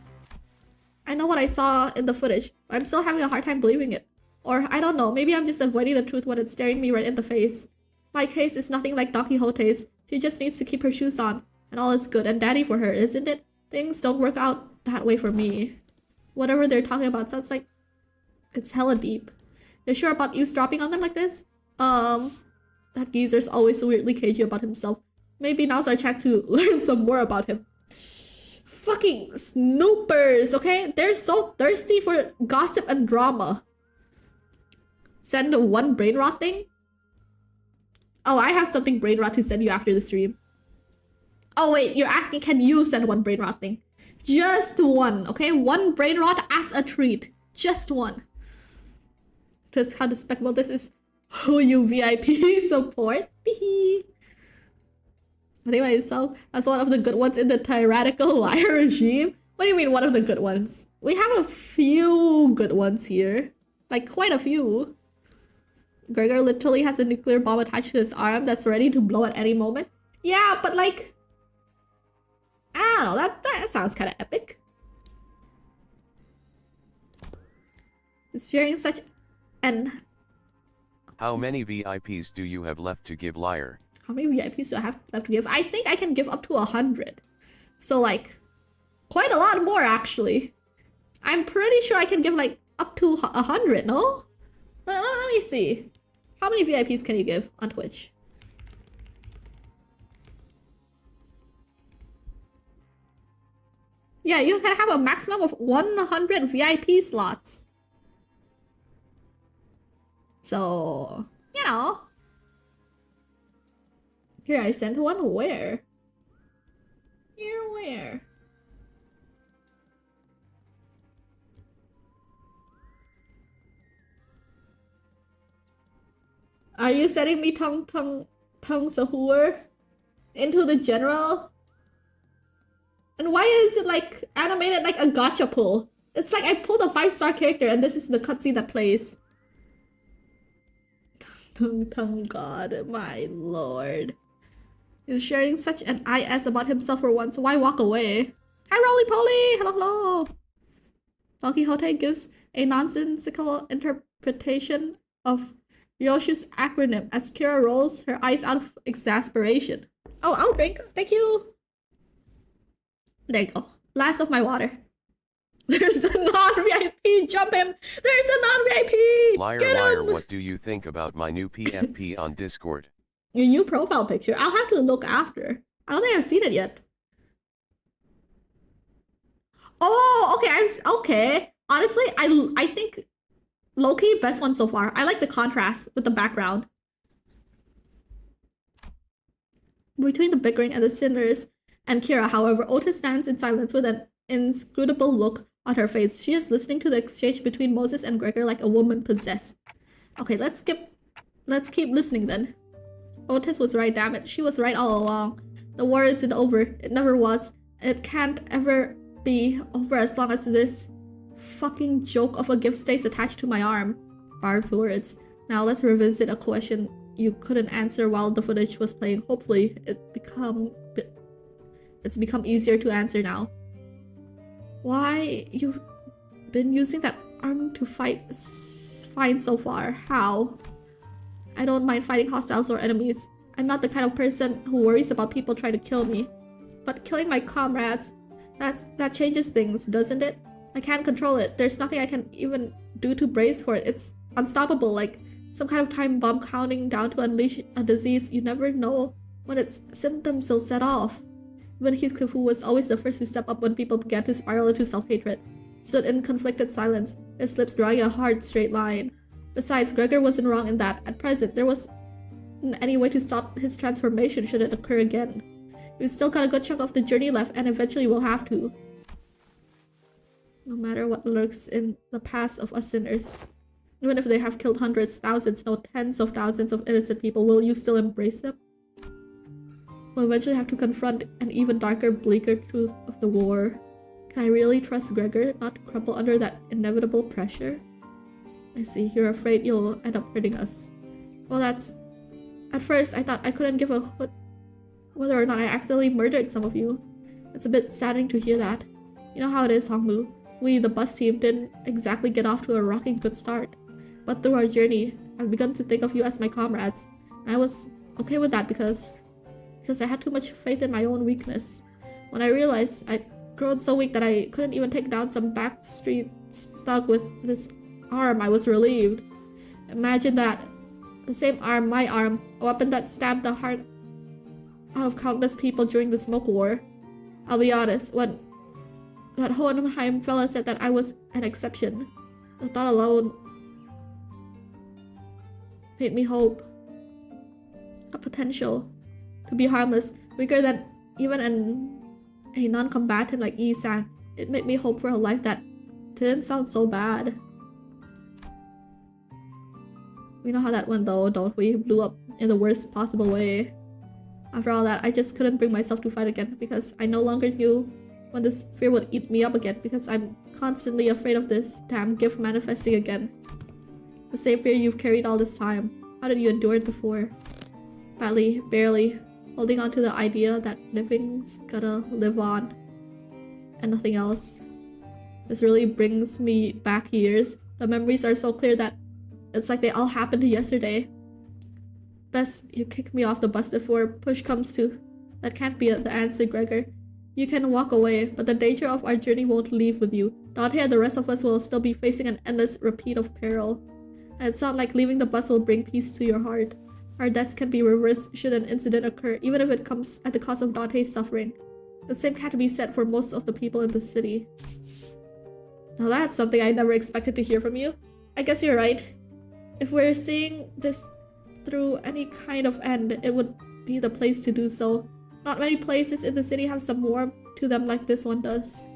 I know what I saw in the footage, but I'm still having a hard time believing it. Or, I don't know, maybe I'm just avoiding the truth when it's staring me right in the face. My case is nothing like Don Quixote's. She just needs to keep her shoes on, and all is good and dandy for her, isn't it? Things don't work out that way for me. Whatever they're talking about sounds like it's hella deep. You're sure about eavesdropping on them like this? That geezer's always weirdly cagey about himself. Maybe now's our chance to learn some more about him. Fucking snoopers, okay? They're so thirsty for gossip and drama. Send one brain rot thing? Oh, I have something brain rot to send you after the stream. Oh wait, you're asking can you send one brain rot thing? Just one, okay? One brain rot as a treat. Just one. Just how despicable this is. Who you VIP support? Anyway, so as one of the good ones in the tyrannical liar regime. What do you mean one of the good ones? We have a few good ones here. Like quite a few. Gregor literally has a nuclear bomb attached to his arm that's ready to blow at any moment. Yeah, but like... I don't know, that sounds kind of epic. It's sharing such an... How many VIPs do you have left to give Lyre? How many VIPs do I have left to give? I think I can give up to 100. So like, quite a lot more actually. I'm pretty sure I can give like up to 100, no? Let me see. How many VIPs can you give on Twitch? Yeah, you can have a maximum of 100 VIP slots. So, you know. Here, I sent one where? Here, where? Are you sending me tongue sahur? into the general. And why is it like animated like a gacha pull? It's like I pulled a 5-star character and this is the cutscene that plays. Tung God, my lord. He's sharing such an IS about himself for once, why walk away? Hi Roly Poly! Hello, hello! Don Quixote gives a nonsensical interpretation of Yoshi's acronym as Kira rolls her eyes out of exasperation. Oh, I'll drink. Thank you. There you go. Last of my water. There's a non-VIP. Jump him. There's a non-VIP. Lyre, what do you think about my new PFP on Discord? Your new profile picture. I'll have to look after. I don't think I've seen it yet. Oh, okay. Okay. Honestly, I think low-key best one so far. I like the contrast with the background. Between the bickering and the sinners and Kira, however, Otis stands in silence with an inscrutable look on her face. She is listening to the exchange between Moses and Gregor like a woman possessed. Okay, let's keep listening then. Otis was right, damn it. She was right all along. The war isn't over. It never was. It can't ever be over as long as this fucking joke of a gift stays attached to my arm. Barbed words. Now let's revisit a question you couldn't answer while the footage was playing. Hopefully it's become easier to answer now. Why you've been using that arm to fight fine so far? How? I don't mind fighting hostiles or enemies. I'm not the kind of person who worries about people trying to kill me. But killing my comrades, that changes things, doesn't it? I can't control it. There's nothing I can even do to brace for it. It's unstoppable, like some kind of time bomb counting down to unleash a disease. You never know when its symptoms will set off. Even Heathcliff, who was always the first to step up when people began to spiral into self-hatred, stood in conflicted silence, his lips drawing a hard, straight line. Besides, Gregor wasn't wrong in that. At present, there wasn't any way to stop his transformation should it occur again. We've still got a good chunk of the journey left, and eventually we'll have to. No matter what lurks in the past of us sinners, even if they have killed hundreds, thousands, no, tens of thousands of innocent people, will you still embrace them? We'll eventually have to confront an even darker, bleaker truth of the war. Can I really trust Gregor not to crumble under that inevitable pressure? I see, you're afraid you'll end up hurting us. Well, that's... At first, I thought I couldn't give a hoot whether or not I accidentally murdered some of you. It's a bit saddening to hear that. You know how it is, Honglu. We, the bus team, didn't exactly get off to a rocking good start. But through our journey, I've begun to think of you as my comrades. And I was okay with that because I had too much faith in my own weakness. When I realized I'd grown so weak that I couldn't even take down some backstreet thug with this arm, I was relieved. Imagine that. The same arm, my arm, a weapon that stabbed the heart out of countless people during the smoke war. I'll be honest, when that Hohenheim fella said that I was an exception, the thought alone made me hope. A potential to be harmless, weaker than even a non-combatant like Yi-san. It made me hope for a life that didn't sound so bad. We know how that went though, don't we? Blew up in the worst possible way. After all that, I just couldn't bring myself to fight again because I no longer knew when this fear would eat me up again because I'm constantly afraid of this damn gift manifesting again. The same fear you've carried all this time. How did you endure it before? Badly, barely, holding on to the idea that living's gotta live on and nothing else. This really brings me back years. The memories are so clear that it's like they all happened yesterday. Best you kick me off the bus before push comes to. That can't be the answer, Gregor. You can walk away, but the danger of our journey won't leave with you. Dante and the rest of us will still be facing an endless repeat of peril. And it's not like leaving the bus will bring peace to your heart. Our deaths can be reversed should an incident occur, even if it comes at the cost of Dante's suffering. The same can't be said for most of the people in the city. Now that's something I never expected to hear from you. I guess you're right. If we're seeing this through any kind of end, it would be the place to do so. Not many places in the city have some warmth to them like this one does.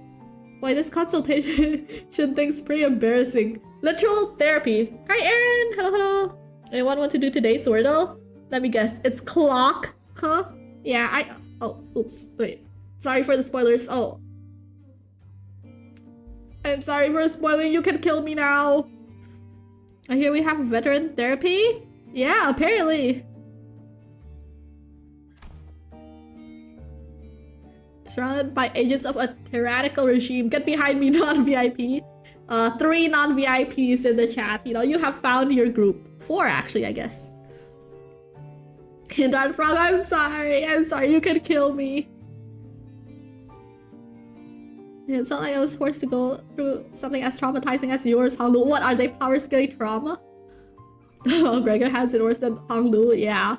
Boy, this consultation thing's pretty embarrassing. Literal therapy. Hi, Aaron! Hello, hello! Anyone want to do today's Wordle? Let me guess. It's clock? Huh? Yeah, oh, oops, wait. Sorry for the spoilers. Oh. I'm sorry for spoiling. You can kill me now. Here we have veteran therapy. Yeah, apparently. Surrounded by agents of a tyrannical regime. Get behind me, non-VIP. 3 non-VIPs in the chat. You know, you have found your group. 4 actually, I guess. Darn Frog, I'm sorry. I'm sorry, you can kill me. It's not like I was forced to go through something as traumatizing as yours, Honglu. What, are they power scaling trauma? Oh, Gregor has it worse than Honglu, yeah.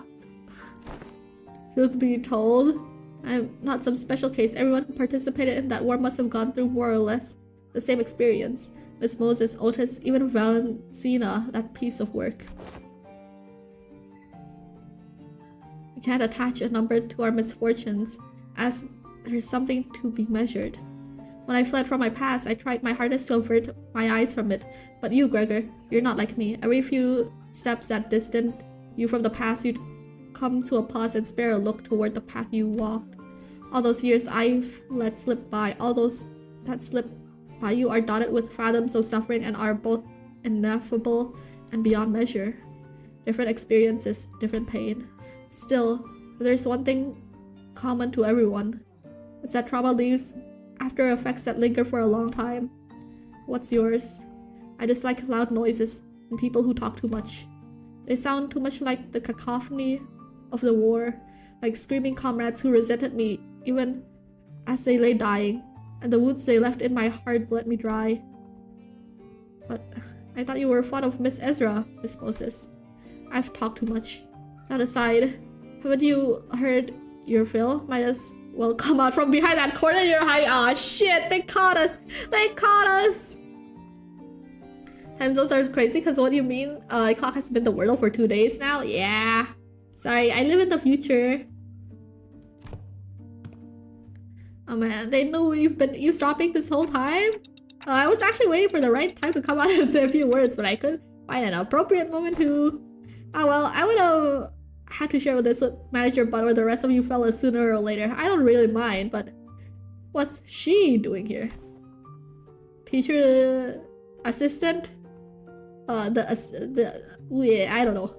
Truth be told, I'm not some special case. Everyone who participated in that war must have gone through more or less the same experience. Miss Moses, Otis, even Valencina, that piece of work. We can't attach a number to our misfortunes, as there's something to be measured. When I fled from my past, I tried my hardest to avert my eyes from it. But you, Gregor, you're not like me. Every few steps that distant you from the past, you'd come to a pause and spare a look toward the path you walked. All those years I've let slip by, all those that slipped by you are dotted with fathoms of suffering and are both ineffable and beyond measure. Different experiences, different pain. Still, there's one thing common to everyone. It's that trauma leaves after effects that linger for a long time. What's yours? I dislike loud noises and people who talk too much. They sound too much like the cacophony of the war, like screaming comrades who resented me even as they lay dying, and the wounds they left in my heart bled me dry. But I thought you were fond of Miss Ezra, Miss Moses. I've talked too much. That aside, haven't you heard your fill? Might as well come out from behind that corner you're hiding. Aw, shit, they caught us! They caught us! Time zones are crazy, because what do you mean? Clock has been the Wordle for 2 days now? Yeah. Sorry, I live in the future. Oh man, they knew we've been eavesdropping this whole time? I was actually waiting for the right time to come out and say a few words, but I couldn't find an appropriate moment to... Oh well, I would have had to share this with Manager Bud or the rest of you fellas sooner or later. I don't really mind, but... What's she doing here? Teacher... assistant? Yeah, I don't know.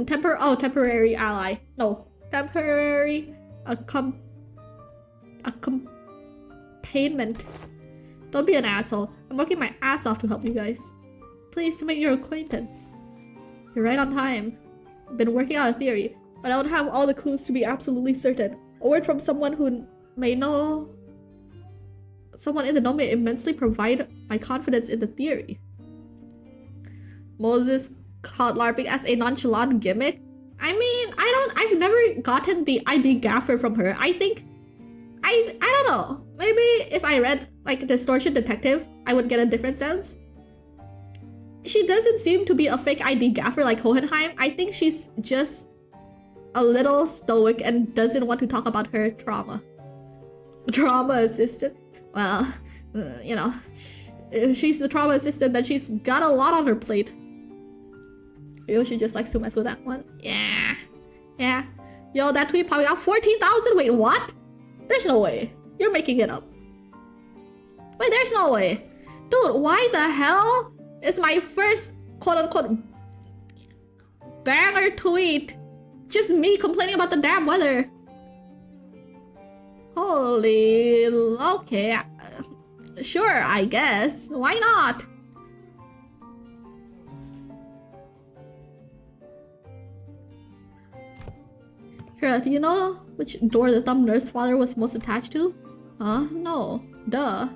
Temporary ally. No, temporary accompaniment. Don't be an asshole. I'm working my ass off to help you guys. Pleased to make your acquaintance. You're right on time. I've been working on a theory, but I don't have all the clues to be absolutely certain. A word from someone who may know... Someone in the know may immensely provide my confidence in the theory. Moses caught LARPing as a nonchalant gimmick? I mean, I've never gotten the ID gaffer from her. I think, I don't know. Maybe if I read like Distortion Detective, I would get a different sense. She doesn't seem to be a fake ID gaffer like Hohenheim. I think she's just a little stoic and doesn't want to talk about her trauma. Trauma assistant? Well, you know, if she's the trauma assistant, then she's got a lot on her plate. Yo, she just likes to mess with that one. Yeah. Yeah. Yo, that tweet popping out 14,000? Wait, what? There's no way. You're making it up. Wait, there's no way. Dude, why the hell is my first quote-unquote banger tweet just me complaining about the damn weather? Holy... Okay. Sure, I guess. Why not? Kira, do you know which door the thumb nurse father was most attached to? Huh? No. Duh.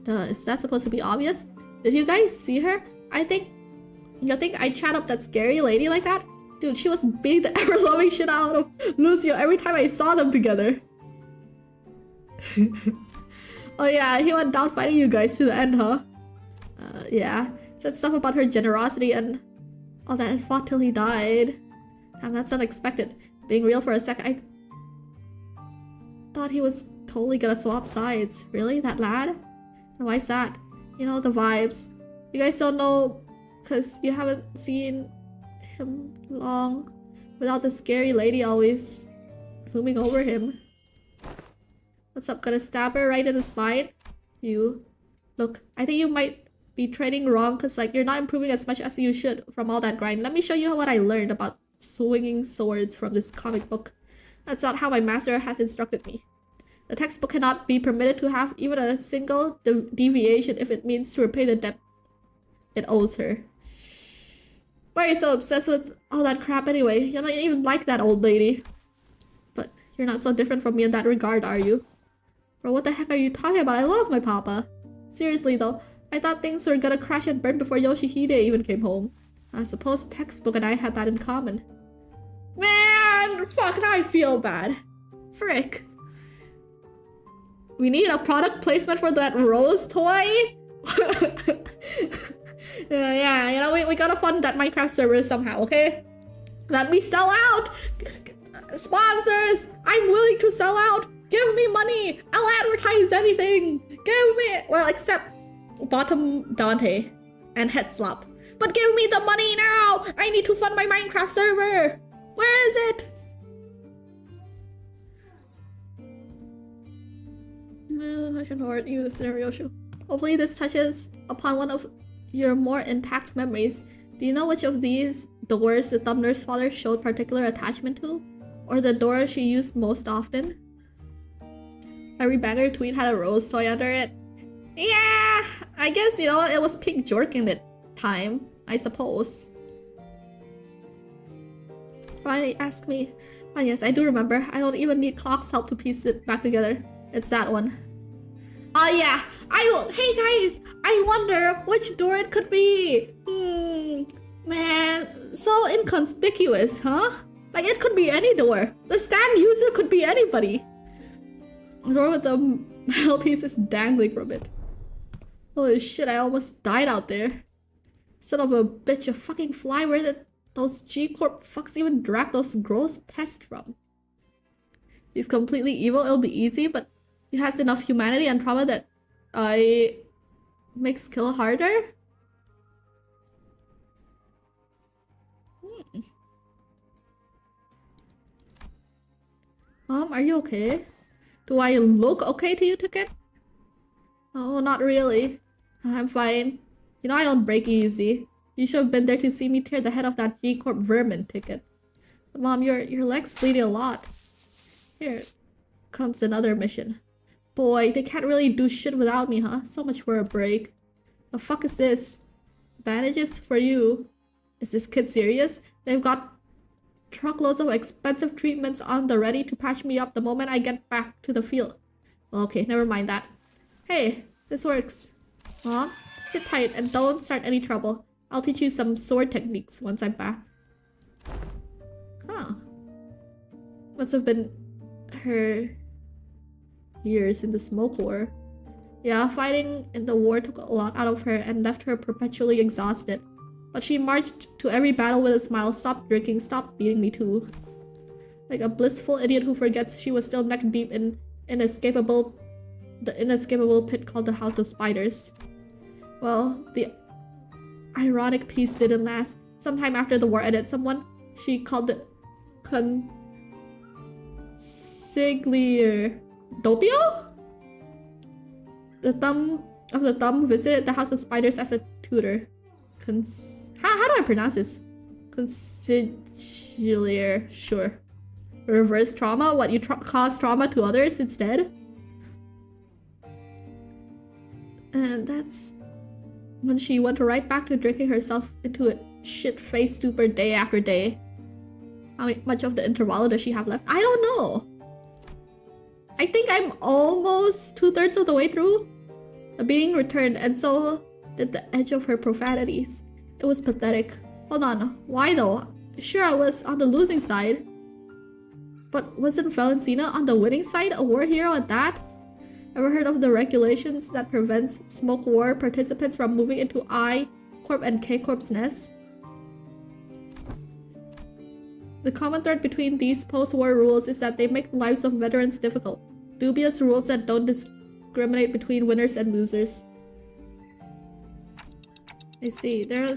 Is that supposed to be obvious? Did you guys see her? You think I chat up that scary lady like that? Dude, she was beating the ever-loving shit out of Lucio every time I saw them together. Oh yeah, he went down fighting you guys to the end, huh? Yeah. Said stuff about her generosity and all that and fought till he died. Damn, that's unexpected. Being real for a sec, I thought he was totally gonna swap sides. Really? That lad? And why's that? You know, the vibes. You guys don't know because you haven't seen him long without the scary lady always looming over him. What's up? Gonna stab her right in the spine? You. Look, I think you might be training wrong because like you're not improving as much as you should from all that grind. Let me show you what I learned about swinging swords from this comic book. That's not how my master has instructed me. The textbook cannot be permitted to have even a single deviation if it means to repay the debt it owes her. Why are you so obsessed with all that crap anyway? You don't even like that old lady. But you're not so different from me in that regard, are you? Bro, what the heck are you talking about? I love my papa. Seriously though, I thought things were gonna crash and burn before Yoshihide even came home. I suppose textbook and I had that in common. Man, fuck, now I feel bad. Frick. We need a product placement for that Rose toy? yeah, you know, we gotta fund that Minecraft server somehow, okay? Let me sell out! Sponsors! I'm willing to sell out! Give me money! I'll advertise anything! Give me... Well, except Bottom Dante and Head Slop. But give me the money now! I need to fund my Minecraft server! Where is it? Hopefully this touches upon one of your more intact memories. Do you know which of these doors the Thumbner's father showed particular attachment to? Or the door she used most often? Every banger tweet had a Rose toy under it. Yeah! I guess, you know, it was peak Jorkin at time, I suppose. Why ask me? Oh yes, I do remember. I don't even need Clock's help to piece it back together. It's that one. Oh yeah, hey guys, I wonder which door it could be. Man, so inconspicuous, huh? Like it could be any door. The stand user could be anybody. A door with the metal pieces dangling from it. Holy shit, I almost died out there. Son of a bitch, a fucking fly. Where did those G-Corp fucks even drag those gross pests from? He's completely evil, it'll be easy, but he has enough humanity and trauma that makes kill harder? Are you okay? Do I look okay to you, Ticket? Oh, not really. I'm fine. You know I don't break easy. You should have been there to see me tear the head off that G-Corp vermin, Ticket. But Mom, your leg's bleeding a lot. Here comes another mission. Boy, they can't really do shit without me, huh? So much for a break. The fuck is this? Bandages for you. Is this kid serious? They've got truckloads of expensive treatments on the ready to patch me up the moment I get back to the field. Well, okay, never mind that. Hey, this works. Mom, sit tight and don't start any trouble. I'll teach you some sword techniques once I'm back. Huh. Must have been her years in the smoke war. Yeah, fighting in the war took a lot out of her and left her perpetually exhausted. But she marched to every battle with a smile. Stop drinking, stop beating me too. Like a blissful idiot who forgets she was still neck deep in the inescapable pit called the House of Spiders. Well, the ironic peace didn't last. Sometime after the war ended, someone she called the consigliere Doppio? The thumb of the thumb visited the House of Spiders as a tutor. How do I pronounce this? Consigliere, sure. Reverse trauma? What, you cause trauma to others instead? And that's when she went right back to drinking herself into a shit-faced stupor day after day. How much of the intervalo does she have left? I don't know. I think I'm almost 2/3 of the way through. The beating returned, and so did the edge of her profanities. It was pathetic. Hold on, why though? Sure, I was on the losing side. But wasn't Valentina on the winning side? A war hero at that? Ever heard of the regulations that prevents smoke war participants from moving into I Corp and K Corp's nests? The common thread between these post-war rules is that they make the lives of veterans difficult. Dubious rules that don't discriminate between winners and losers. I see. There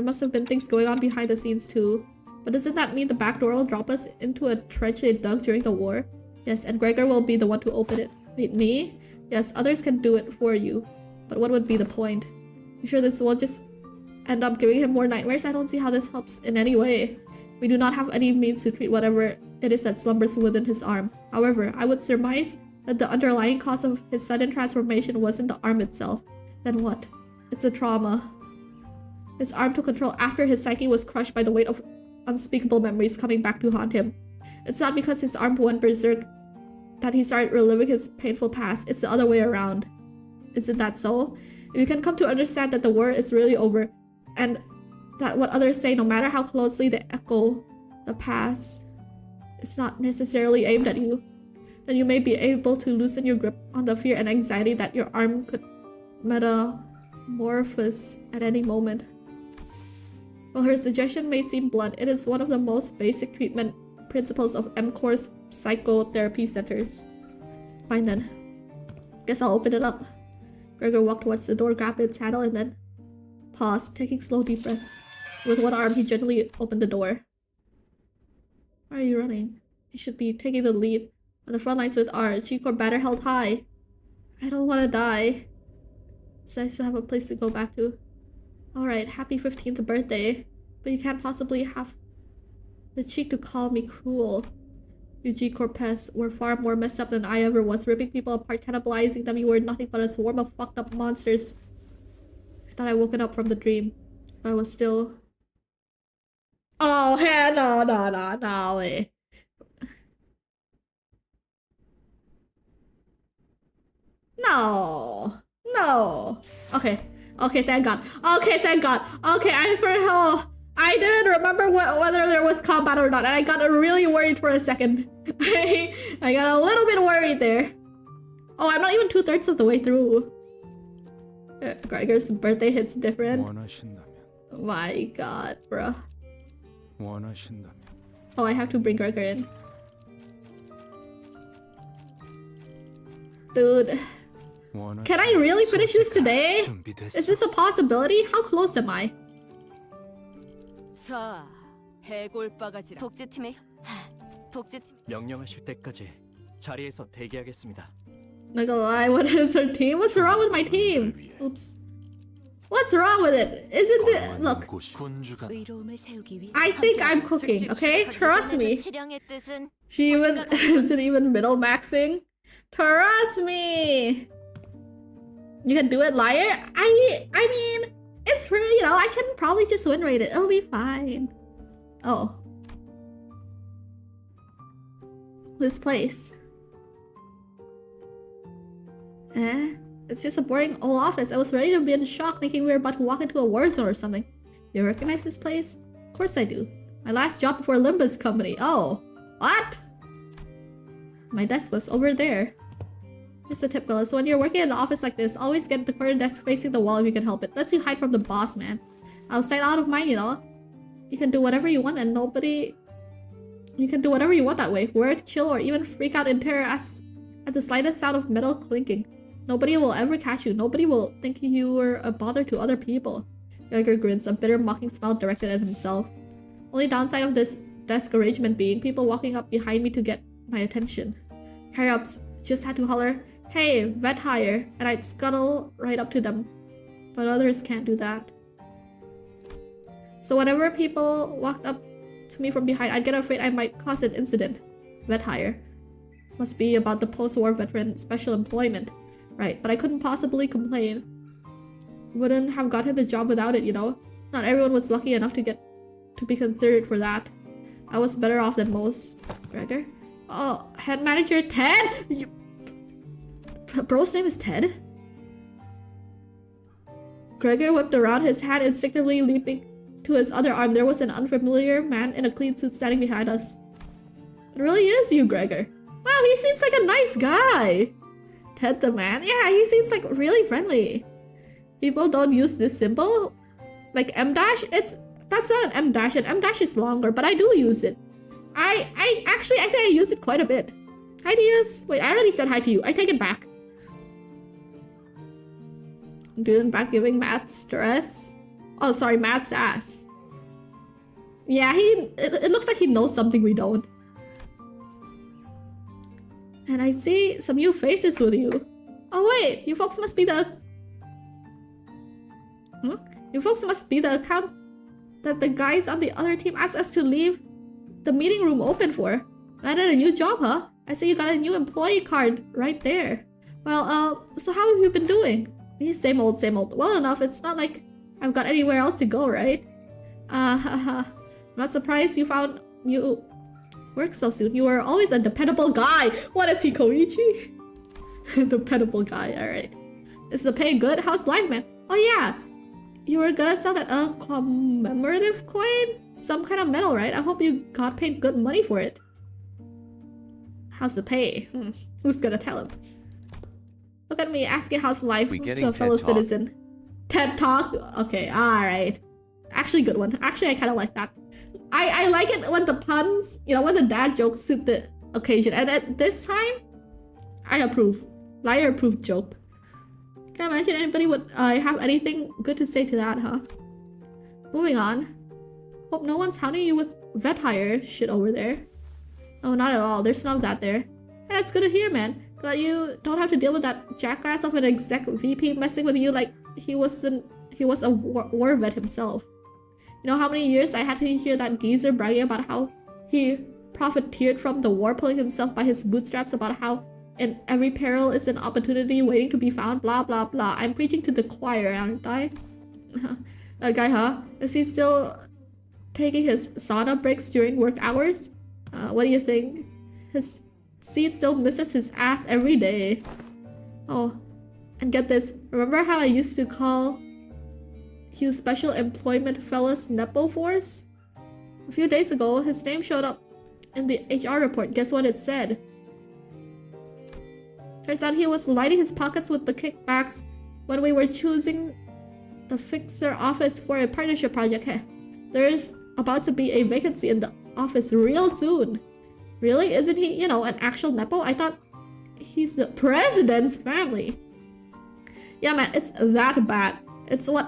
must have been things going on behind the scenes too. But doesn't that mean the back door will drop us into a trench they dug during the war? Yes, and Gregor will be the one to open it. Wait, me? Yes, others can do it for you. But what would be the point? You sure this won't just end up giving him more nightmares? I don't see how this helps in any way. We do not have any means to treat whatever it is that slumbers within his arm. However, I would surmise that the underlying cause of his sudden transformation wasn't the arm itself. Then what? It's a trauma. His arm took control after his psyche was crushed by the weight of unspeakable memories coming back to haunt him. It's not because his arm went berserk that he started reliving his painful past. It's the other way around. Isn't that so? If you can come to understand that the war is really over, and that what others say, no matter how closely they echo the past, it's not necessarily aimed at you, then you may be able to loosen your grip on the fear and anxiety that your arm could metamorphose at any moment. While her suggestion may seem blunt, it is one of the most basic treatment principles of MCOR's psychotherapy centers. Fine then. Guess I'll open it up. Gregor walked towards the door, grabbed its handle, and then paused, taking slow deep breaths. With one arm, he gently opened the door. Why are you running? You should be taking the lead. On the front lines with our G-Corps banner held high. I don't want to die. It's nice to have a place to go back to. Alright, happy 15th birthday. But you can't possibly have the cheek to call me cruel. You G-Corps were far more messed up than I ever was, ripping people apart, cannibalizing them. You were nothing but a swarm of fucked up monsters. I thought I'd woken up from the dream, but I was still... Oh, hell no, way. No. Okay, thank God. Okay, I didn't remember whether there was combat or not, and I got really worried for a second. I got a little bit worried there. Oh, I'm not even 2/3 of the way through. Gregor's birthday hits different. My God, bruh. Oh, I have to bring Gregor in. Dude. Can I really finish this today? Is this a possibility? How close am I? 자, 해골바가지라. 독재팀에 명령하실 때까지 자리에서 대기하겠습니다. Not gonna lie, what is her team? What's wrong with my team? Oops. What's wrong with it? Isn't it? Look, I think I'm cooking, okay? Trust me. She even isn't even middle maxing. Trust me. You can do it, Lyre. I mean, it's really, you know, I can probably just win rate it. It'll be fine. Oh. This place. It's just a boring old office. I was ready to be in shock, thinking we were about to walk into a war zone or something. You recognize this place? Of course I do. My last job before Limbus Company. Oh. What? My desk was over there. Here's a tip, fellas. So when you're working in an office like this, always get the corner desk facing the wall if you can help it. Lets you hide from the boss, man. Outside, out of mind, you know? You can do whatever you want and nobody... You can do whatever you want that way. Work, chill, or even freak out in terror at the slightest sound of metal clinking. Nobody will ever catch you. Nobody will think you were a bother to other people. Gregor grins, a bitter mocking smile directed at himself. Only downside of this desk arrangement being people walking up behind me to get my attention. Higher-ups just had to holler, "Hey, vet hire," and I'd scuttle right up to them. But others can't do that. So whenever people walked up to me from behind, I'd get afraid I might cause an incident. Vet hire. Must be about the post-war veteran special employment. Right, but I couldn't possibly complain. Wouldn't have gotten the job without it, you know? Not everyone was lucky enough to be considered for that. I was better off than most. Gregor? Oh, head manager Ted? Bro's name is Ted? Gregor whipped around, his hand instinctively leaping to his other arm. There was an unfamiliar man in a clean suit standing behind us. It really is you, Gregor. Wow, he seems like a nice guy. Ted the man? Yeah, he seems like really friendly. People don't use this symbol. Like M dash? That's not an M dash, and M dash is longer, but I do use it. I think I use it quite a bit. Hi Diaz. Wait, I already said hi to you. I take it back. Didn't back giving Matt stress. Oh, sorry, Matt's ass. Yeah, it looks like he knows something we don't. And I see some new faces with you. Oh wait, you folks must be the... You folks must be the account that the guys on the other team asked us to leave the meeting room open for. Landed a new job, huh? I see you got a new employee card right there. Well, so how have you been doing? Me, same old, same old. Well enough, it's not like I've got anywhere else to go, right? I'm not surprised you found new work so soon. You were always a dependable guy. What is he, Koichi? Dependable guy, alright. Is the pay good? How's life, man? Oh yeah, you were gonna sell that commemorative coin? Some kind of medal, right? I hope you got paid good money for it. How's the pay? Who's gonna tell him? Look at me asking how's life to a fellow citizen. TED Talk? Okay, alright. Actually good one. Actually, I kind of like that. I like it when the puns, you know, when the dad jokes suit the occasion. And at this time, I approve. Lyre approved joke. Can't imagine anybody would have anything good to say to that, huh? Moving on. Hope no one's hounding you with vet hire shit over there. Oh, not at all. There's none of that there. Hey, that's good to hear, man. Glad you don't have to deal with that jackass of an exec VP messing with you like he was a war vet himself. You know how many years I had to hear that geezer bragging about how he profiteered from the war, pulling himself by his bootstraps, about how in every peril is an opportunity waiting to be found, blah blah blah. I'm preaching to the choir, aren't I? That guy, huh? Is he still taking his sauna breaks during work hours? What do you think? His seat still misses his ass every day. Oh, and get this. Remember how I used to call you Special Employment Fellas Nepo Force? A few days ago, his name showed up in the HR report. Guess what it said? Turns out he was lighting his pockets with the kickbacks when we were choosing the fixer office for a partnership project. Heh. There's about to be a vacancy in the office real soon. Really? Isn't he, you know, an actual Nepo? I thought he's the president's family. Yeah, man, it's that bad. It's what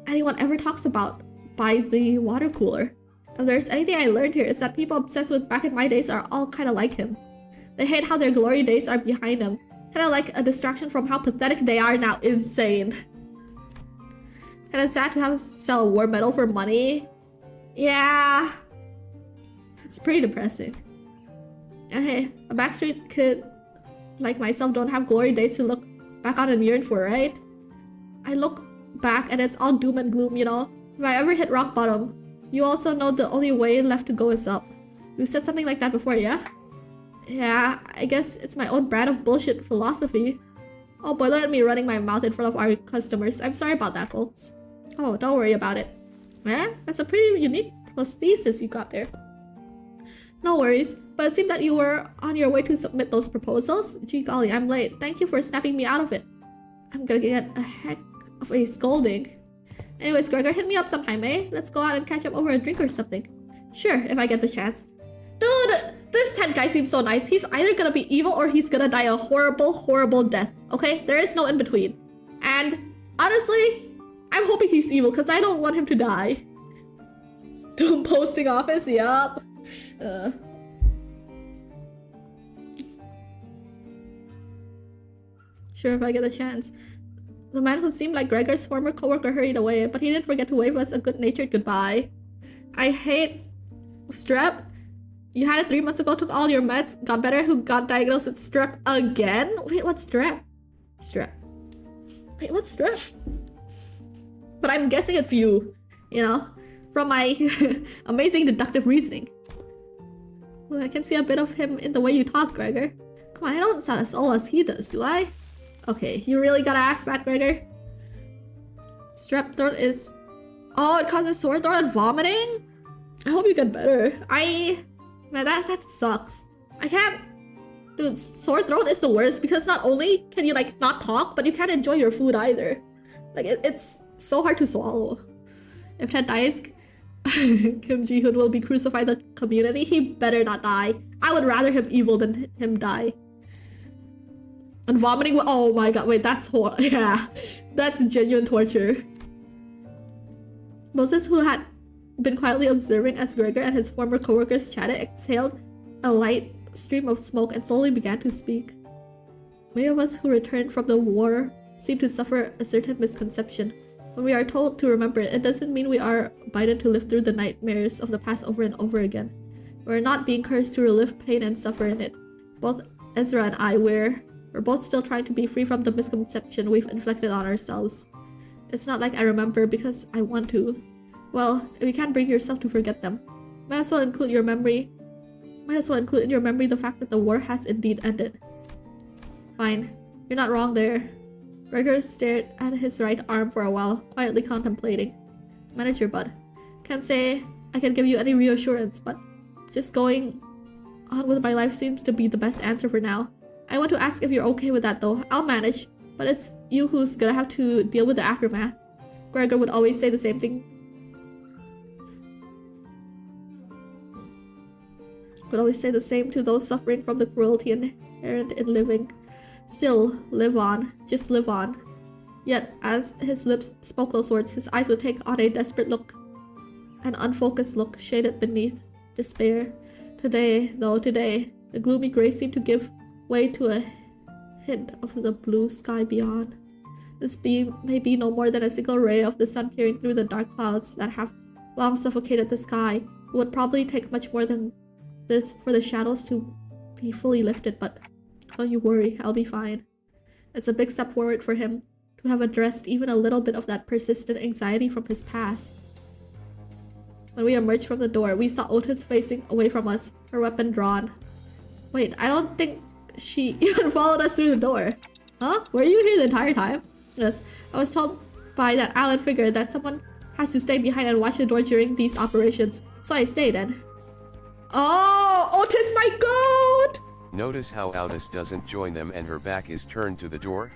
anyone ever talks about by the water cooler. If there's anything I learned here, it's that people obsessed with back in my days are all kind of like him. They hate how their glory days are behind them. Kind of like a distraction from how pathetic they are now. Insane. Kind of sad to have to sell a war medal for money. Yeah. It's pretty depressing. And hey, a backstreet kid like myself don't have glory days to look back on and yearn for, right? I look back and it's all doom and gloom, you know? If I ever hit rock bottom, you also know the only way left to go is up. You said something like that before, yeah? Yeah, I guess it's my own brand of bullshit philosophy. Oh boy, look at me running my mouth in front of our customers. I'm sorry about that, folks. Oh, don't worry about it. Man, that's a pretty unique prosthesis you got there. No worries, but it seemed that you were on your way to submit those proposals. Gee golly, I'm late. Thank you for snapping me out of it. I'm gonna get a heck of a scolding. Anyways, Gregor, hit me up sometime, eh? Let's go out and catch up over a drink or something. Sure, if I get the chance. Dude, this Ted guy seems so nice. He's either gonna be evil or he's gonna die a horrible, horrible death. Okay? There is no in between. And honestly, I'm hoping he's evil because I don't want him to die. Doom posting office, yup. Sure, if I get a chance. The man who seemed like Gregor's former coworker hurried away, but he didn't forget to wave us a good-natured goodbye. I hate strep. You had it 3 months ago, took all your meds, got better, who got diagnosed with strep again? Wait, what's strep? Strep. Wait, what's strep? But I'm guessing it's you, you know, from my amazing deductive reasoning. Well, I can see a bit of him in the way you talk, Gregor. Come on, I don't sound as old as he does, do I? Okay, you really gotta ask that, Gregor? Strep throat is... Oh, it causes sore throat and vomiting? I hope you get better. Man, that sucks. I can't... Dude, sore throat is the worst because not only can you, like, not talk, but you can't enjoy your food either. Like, it's so hard to swallow. If Ted dies, Kim Ji-hoon will be crucified the community. He better not die. I would rather him evil than him die. And vomiting, oh my god, wait, that's horrible. Yeah, that's genuine torture. Moses, who had been quietly observing as Gregor and his former coworkers chatted, exhaled a light stream of smoke, and slowly began to speak. Many of us who returned from the war seem to suffer a certain misconception. When we are told to remember it, it doesn't mean we are bidden to live through the nightmares of the past over and over again. We're not being cursed to relive pain and suffer in it. Both Ezra and I, we're both still trying to be free from the misconception we've inflicted on ourselves. It's not like I remember because I want to. Well, if you can't bring yourself to forget them, might as well include in your memory the fact that the war has indeed ended. Fine, you're not wrong there. Gregor stared at his right arm for a while, quietly contemplating. Manage your bud. Can't say I can give you any reassurance, but just going on with my life seems to be the best answer for now. I want to ask if you're okay with that though. I'll manage, but it's you who's gonna have to deal with the aftermath. Gregor would always say the same thing. Would always say the same to those suffering from the cruelty inherent in living. Still, live on. Just live on. Yet, as his lips spoke those words, his eyes would take on a desperate look. An unfocused look shaded beneath despair. Today, the gloomy gray seemed to give way to a hint of the blue sky beyond. This beam may be no more than a single ray of the sun peering through the dark clouds that have long suffocated the sky. It would probably take much more than this for the shadows to be fully lifted, but don't you worry, I'll be fine. It's a big step forward for him to have addressed even a little bit of that persistent anxiety from his past. When we emerged from the door, we saw Otis facing away from us, her weapon drawn. Wait, I don't think she even followed us through the door. Huh? Were you here the entire time? Yes, I was told by that Alan figure that someone has to stay behind and watch the door during these operations, so I stayed in. Oh, Otis, my god! Notice how Otis doesn't join them and her back is turned to the door?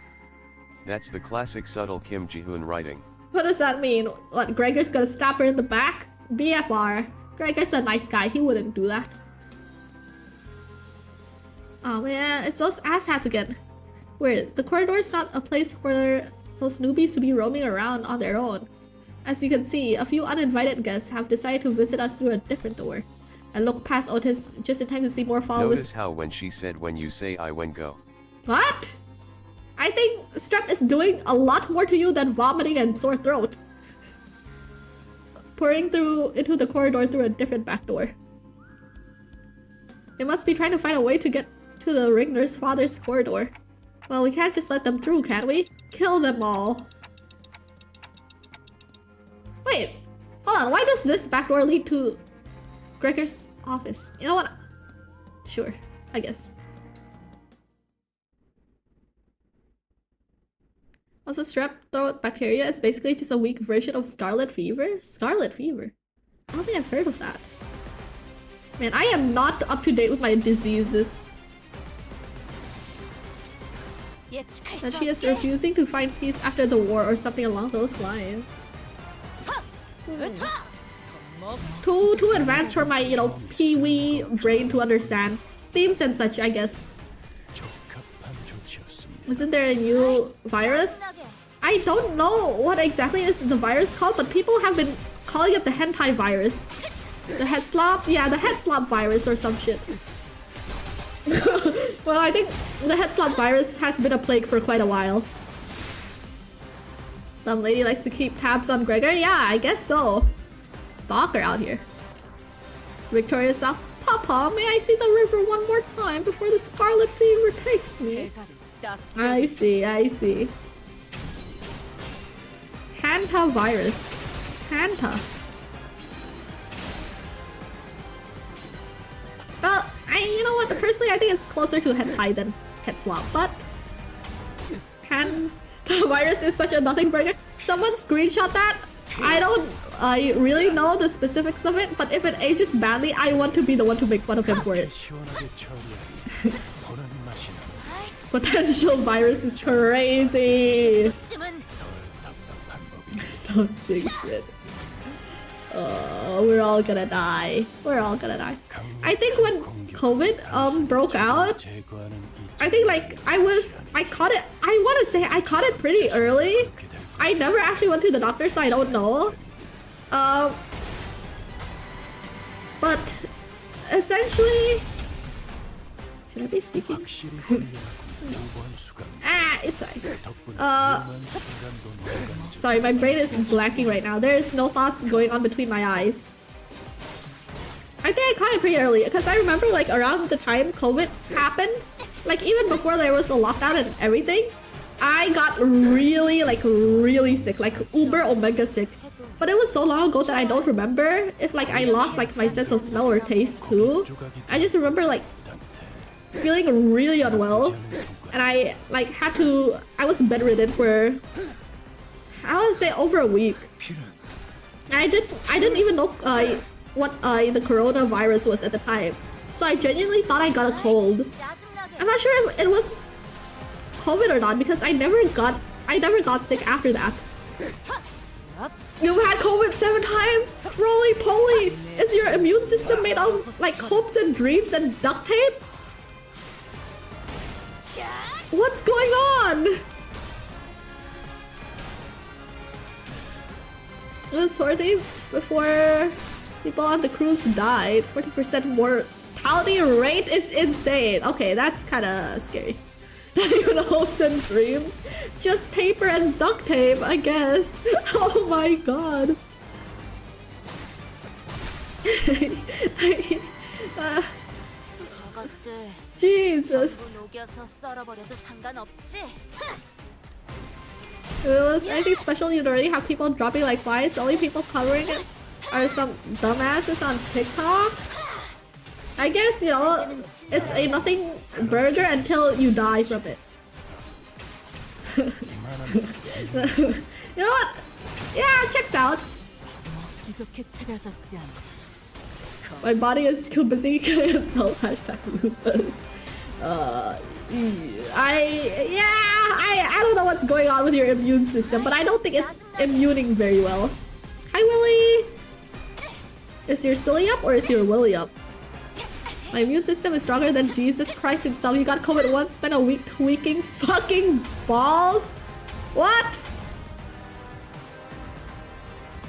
That's the classic subtle Kim Ji-hoon writing. What does that mean? What, Gregor's gonna stab her in the back? BFR. Gregor's a nice guy, he wouldn't do that. Oh man, it's those asshats again. Weird, the corridor's not a place for those newbies to be roaming around on their own. As you can see, a few uninvited guests have decided to visit us through a different door. I looked past Otis just in time to see more followers. Notice how when she said when you say I when go. What? I think Strep is doing a lot more to you than vomiting and sore throat. Pouring through into the corridor through a different back door. They must be trying to find a way to get to the ring nurse father's corridor. Well, we can't just let them through, can we? Kill them all. Wait, hold on, why does this back door lead to Gregor's office? You know what? Sure, I guess. Also, strep throat bacteria is basically just a weak version of scarlet fever? Scarlet fever? I don't think I've heard of that. Man, I am not up to date with my diseases. That she is refusing to find peace after the war or something along those lines. Too advanced for my, you know, pee-wee brain to understand. Themes and such, I guess. Isn't there a new virus? I don't know what exactly is the virus called, but people have been calling it the hentai virus. The head slop? Yeah, the head slop virus or some shit. Well, I think the head slop virus has been a plague for quite a while. Some lady likes to keep tabs on Gregor? Yeah, I guess so. Stalker out here. Victoria South. Papa, may I see the river one more time before the scarlet fever takes me? I see, I see. Hanta virus. Hanta. Well, you know what? Personally, I think it's closer to hentai than head slop, but Hanta virus is such a nothing burger. Someone screenshot that. I really know the specifics of it, but if it ages badly, I want to be the one to make fun of him for it. Potential virus is crazy. Don't jinx it. Oh, we're all gonna die. We're all gonna die. I think when COVID broke out, I think like I caught it. I want to say I caught it pretty early. I never actually went to the doctor, so I don't know. But essentially, should I be speaking? It's fine. Sorry, my brain is blanking right now. There is no thoughts going on between my eyes. I think I caught it pretty early because I remember like around the time COVID happened, like even before there was a lockdown and everything, I got really sick, like uber omega sick. But it was so long ago that I don't remember if like I lost like my sense of smell or taste too. I just remember like feeling really unwell, and I like I was bedridden for, I would say, over a week. I didn't even know what the coronavirus was at the time, so I genuinely thought I got a cold. I'm not sure if it was COVID or not because I never got sick after that. You've had COVID 7 times? Roly poly! Is your immune system made of like hopes and dreams and duct tape? What's going on? It was sorting before people on the cruise died. 40% mortality rate is insane. Okay, that's kind of scary. Not even hopes and dreams. Just paper and duct tape, I guess. Oh my god. Jesus. If it was anything special, you'd already have people dropping like flies. The only people covering it are some dumbasses on TikTok. I guess, you know, it's a nothing burger until you die from it. You know what? Yeah, checks out. My body is too busy killing itself. Hashtag lupus. I don't know what's going on with your immune system, but I don't think it's immuning very well. Hi, Willy. Is your silly up or is your Willy up? My immune system is stronger than Jesus Christ himself. You got COVID once, spent a week tweaking fucking balls? What?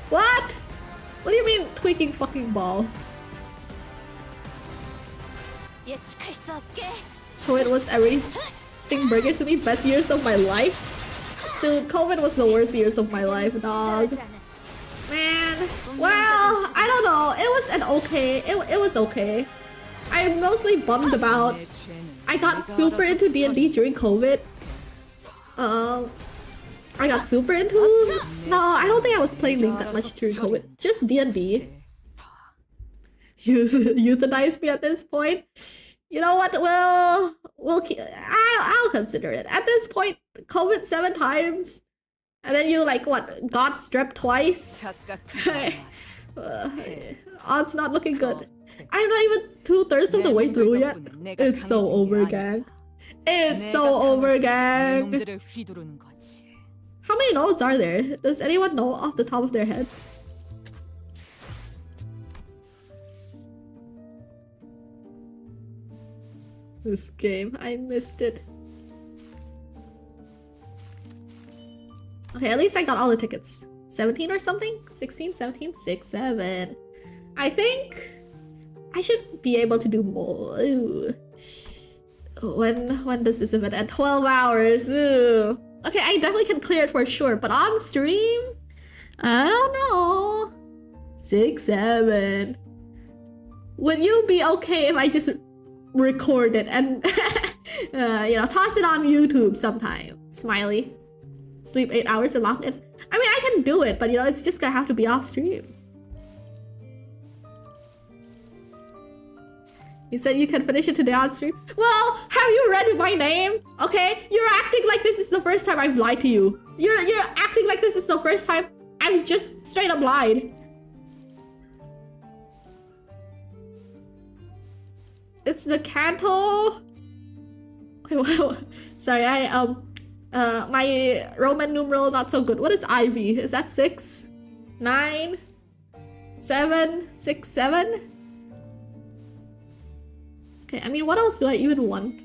What? What do you mean tweaking fucking balls? COVID was everything burgers to me. Best years of my life? Dude, COVID was the worst years of my life, dog. Man, well, I don't know. It was an okay. It was okay. I'm mostly bummed about I got super into D&D during COVID. I got super into... No, I don't think I was playing League that much during COVID. Just D&D. You euthanize me at this point? You know what? I'll consider it. At this point, COVID 7 times. And then you like, what? Got strep twice? Odds not looking good. I'm not even 2/3 of the way through yet. It's so over, gang. It's so over, gang. How many nodes are there? Does anyone know off the top of their heads? This game, I missed it. Okay, at least I got all the tickets. 17 or something? 16, 17, 6, 7. I think I should be able to do more. Ooh. When does this event end? 12 hours. Ooh. Okay, I definitely can clear it for sure, but on stream? I don't know. 6, 7. Would you be okay if I just record it and you know, toss it on YouTube sometime? Smiley. Sleep 8 hours and lock it. I mean, I can do it, but you know, it's just gonna have to be off stream. You said you can finish it today on stream? Well, have you read my name? Okay? You're acting like this is the first time I've lied to you. You're acting like this is the first time I've just straight up lied. It's the Kanto. Wait, what? Sorry, my Roman numeral not so good. What is Ivy? Is that 6? 9? 7? 6, 7? Okay, I mean, what else do I even want?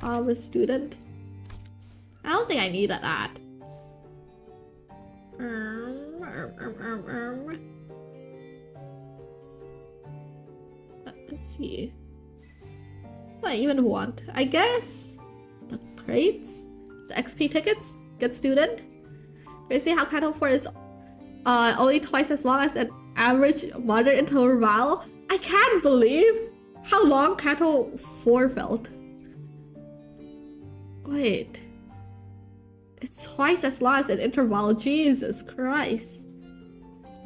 I'm a student. I don't think I need that. Let's see. What do I even want? I guess the crates, the XP tickets, get student. Crazy how Kanto 4 is only twice as long as an average modern interval. I can't believe how long Kanto 4 felt. Wait. It's twice as long as an interval. Jesus Christ.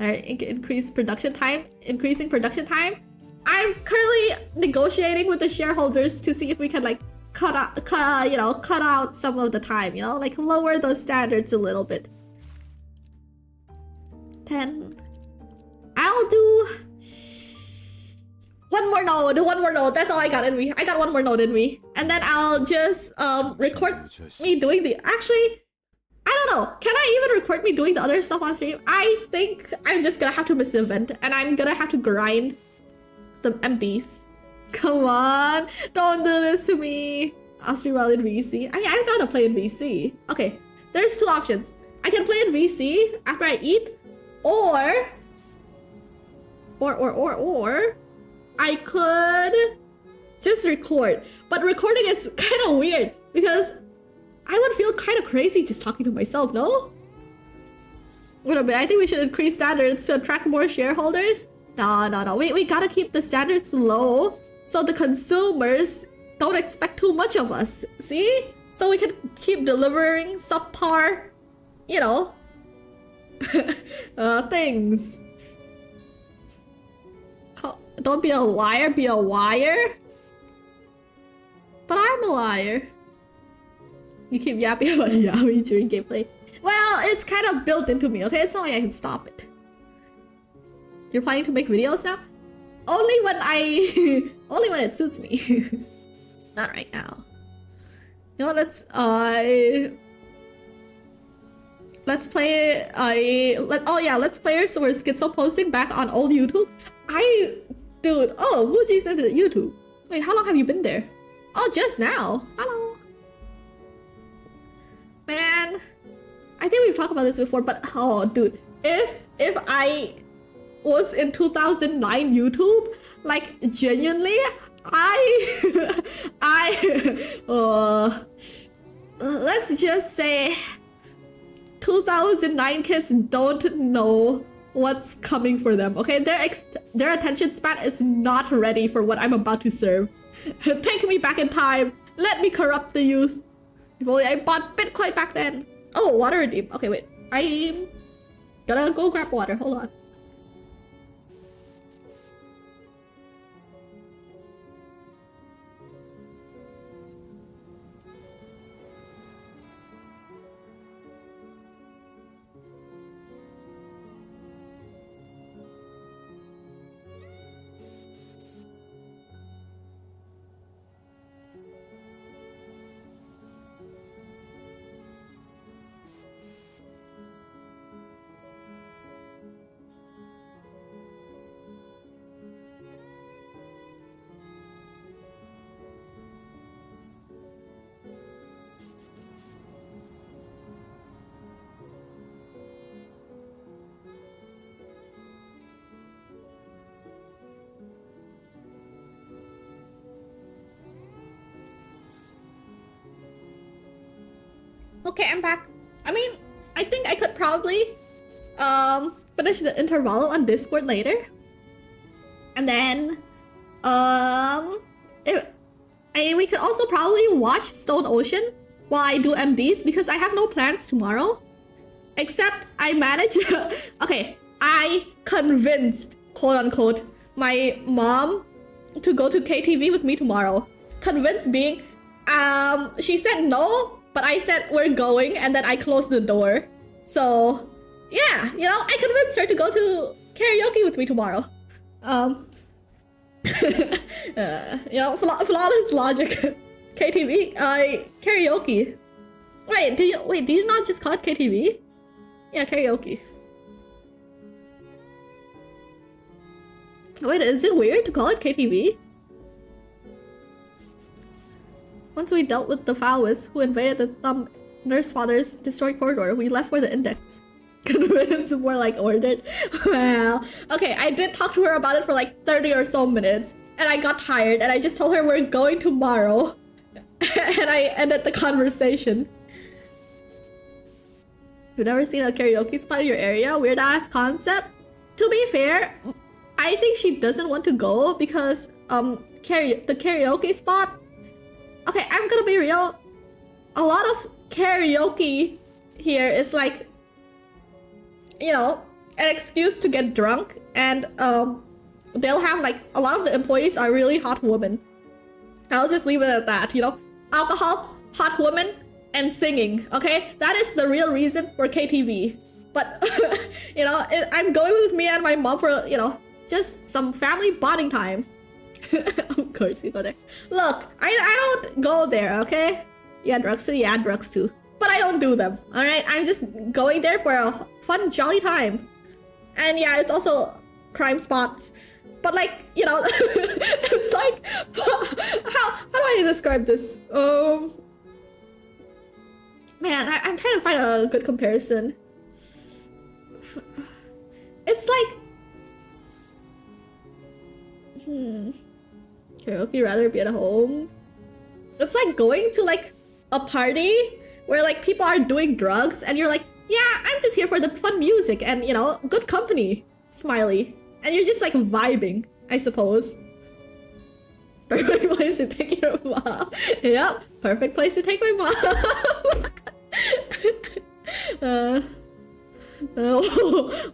Alright, increase production time. Increasing production time. I'm currently negotiating with the shareholders to see if we can like cut out some of the time, you know, like lower those standards a little bit. 10. I'll do one more node. That's all I got in me. I got one more node in me. And then I'll just record me doing the actually I don't know. Can I even record me doing the other stuff on stream? I think I'm just gonna have to miss the event and I'm gonna have to grind the MDs. Come on, don't do this to me. I'll stream while in VC. I'm gonna play in VC. Okay, there's two options. I can play in VC after I eat, or I could just record. But recording is kind of weird because I would feel kind of crazy just talking to myself, no? Wait a minute, I think we should increase standards to attract more shareholders. No. We gotta keep the standards low so the consumers don't expect too much of us. See? So we can keep delivering subpar, you know, things. Don't be a liar, be a wire. But I'm a liar. You keep yapping about yaoi during gameplay. Well, it's kind of built into me, okay? It's not like I can stop it. You're planning to make videos now? Only when only when it suits me. Not right now. You know, let's play let's players who are schizo posting back on old YouTube. Dude, oh, Muji's into YouTube. Wait, how long have you been there? Oh, just now. Hello. Man, I think we've talked about this before, but oh, dude, if I was in 2009 YouTube, like genuinely, let's just say 2009 kids don't know what's coming for them, okay? Their attention span is not ready for what I'm about to serve. Take me back in time. Let me corrupt the youth. If only I bought Bitcoin back then. Oh, water redeem. Okay, wait. I'm gonna go grab water. Hold on. Okay, I'm back. I mean, I think I could probably finish the interval on Discord later. And then we could also probably watch Stone Ocean while I do MDs because I have no plans tomorrow. Except I managed okay, I convinced, quote unquote, my mom to go to KTV with me tomorrow. Convinced being she said no, but I said we're going, and then I closed the door. So yeah, you know, I convinced her to go to karaoke with me tomorrow. You know, flawless logic. KTV, karaoke. Wait, do you not just call it KTV? Yeah, karaoke. Wait, is it weird to call it KTV? Once we dealt with the Faoists who invaded the Nurse Father's destroyed corridor, we left for the index. Convinced, more like ordered. Well, okay, I did talk to her about it for like 30 or so minutes, and I got tired, and I just told her we're going tomorrow, and I ended the conversation. You've never seen a karaoke spot in your area? Weird ass concept. To be fair, I think she doesn't want to go because the karaoke spot. Okay, I'm gonna be real. A lot of karaoke here is like, you know, an excuse to get drunk, and they'll have like a lot of the employees are really hot women. I'll just leave it at that. You know, alcohol, hot women, and singing. Okay, that is the real reason for KTV. But you know, I'm going with me and my mom for, you know, just some family bonding time. Of course you go there. Look, I don't go there, okay? Yeah, drugs too. Yeah, drugs too. But I don't do them. All right, I'm just going there for a fun, jolly time. And yeah, it's also crime spots. But like, you know, it's like, how do I describe this? Man, I'm trying to find a good comparison. It's like, karaoke rather be at home. It's like going to like a party where like people are doing drugs and you're like, yeah, I'm just here for the fun music and, you know, good company, smiley. And you're just like vibing, I suppose. Perfect place to take your mom. Yep, perfect place to take my mom.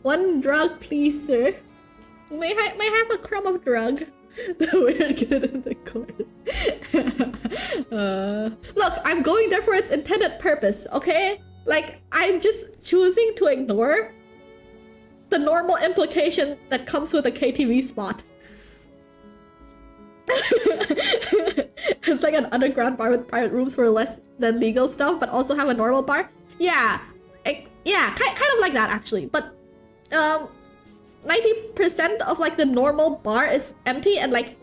One drug, please, sir. May I have a crumb of drug? The weird kid in the corner. Look, I'm going there for its intended purpose, okay? Like, I'm just choosing to ignore the normal implication that comes with a KTV spot. It's like an underground bar with private rooms for less than legal stuff, but also have a normal bar. Yeah, yeah, kind of like that actually. But 90% of like the normal bar is empty, and like,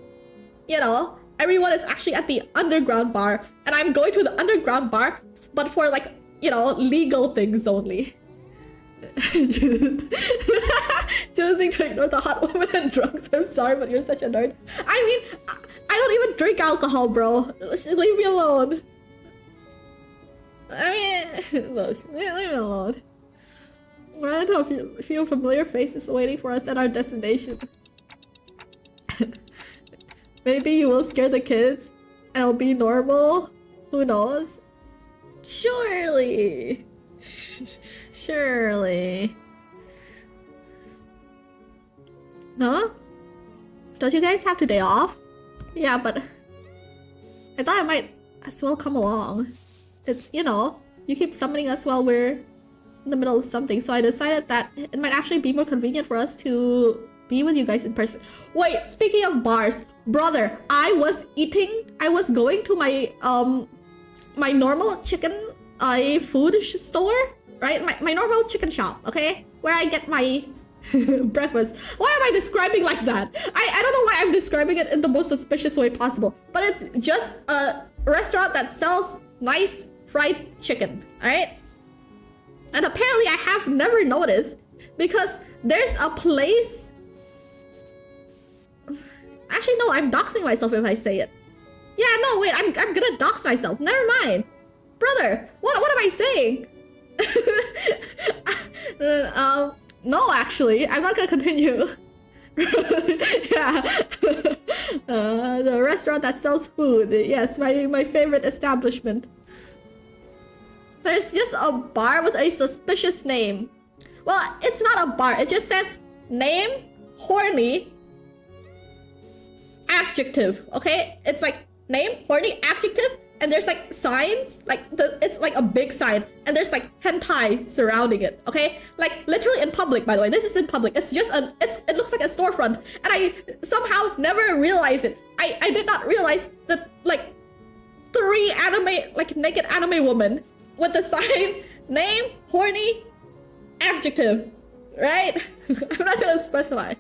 you know, everyone is actually at the underground bar, and I'm going to the underground bar, but for like, you know, legal things only. Choosing to ignore the hot woman and drugs. I'm sorry, but you're such a nerd. I mean, I don't even drink alcohol, bro. Leave me alone. I mean, look, leave me alone. Run into a few familiar faces waiting for us at our destination. Maybe you will scare the kids and it'll be normal. Who knows? Surely. Surely. No? Don't you guys have today off? Yeah, but I thought I might as well come along. It's, you know, you keep summoning us while we're in the middle of something, so I decided that it might actually be more convenient for us to be with you guys in person. Wait, speaking of bars, brother, I was going to my my normal chicken food store, right? My normal chicken shop, okay? Where I get my breakfast. Why am I describing like that? I don't know why I'm describing it in the most suspicious way possible, but it's just a restaurant that sells nice fried chicken, alright? And apparently I have never noticed, because there's a place... Actually, no, I'm doxing myself if I say it. Yeah, no, wait, I'm gonna dox myself. Never mind. Brother, what am I saying? No, actually, I'm not gonna continue. Yeah. The restaurant that sells food. Yes, my favorite establishment. There's just a bar with a suspicious name. Well, it's not a bar. It just says name, horny, adjective. Okay? It's like name, horny, adjective, and there's like signs. Like it's like a big sign, and there's like hentai surrounding it. Okay? Like literally in public, by the way. This is in public. It's just it looks like a storefront, and I somehow never realized it. I did not realize that like 3 naked anime women with the sign name, horny, adjective, right? I'm not gonna specify.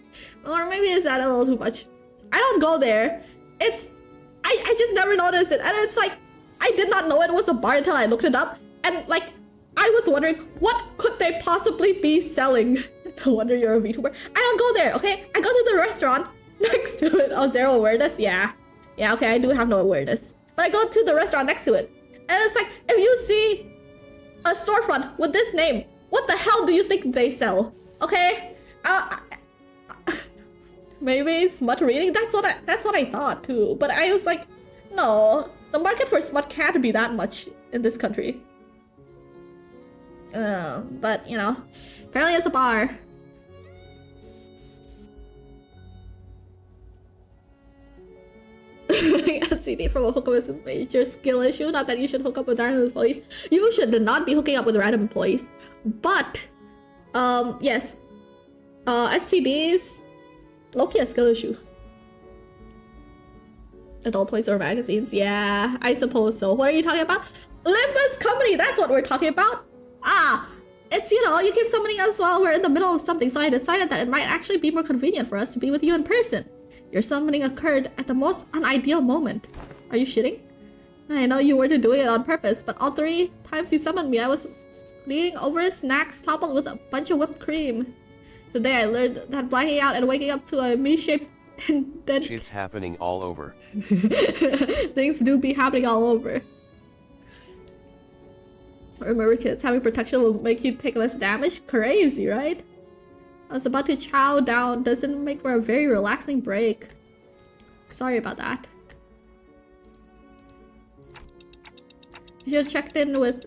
Or maybe is that a little too much? I don't go there. I just never noticed it, and it's like I did not know it was a bar until I looked it up, and like I was wondering what could they possibly be selling. No wonder you're a VTuber. I don't go there, okay? I go to the restaurant Next to it. Oh, zero awareness? Yeah. Yeah, okay, I do have no awareness. But I go to the restaurant next to it. And it's like, if you see a storefront with this name, what the hell do you think they sell? Okay? Maybe smut reading? That's what I thought too. But I was like, no, the market for smut can't be that much in this country. But you know, apparently it's a bar. STD from a hookup is a major skill issue. Not that you should hook up with random employees. You should not be hooking up with random employees. But, yes, STDs, low-key a skill issue. Adult toys or magazines? Yeah, I suppose so. What are you talking about? Olympus Company, that's what we're talking about. Ah, it's, you know, you keep summoning us while we're in the middle of something, so I decided that it might actually be more convenient for us to be with you in person. Your summoning occurred at the most unideal moment. Are you shitting? I know you weren't doing it on purpose, but all 3 times you summoned me, I was leaning over snacks toppled with a bunch of whipped cream. Today I learned that blacking out and waking up to a me-shaped and then... Shit's happening all over. Things do be happening all over. Remember kids, having protection will make you take less damage? Crazy, right? I was about to chow down. Doesn't make for a very relaxing break. Sorry about that. You should have checked in with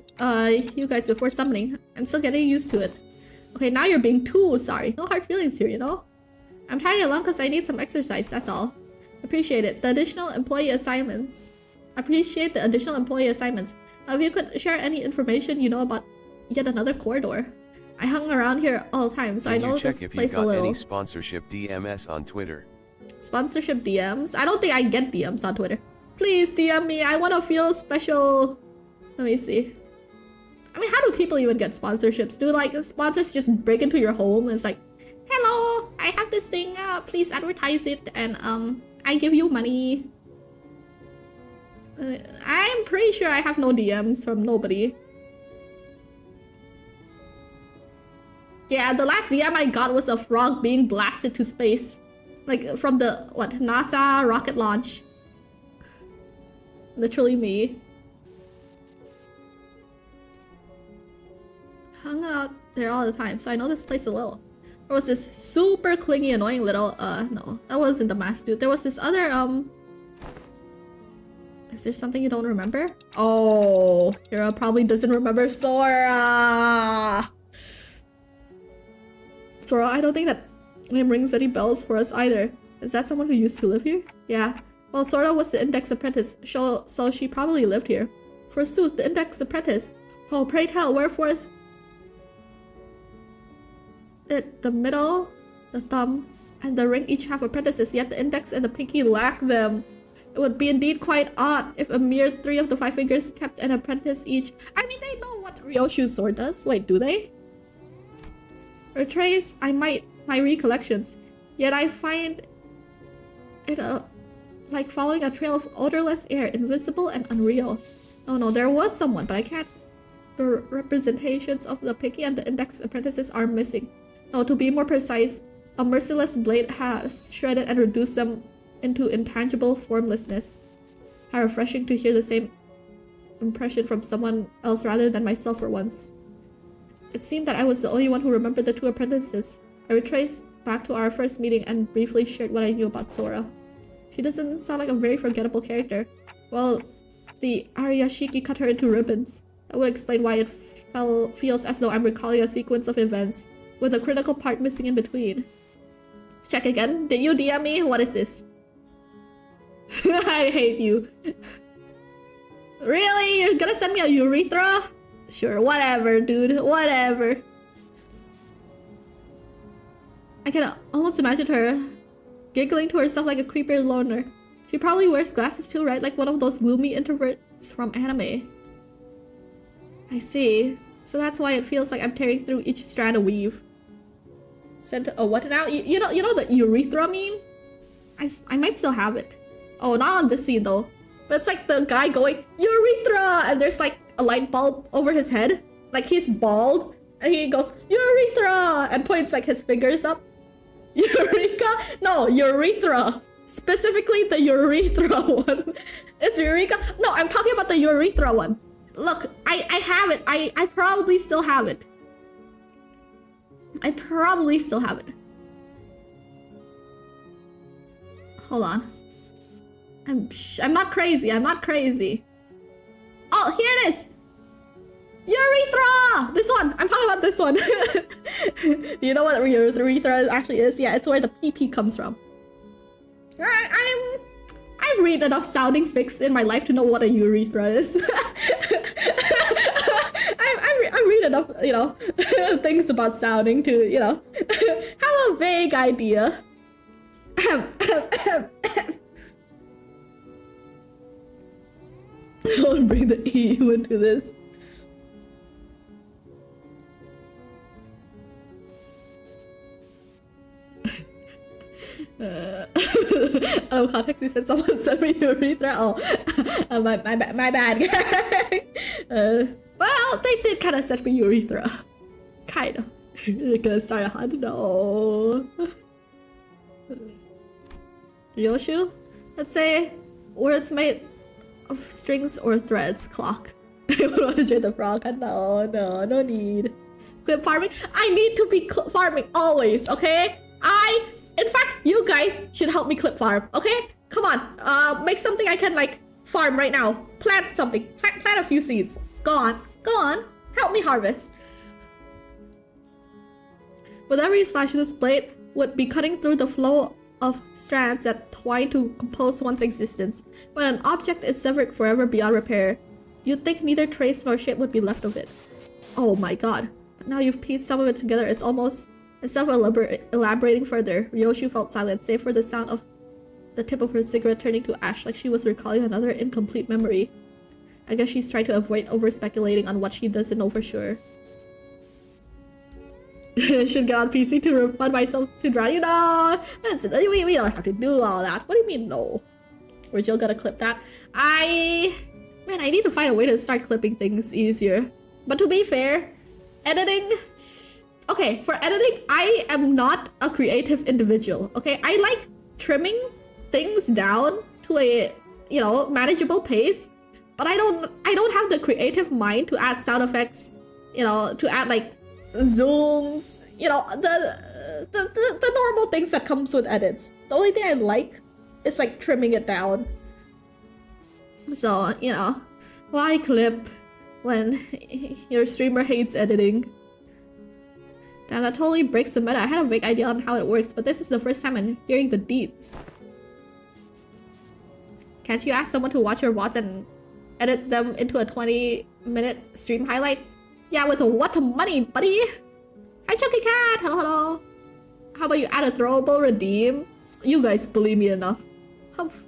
you guys before summoning. I'm still getting used to it. Okay, now you're being too sorry. No hard feelings here, you know? I'm tagging along because I need some exercise, that's all. Appreciate it. The additional employee assignments. Appreciate the additional employee assignments. Now if you could share any information you know about yet another corridor. I hung around here all the time, so I know this place a little. Any sponsorship DMs on Twitter? Sponsorship DMs? I don't think I get DMs on Twitter. Please DM me. I want to feel special. Let me see. I mean, how do people even get sponsorships? Do like sponsors just break into your home and it's like, hello, I have this thing. Please advertise it, and I give you money. I'm pretty sure I have no DMs from nobody. Yeah, the last DM I got was a frog being blasted to space. Like, from the, what, NASA rocket launch. Literally me. Hung out there all the time, so I know this place a little. There was this super clingy, annoying little, no, that wasn't the mask dude. There was this other, is there something you don't remember? Oh, Hira probably doesn't remember Sora! Sora, I don't think that name rings any bells for us either. Is that someone who used to live here? Yeah. Well, Sora was the Index Apprentice, so she probably lived here. Forsooth, the Index Apprentice. Oh, pray tell, wherefore is it the middle, the thumb, and the ring each have apprentices, yet the index and the pinky lack them? It would be indeed quite odd if a mere 3 of the 5 fingers kept an apprentice each. I mean, they know what Ryoshu's sword does. Wait, do they? Retrace my recollections, yet I find it like following a trail of odorless air, invisible and unreal. Oh no, there was someone, but I can't. The representations of the pinky and the index apprentices are missing. No, to be more precise, a merciless blade has shredded and reduced them into intangible formlessness. How refreshing to hear the same impression from someone else rather than myself for once. It seemed that I was the only one who remembered the 2 apprentices. I retraced back to our first meeting and briefly shared what I knew about Sora. She doesn't sound like a very forgettable character. Well, the Ariashiki cut her into ribbons. That would explain why it feels as though I'm recalling a sequence of events, with a critical part missing in between. Check again. Did you DM me? What is this? I hate you. Really? You're gonna send me a urethra? Sure, whatever, dude. Whatever. I can almost imagine her giggling to herself like a creeper loner. She probably wears glasses too, right? Like one of those gloomy introverts from anime. I see. So that's why it feels like I'm tearing through each strand of weave. Sent what now? You know the urethra meme? I might still have it. Oh, not on this scene though. But it's like the guy going, urethra! And there's like a light bulb over his head. Like he's bald. And he goes, urethra! And points like his fingers up. Eureka? No, urethra. Specifically the urethra one. It's Eureka. No, I'm talking about the urethra one. Look, I have it. I probably still have it. I probably still have it. Hold on. I'm not crazy. I'm not crazy. Oh, here it is. Urethra! This one. I'm talking about this one. Do you know what urethra actually is? Yeah, it's where the pee comes from. I've read enough sounding fics in my life to know what a urethra is. I read enough, you know, things about sounding to, you know, have a vague idea. Don't bring the EU into this. Out of context, he said someone sent me urethra. Oh, my bad. Well, they did kind of send me urethra. Kind of. You're gonna start a hunt? No. Yoshu? Let's say words made of strings or threads. Clock. I don't want to join the frog. No need. Clip farming? I need to be farming always, okay? In fact, you guys should help me clip farm, okay? Come on, make something I can like farm right now. Plant something, plant a few seeds. Go on, help me harvest. Whatever you slash this blade would be cutting through the flow of strands that twine to compose one's existence. When an object is severed forever beyond repair, you'd think neither trace nor shape would be left of it. Oh my god, but now you've pieced some of it together, it's almost... Instead of elaborating further, Ryoshu felt silent, save for the sound of the tip of her cigarette turning to ash, like she was recalling another incomplete memory. I guess she's trying to avoid over-speculating on what she doesn't know for sure. Should get on PC to refund myself to drown you. No! We don't have to do all that. What do you mean, no? We're still gonna clip that. Man, I need to find a way to start clipping things easier. But to be fair, editing... Okay, for editing, I am not a creative individual, okay? I like trimming things down to a, you know, manageable pace, but I don't have the creative mind to add sound effects, you know, to add like zooms, you know, the normal things that comes with edits. The only thing I like is like trimming it down. So, you know, why clip when your streamer hates editing? Damn, that totally breaks the meta. I had a vague idea on how it works, but this is the first time I'm hearing the deets. Can't you ask someone to watch your VODs and edit them into a 20-minute stream highlight? Yeah, with what money, buddy? Hi, Chunky Cat! Hello. How about you add a throwable redeem? You guys believe me enough. Humph.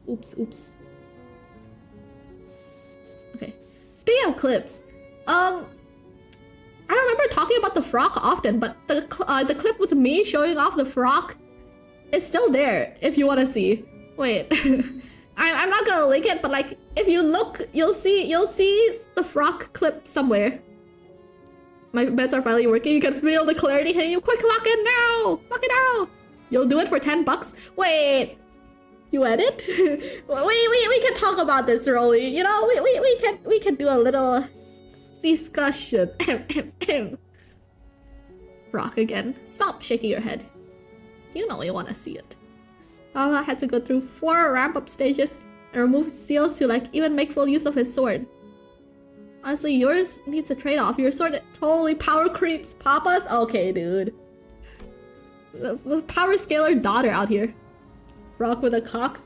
Oops. Okay. Speaking of clips, I don't remember talking about the frock often, but the clip with me showing off the frock is still there if you want to see. Wait, I'm not gonna link it, but like if you look, you'll see the frock clip somewhere. My bets are finally working. You can feel the clarity hitting you. Quick, lock it now! Lock it now! You'll do it for 10 bucks. Wait, you edit? we can talk about this, Rolly. You know, we can do a little discussion. Rock again. Stop shaking your head. You know you want to see it. I had to go through 4 ramp-up stages and remove seals to like even make full use of his sword. Honestly, yours needs a trade-off. Your sword totally power creeps Papa's. Okay, dude. The power scalar daughter out here. Rock with a cock.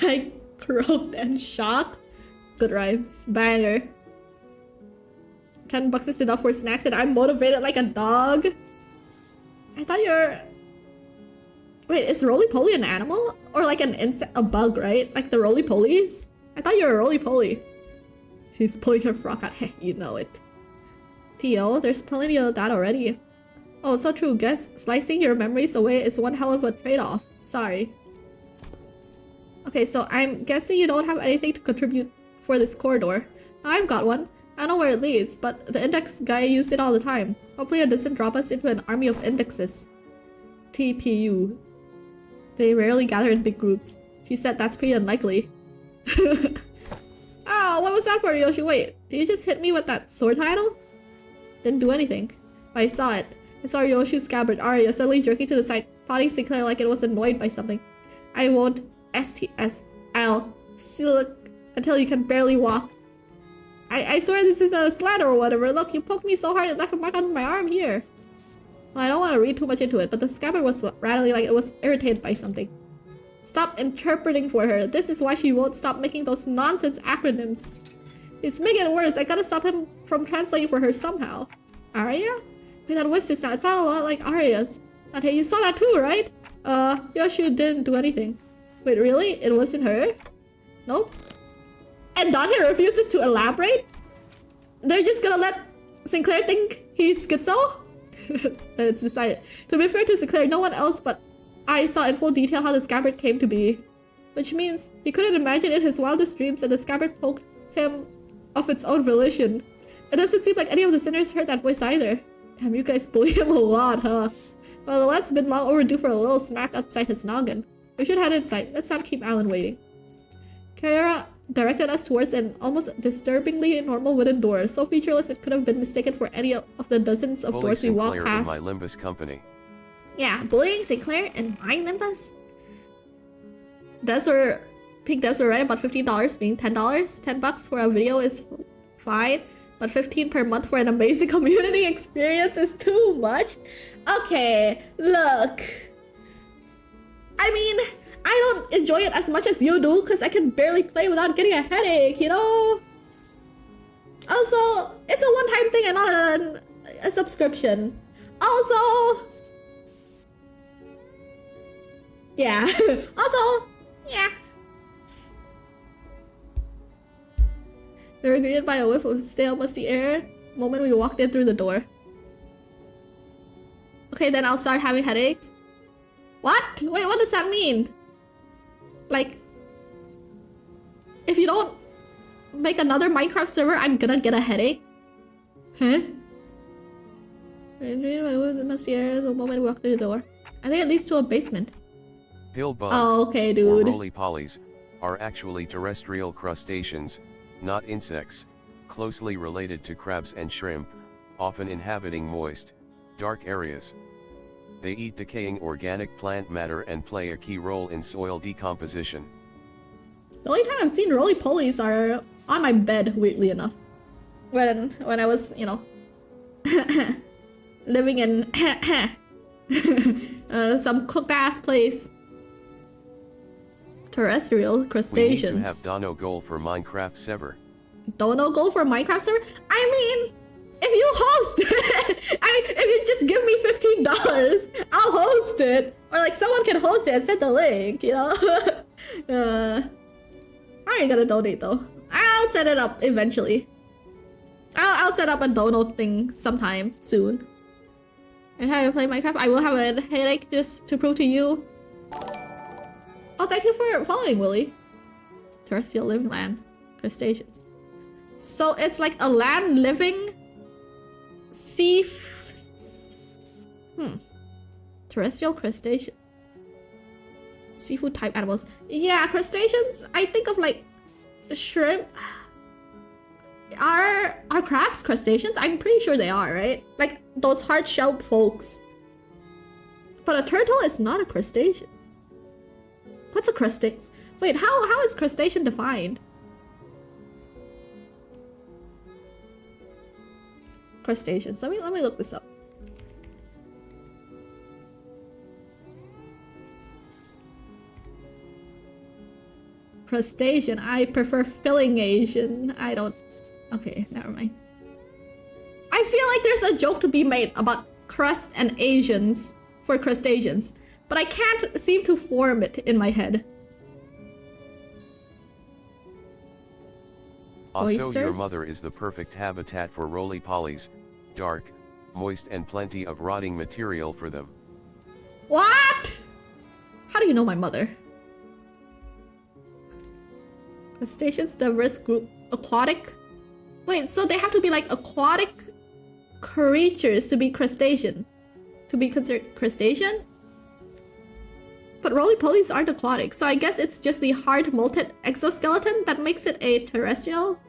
I croaked and shocked. Good rhymes. Banger. 10 bucks is enough for snacks and I'm motivated like a dog. I thought you're... Wait, is roly-poly an animal? Or like an insect, a bug, right? Like the roly-polies? I thought you were a roly-poly. She's pulling her frock out. Heh, you know it. Theo, there's plenty of that already. Oh, so true. Guess slicing your memories away is one hell of a trade-off. Sorry. Okay, so I'm guessing you don't have anything to contribute for this corridor. I've got one. I don't know where it leads, but the index guy used it all the time. Hopefully it doesn't drop us into an army of indexes. TPU. They rarely gather in big groups. She said that's pretty unlikely. Oh, what was that for, Yoshi? Wait, did you just hit me with that sword title? Didn't do anything. But I saw it. I saw Yoshi's scabbard, Arya, suddenly jerking to the side, prodding Sinclair like it was annoyed by something. I won't STSL silk until you can barely walk. I swear this is not a slander or whatever. Look, you poked me so hard it left a mark on my arm here. Well, I don't want to read too much into it, but the scabbard was rattling like it was irritated by something. Stop interpreting for her. This is why she won't stop making those nonsense acronyms. It's making it worse. I gotta stop him from translating for her somehow. Arya? Wait, that voice just now. It sounded a lot like Arya's. Okay, you saw that too, right? Yoshi didn't do anything. Wait, really? It wasn't her? Nope. And Dante refuses to elaborate? They're just gonna let Sinclair think he's schizo? Then it's decided. To be fair to Sinclair, no one else but I saw in full detail how the scabbard came to be. Which means he couldn't imagine in his wildest dreams that the scabbard poked him of its own volition. It doesn't seem like any of the sinners heard that voice either. Damn, you guys bully him a lot, huh? Well, the lad's been long overdue for a little smack upside his noggin. We should head inside. Let's not keep Alan waiting. Kyra directed us towards an almost disturbingly normal wooden door, so featureless it could have been mistaken for any of the dozens of doors we walked past. In my Limbus company. Yeah, bullying Sinclair and my Limbus? Pink devs were right about $15 being $10. $10 for a video is fine, but $15 per month for an amazing community experience is too much. Okay, look. I mean, I don't enjoy it as much as you do because I can barely play without getting a headache, you know? Also, it's a one-time thing and not a subscription. Also, yeah. Also, yeah. We were greeted by a whiff of stale, musty air the moment we walked in through the door. Okay, then I'll start having headaches. What? Wait, what does that mean? Like, if you don't make another Minecraft server, I'm gonna get a headache? Huh? We're greeted by a whiff of musty air the moment we walked through the door. I think it leads to a basement. Pill bugs, oh, okay, dude. or roly-polies, are actually terrestrial crustaceans, not insects, closely related to crabs and shrimp, often inhabiting moist, dark areas. They eat decaying organic plant matter and play a key role in soil decomposition. The only time I've seen roly-polies are on my bed, weirdly enough. When I was, you know, living in some cooked-ass place. Terrestrial crustaceans. We need to have Dono goal for Minecraft server. Dono goal for Minecraft server? I mean, if you host it, I mean, if you just give me $15, I'll host it. Or like someone can host it and send the link, you know? How are you gonna donate though? I'll set it up eventually. I'll set up a Dono thing sometime soon. And how you play Minecraft? I will have a headache just to prove to you. Oh, thank you for following, Willie. Terrestrial living land. Crustaceans. So it's like a land living sea... Terrestrial crustacean. Seafood type animals. Yeah, crustaceans. I think of like shrimp. Are crabs crustaceans? I'm pretty sure they are, right? Like those hard-shelled folks. But a turtle is not a crustacean. What's a crustacean? Wait, how is crustacean defined? Crustaceans. Let me look this up. Crustacean. I prefer filling Asian. I don't. Okay, never mind. I feel like there's a joke to be made about crust and Asians for crustaceans, but I can't seem to form it in my head. Also, Oysters? your mother is the perfect habitat for roly-polies, dark, moist and plenty of rotting material for them. What? How do you know my mother? Crustaceans diverse group. Aquatic? Wait, so they have to be like aquatic creatures to be crustacean? To be considered crustacean? But roly-polies aren't aquatic, so I guess it's just the hard molted exoskeleton that makes it a terrestrial,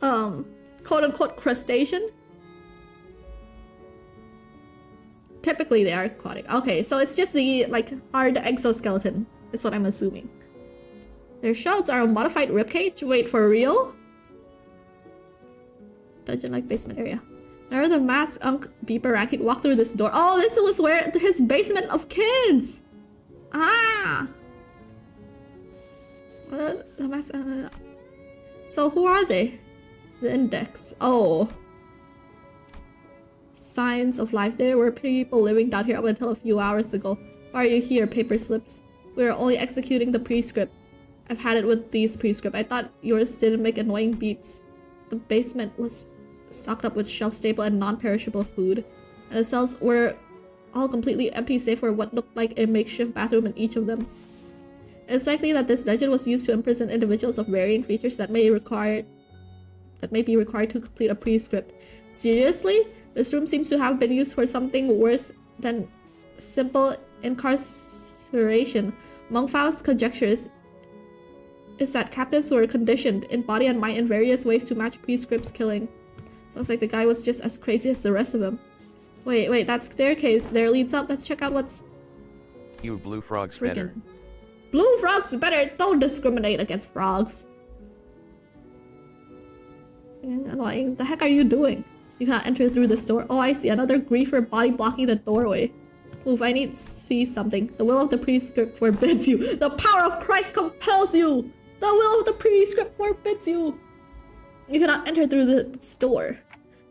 quote-unquote crustacean. Typically they are aquatic. Okay, so it's just the, like, hard exoskeleton, is what I'm assuming. Their shells are a modified ribcage. Wait, for real? Dungeon-like basement area. Whenever the masked Unk Beeper Racket walked through this door. Oh, this was where his basement of kids! Ah! The mask, so who are they? The index. Oh. Signs of life. There were people living down here up until a few hours ago. Why are you here, paper slips? We are only executing the prescript. I've had it with these prescript. I thought yours didn't make annoying beeps. The basement was stocked up with shelf-stable and non-perishable food. And the cells were all completely empty save for what looked like a makeshift bathroom in each of them. It's likely that this dungeon was used to imprison individuals of varying features that may be required to complete a prescript. Seriously? This room seems to have been used for something worse than simple incarceration. Among Faust's conjectures is that captives were conditioned in body and mind in various ways to match prescript's killing. Sounds like the guy was just as crazy as the rest of them. Wait, that staircase there leads up. Let's check out what's... You blue frogs better. Blue frogs better! Don't discriminate against frogs. Annoying. The heck are you doing? You cannot enter through this door. Oh, I see. Another griefer body blocking the doorway. Move, I need to see something. The will of the prescript forbids you. The power of Christ compels you! The will of the prescript forbids you! You cannot enter through this door.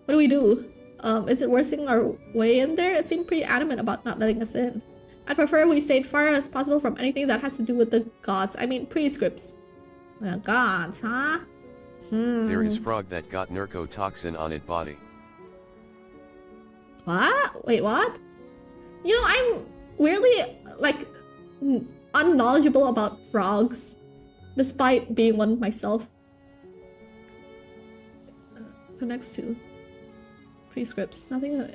What do we do? Is it worsening our way in there? It seemed pretty adamant about not letting us in. I'd prefer we stayed far as possible from anything that has to do with the gods. I mean, prescripts. The gods, huh? There is frog that got narcotoxin on it body. What? Wait, what? You know, I'm weirdly, like, unknowledgeable about frogs, despite being one myself. Connects to prescripts. Nothing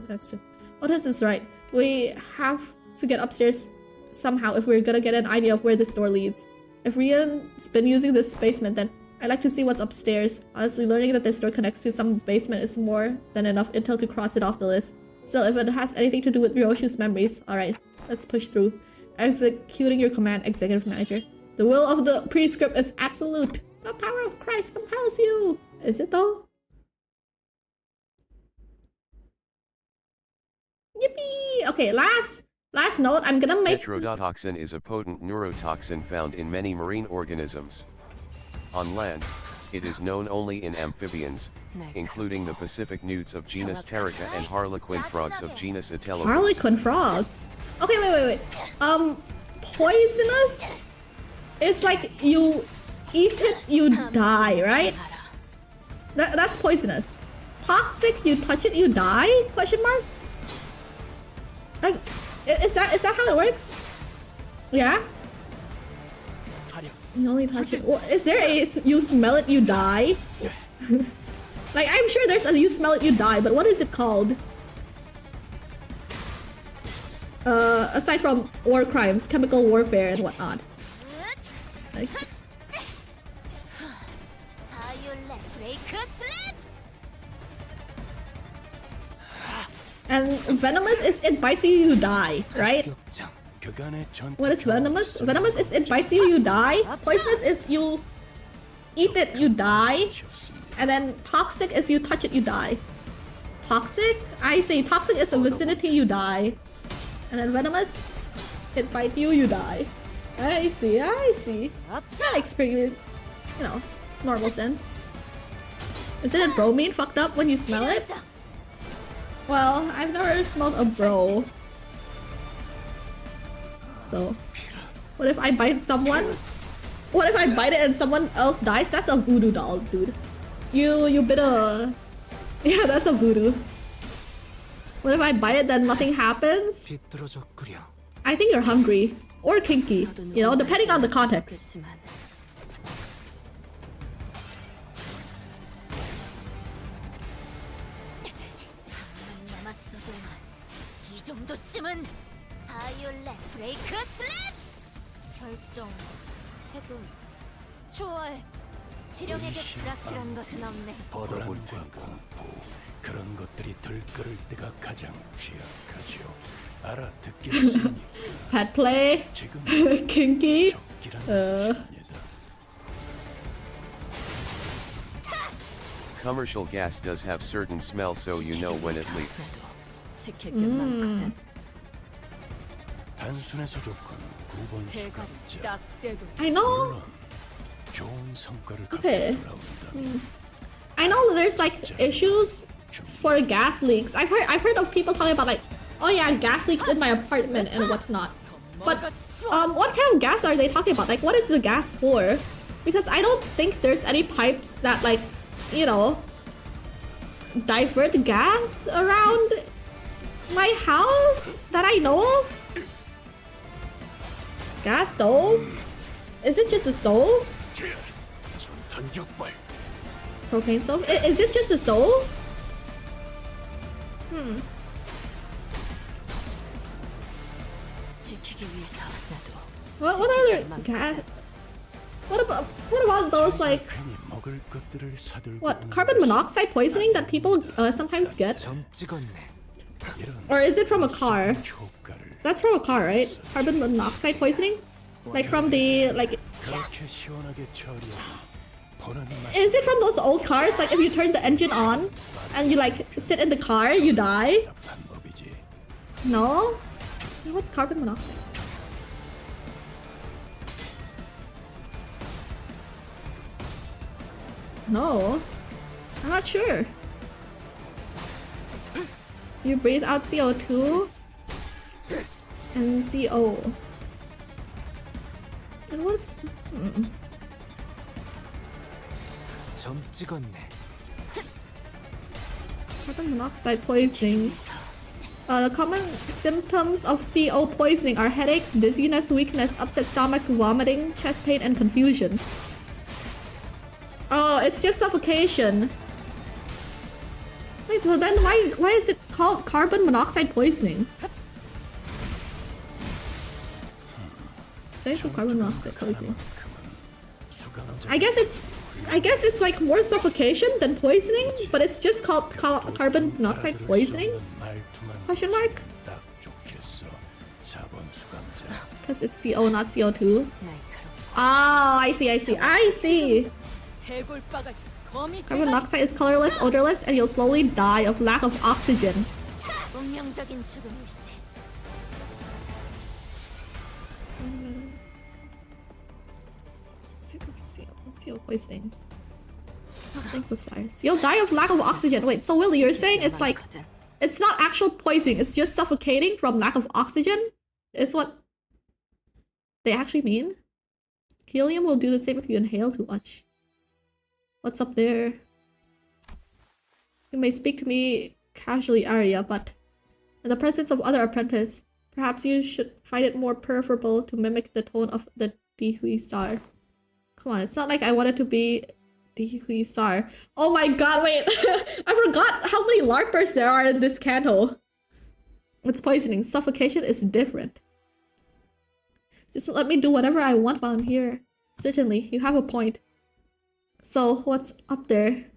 connects to. Oh, this is right. We have to get upstairs somehow if we're gonna get an idea of where this door leads. If Rian's been using this basement, then I'd like to see what's upstairs. Honestly, learning that this door connects to some basement is more than enough intel to cross it off the list. Still, if it has anything to do with Ryoshu's memories, alright, let's push through. Executing your command, Executive Manager. The will of the prescript is absolute. The power of Christ compels you. Is it though? Yippee! Okay, last note, I'm gonna make... Tetrodotoxin is a potent neurotoxin found in many marine organisms. On land, it is known only in amphibians, including the Pacific newts of genus Pterica and harlequin frogs of genus Atelopus. Harlequin frogs? Okay, wait. Poisonous? It's like you eat it, you die, right? That's poisonous. Toxic, you touch it, you die? Question mark? Like, is that how it works? Yeah? You only touch it. Well, is there a you smell it, you die? Like, I'm sure there's a you smell it, you die, but what is it called? Aside from war crimes, chemical warfare and whatnot. Like, and venomous is it bites you, you die, right? What is venomous? Venomous is it bites you, you die. Poisonous is you eat it, you die. And then toxic is you touch it, you die. Toxic? I say toxic is a vicinity, you die. And then venomous, it bites you, you die. I see. That makes pretty, normal sense. Isn't it bromine fucked up when you smell it? Well, I've never smelled a bro. So, what if I bite someone? What if I bite it and someone else dies? That's a voodoo doll, dude. You bit a... Yeah, that's a voodoo. What if I bite it then nothing happens? I think you're hungry. Or kinky. You know, depending on the context. 바이올렛 브레이크 슬랩! 결정, 해금. 좋아해. 치룡에게 불확실한 것은 없네. 불안과 공포 그런 것들이 들끓을 때가 가장 취약하죠. 알아듣겠습니까? Pet play. 지금 Kinky. 적기란 Uh. 것입니다. Commercial gas does have certain smell, so you know when it leaks. 지킬 게 많거든. 단순해서 좋군. 9번 대가리 수감자. 딱 떼고. I know. 물론 좋은 성과를 Okay. 갖고 돌아온다면 I know there's like issues for gas leaks. I've heard of people talking about like, oh yeah, gas leaks in my apartment and whatnot. But what kind of gas are they talking about? Like, what is the gas for? Because I don't think there's any pipes that like, you know, divert gas around my house that I know of. Gas stove? Is it just a stove? 전탄 격발. Propane stove? Is it just a stove? 지키기 위해서 나도. What other gas? What about those like 괜히 먹을 것들을 사들고 what 오는 carbon monoxide poisoning that people sometimes get? 점 찍었네. 이런 Or is it from a car? 효과를 That's from a car, right? Carbon monoxide poisoning? Like from the like 그렇게 시원하게 처리하고 보는 맛. is it from those old cars? Like if you turn the engine on and you like sit in the car, you die? 답답한 법이지. No? What's carbon monoxide? No. I'm not sure. You breathe out CO2 and CO. And what's 점 찍었네. carbon monoxide poisoning? The common symptoms of CO poisoning are headaches, dizziness, weakness, upset stomach, vomiting, chest pain, and confusion. Oh, it's just suffocation. Wait, but then why is it called carbon monoxide poisoning? Signs of carbon monoxide poisoning. 수감자 I guess it's like more suffocation than poisoning, but it's just called carbon monoxide poisoning? 말투만 Question mark? 딱 좋겠어. 4번 수감자. Because it's CO, not CO2. 날카로워. Oh, I see. 해골 바가지. 거미 Carbon monoxide is colorless, odorless, and you'll slowly die of lack of oxygen. 운명적인 죽음일세. CO poisoning. Think with fires. You'll die of lack of oxygen. Wait, so Willie, you're saying it's like 많거든. it's not actual poisoning, it's just suffocating from lack of oxygen? Is what they actually mean? Helium will do the same if you inhale too much. What's up there? You may speak to me casually, Arya, but in the presence of other apprentice, perhaps you should find it more preferable to mimic the tone of the Dihui star. Come on, it's not like I wanted to be Dihui star. Oh my god, wait! I forgot how many LARPers there are in this canto. It's poisoning. Suffocation is different. Just let me do whatever I want while I'm here. Certainly, you have a point. So, what's up there?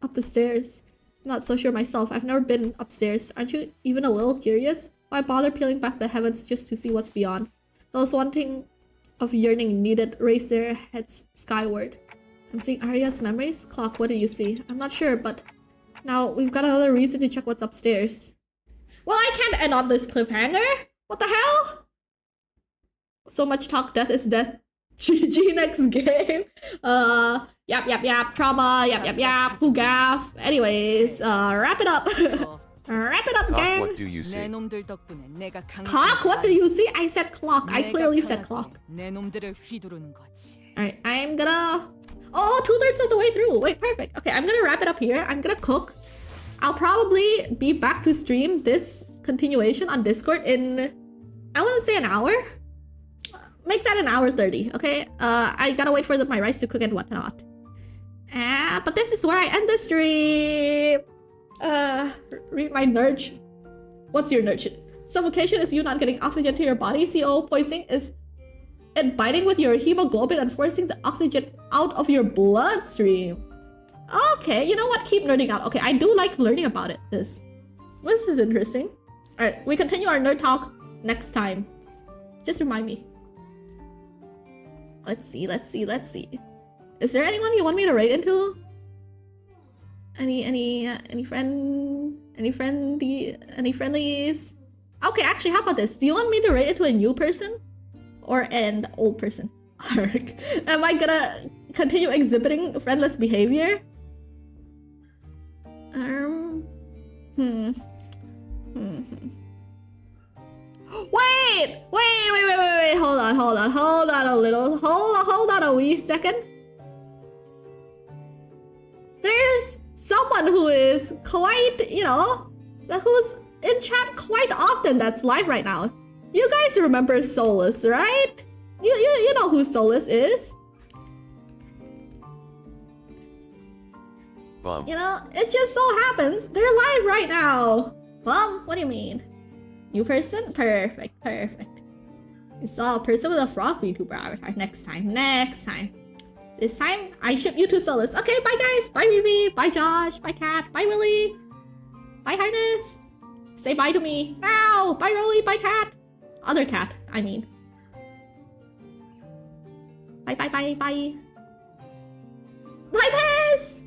Up the stairs? I'm not so sure myself. I've never been upstairs. Aren't you even a little curious? Why bother peeling back the heavens just to see what's beyond? Those wanting of yearning needed raise their heads skyward. I'm seeing Arya's memories? Clock, what do you see? I'm not sure, but now we've got another reason to check what's upstairs. Well, I can't end on this cliffhanger! What the hell? So much talk, death is death. GG next game. Yap, trauma, yap, Fugaf. Anyways, wrap it up. Wrap it up, Cock, gang. what do you 내 see? 놈들 덕분에 내가 강해진 Clock, what do 거 you see? I said clock. I 내가 clearly said 강하게 clock. 내 놈들을 휘두르는 거지. Alright, I'm gonna... Oh, 2/3 of the way through. Wait, perfect. Okay, I'm gonna wrap it up here. I'm gonna cook. I'll probably be back to stream this continuation on Discord in... I want to say an hour? Make that an hour 30, okay? I gotta wait for my rice to cook and whatnot. But this is where I end the stream. Read my nerd. What's your nerd? Suffocation is you not getting oxygen to your body. CO poisoning is it biting with your hemoglobin and forcing the oxygen out of your bloodstream. Okay, you know what? Keep nerding out. Okay, I do like learning about it. This is interesting. Alright, we continue our nerd talk next time. Just remind me. Let's see. Is there anyone you want me to raid into? Any friendlies? Okay, actually, how about this? Do you want me to raid into a new person? Or an old person? Ark. Am I gonna continue exhibiting friendless behavior? Wait! Hold on a wee second. There's someone who is quite, who's in chat quite often that's live right now. You guys remember Solus, right? You know who Solus is. Bum. It just so happens they're live right now. What do you mean? New person? Perfect. You saw a person with a frog VTuber avatar. Next time. This time, I ship you to Solus. Okay, bye guys. Bye BB. Bye Josh. Bye Kat. Bye Willie. Bye Hardness. Say bye to me. Now. Bye Rolly. Bye Kat. Other cat, I mean. Bye. Bye Piss!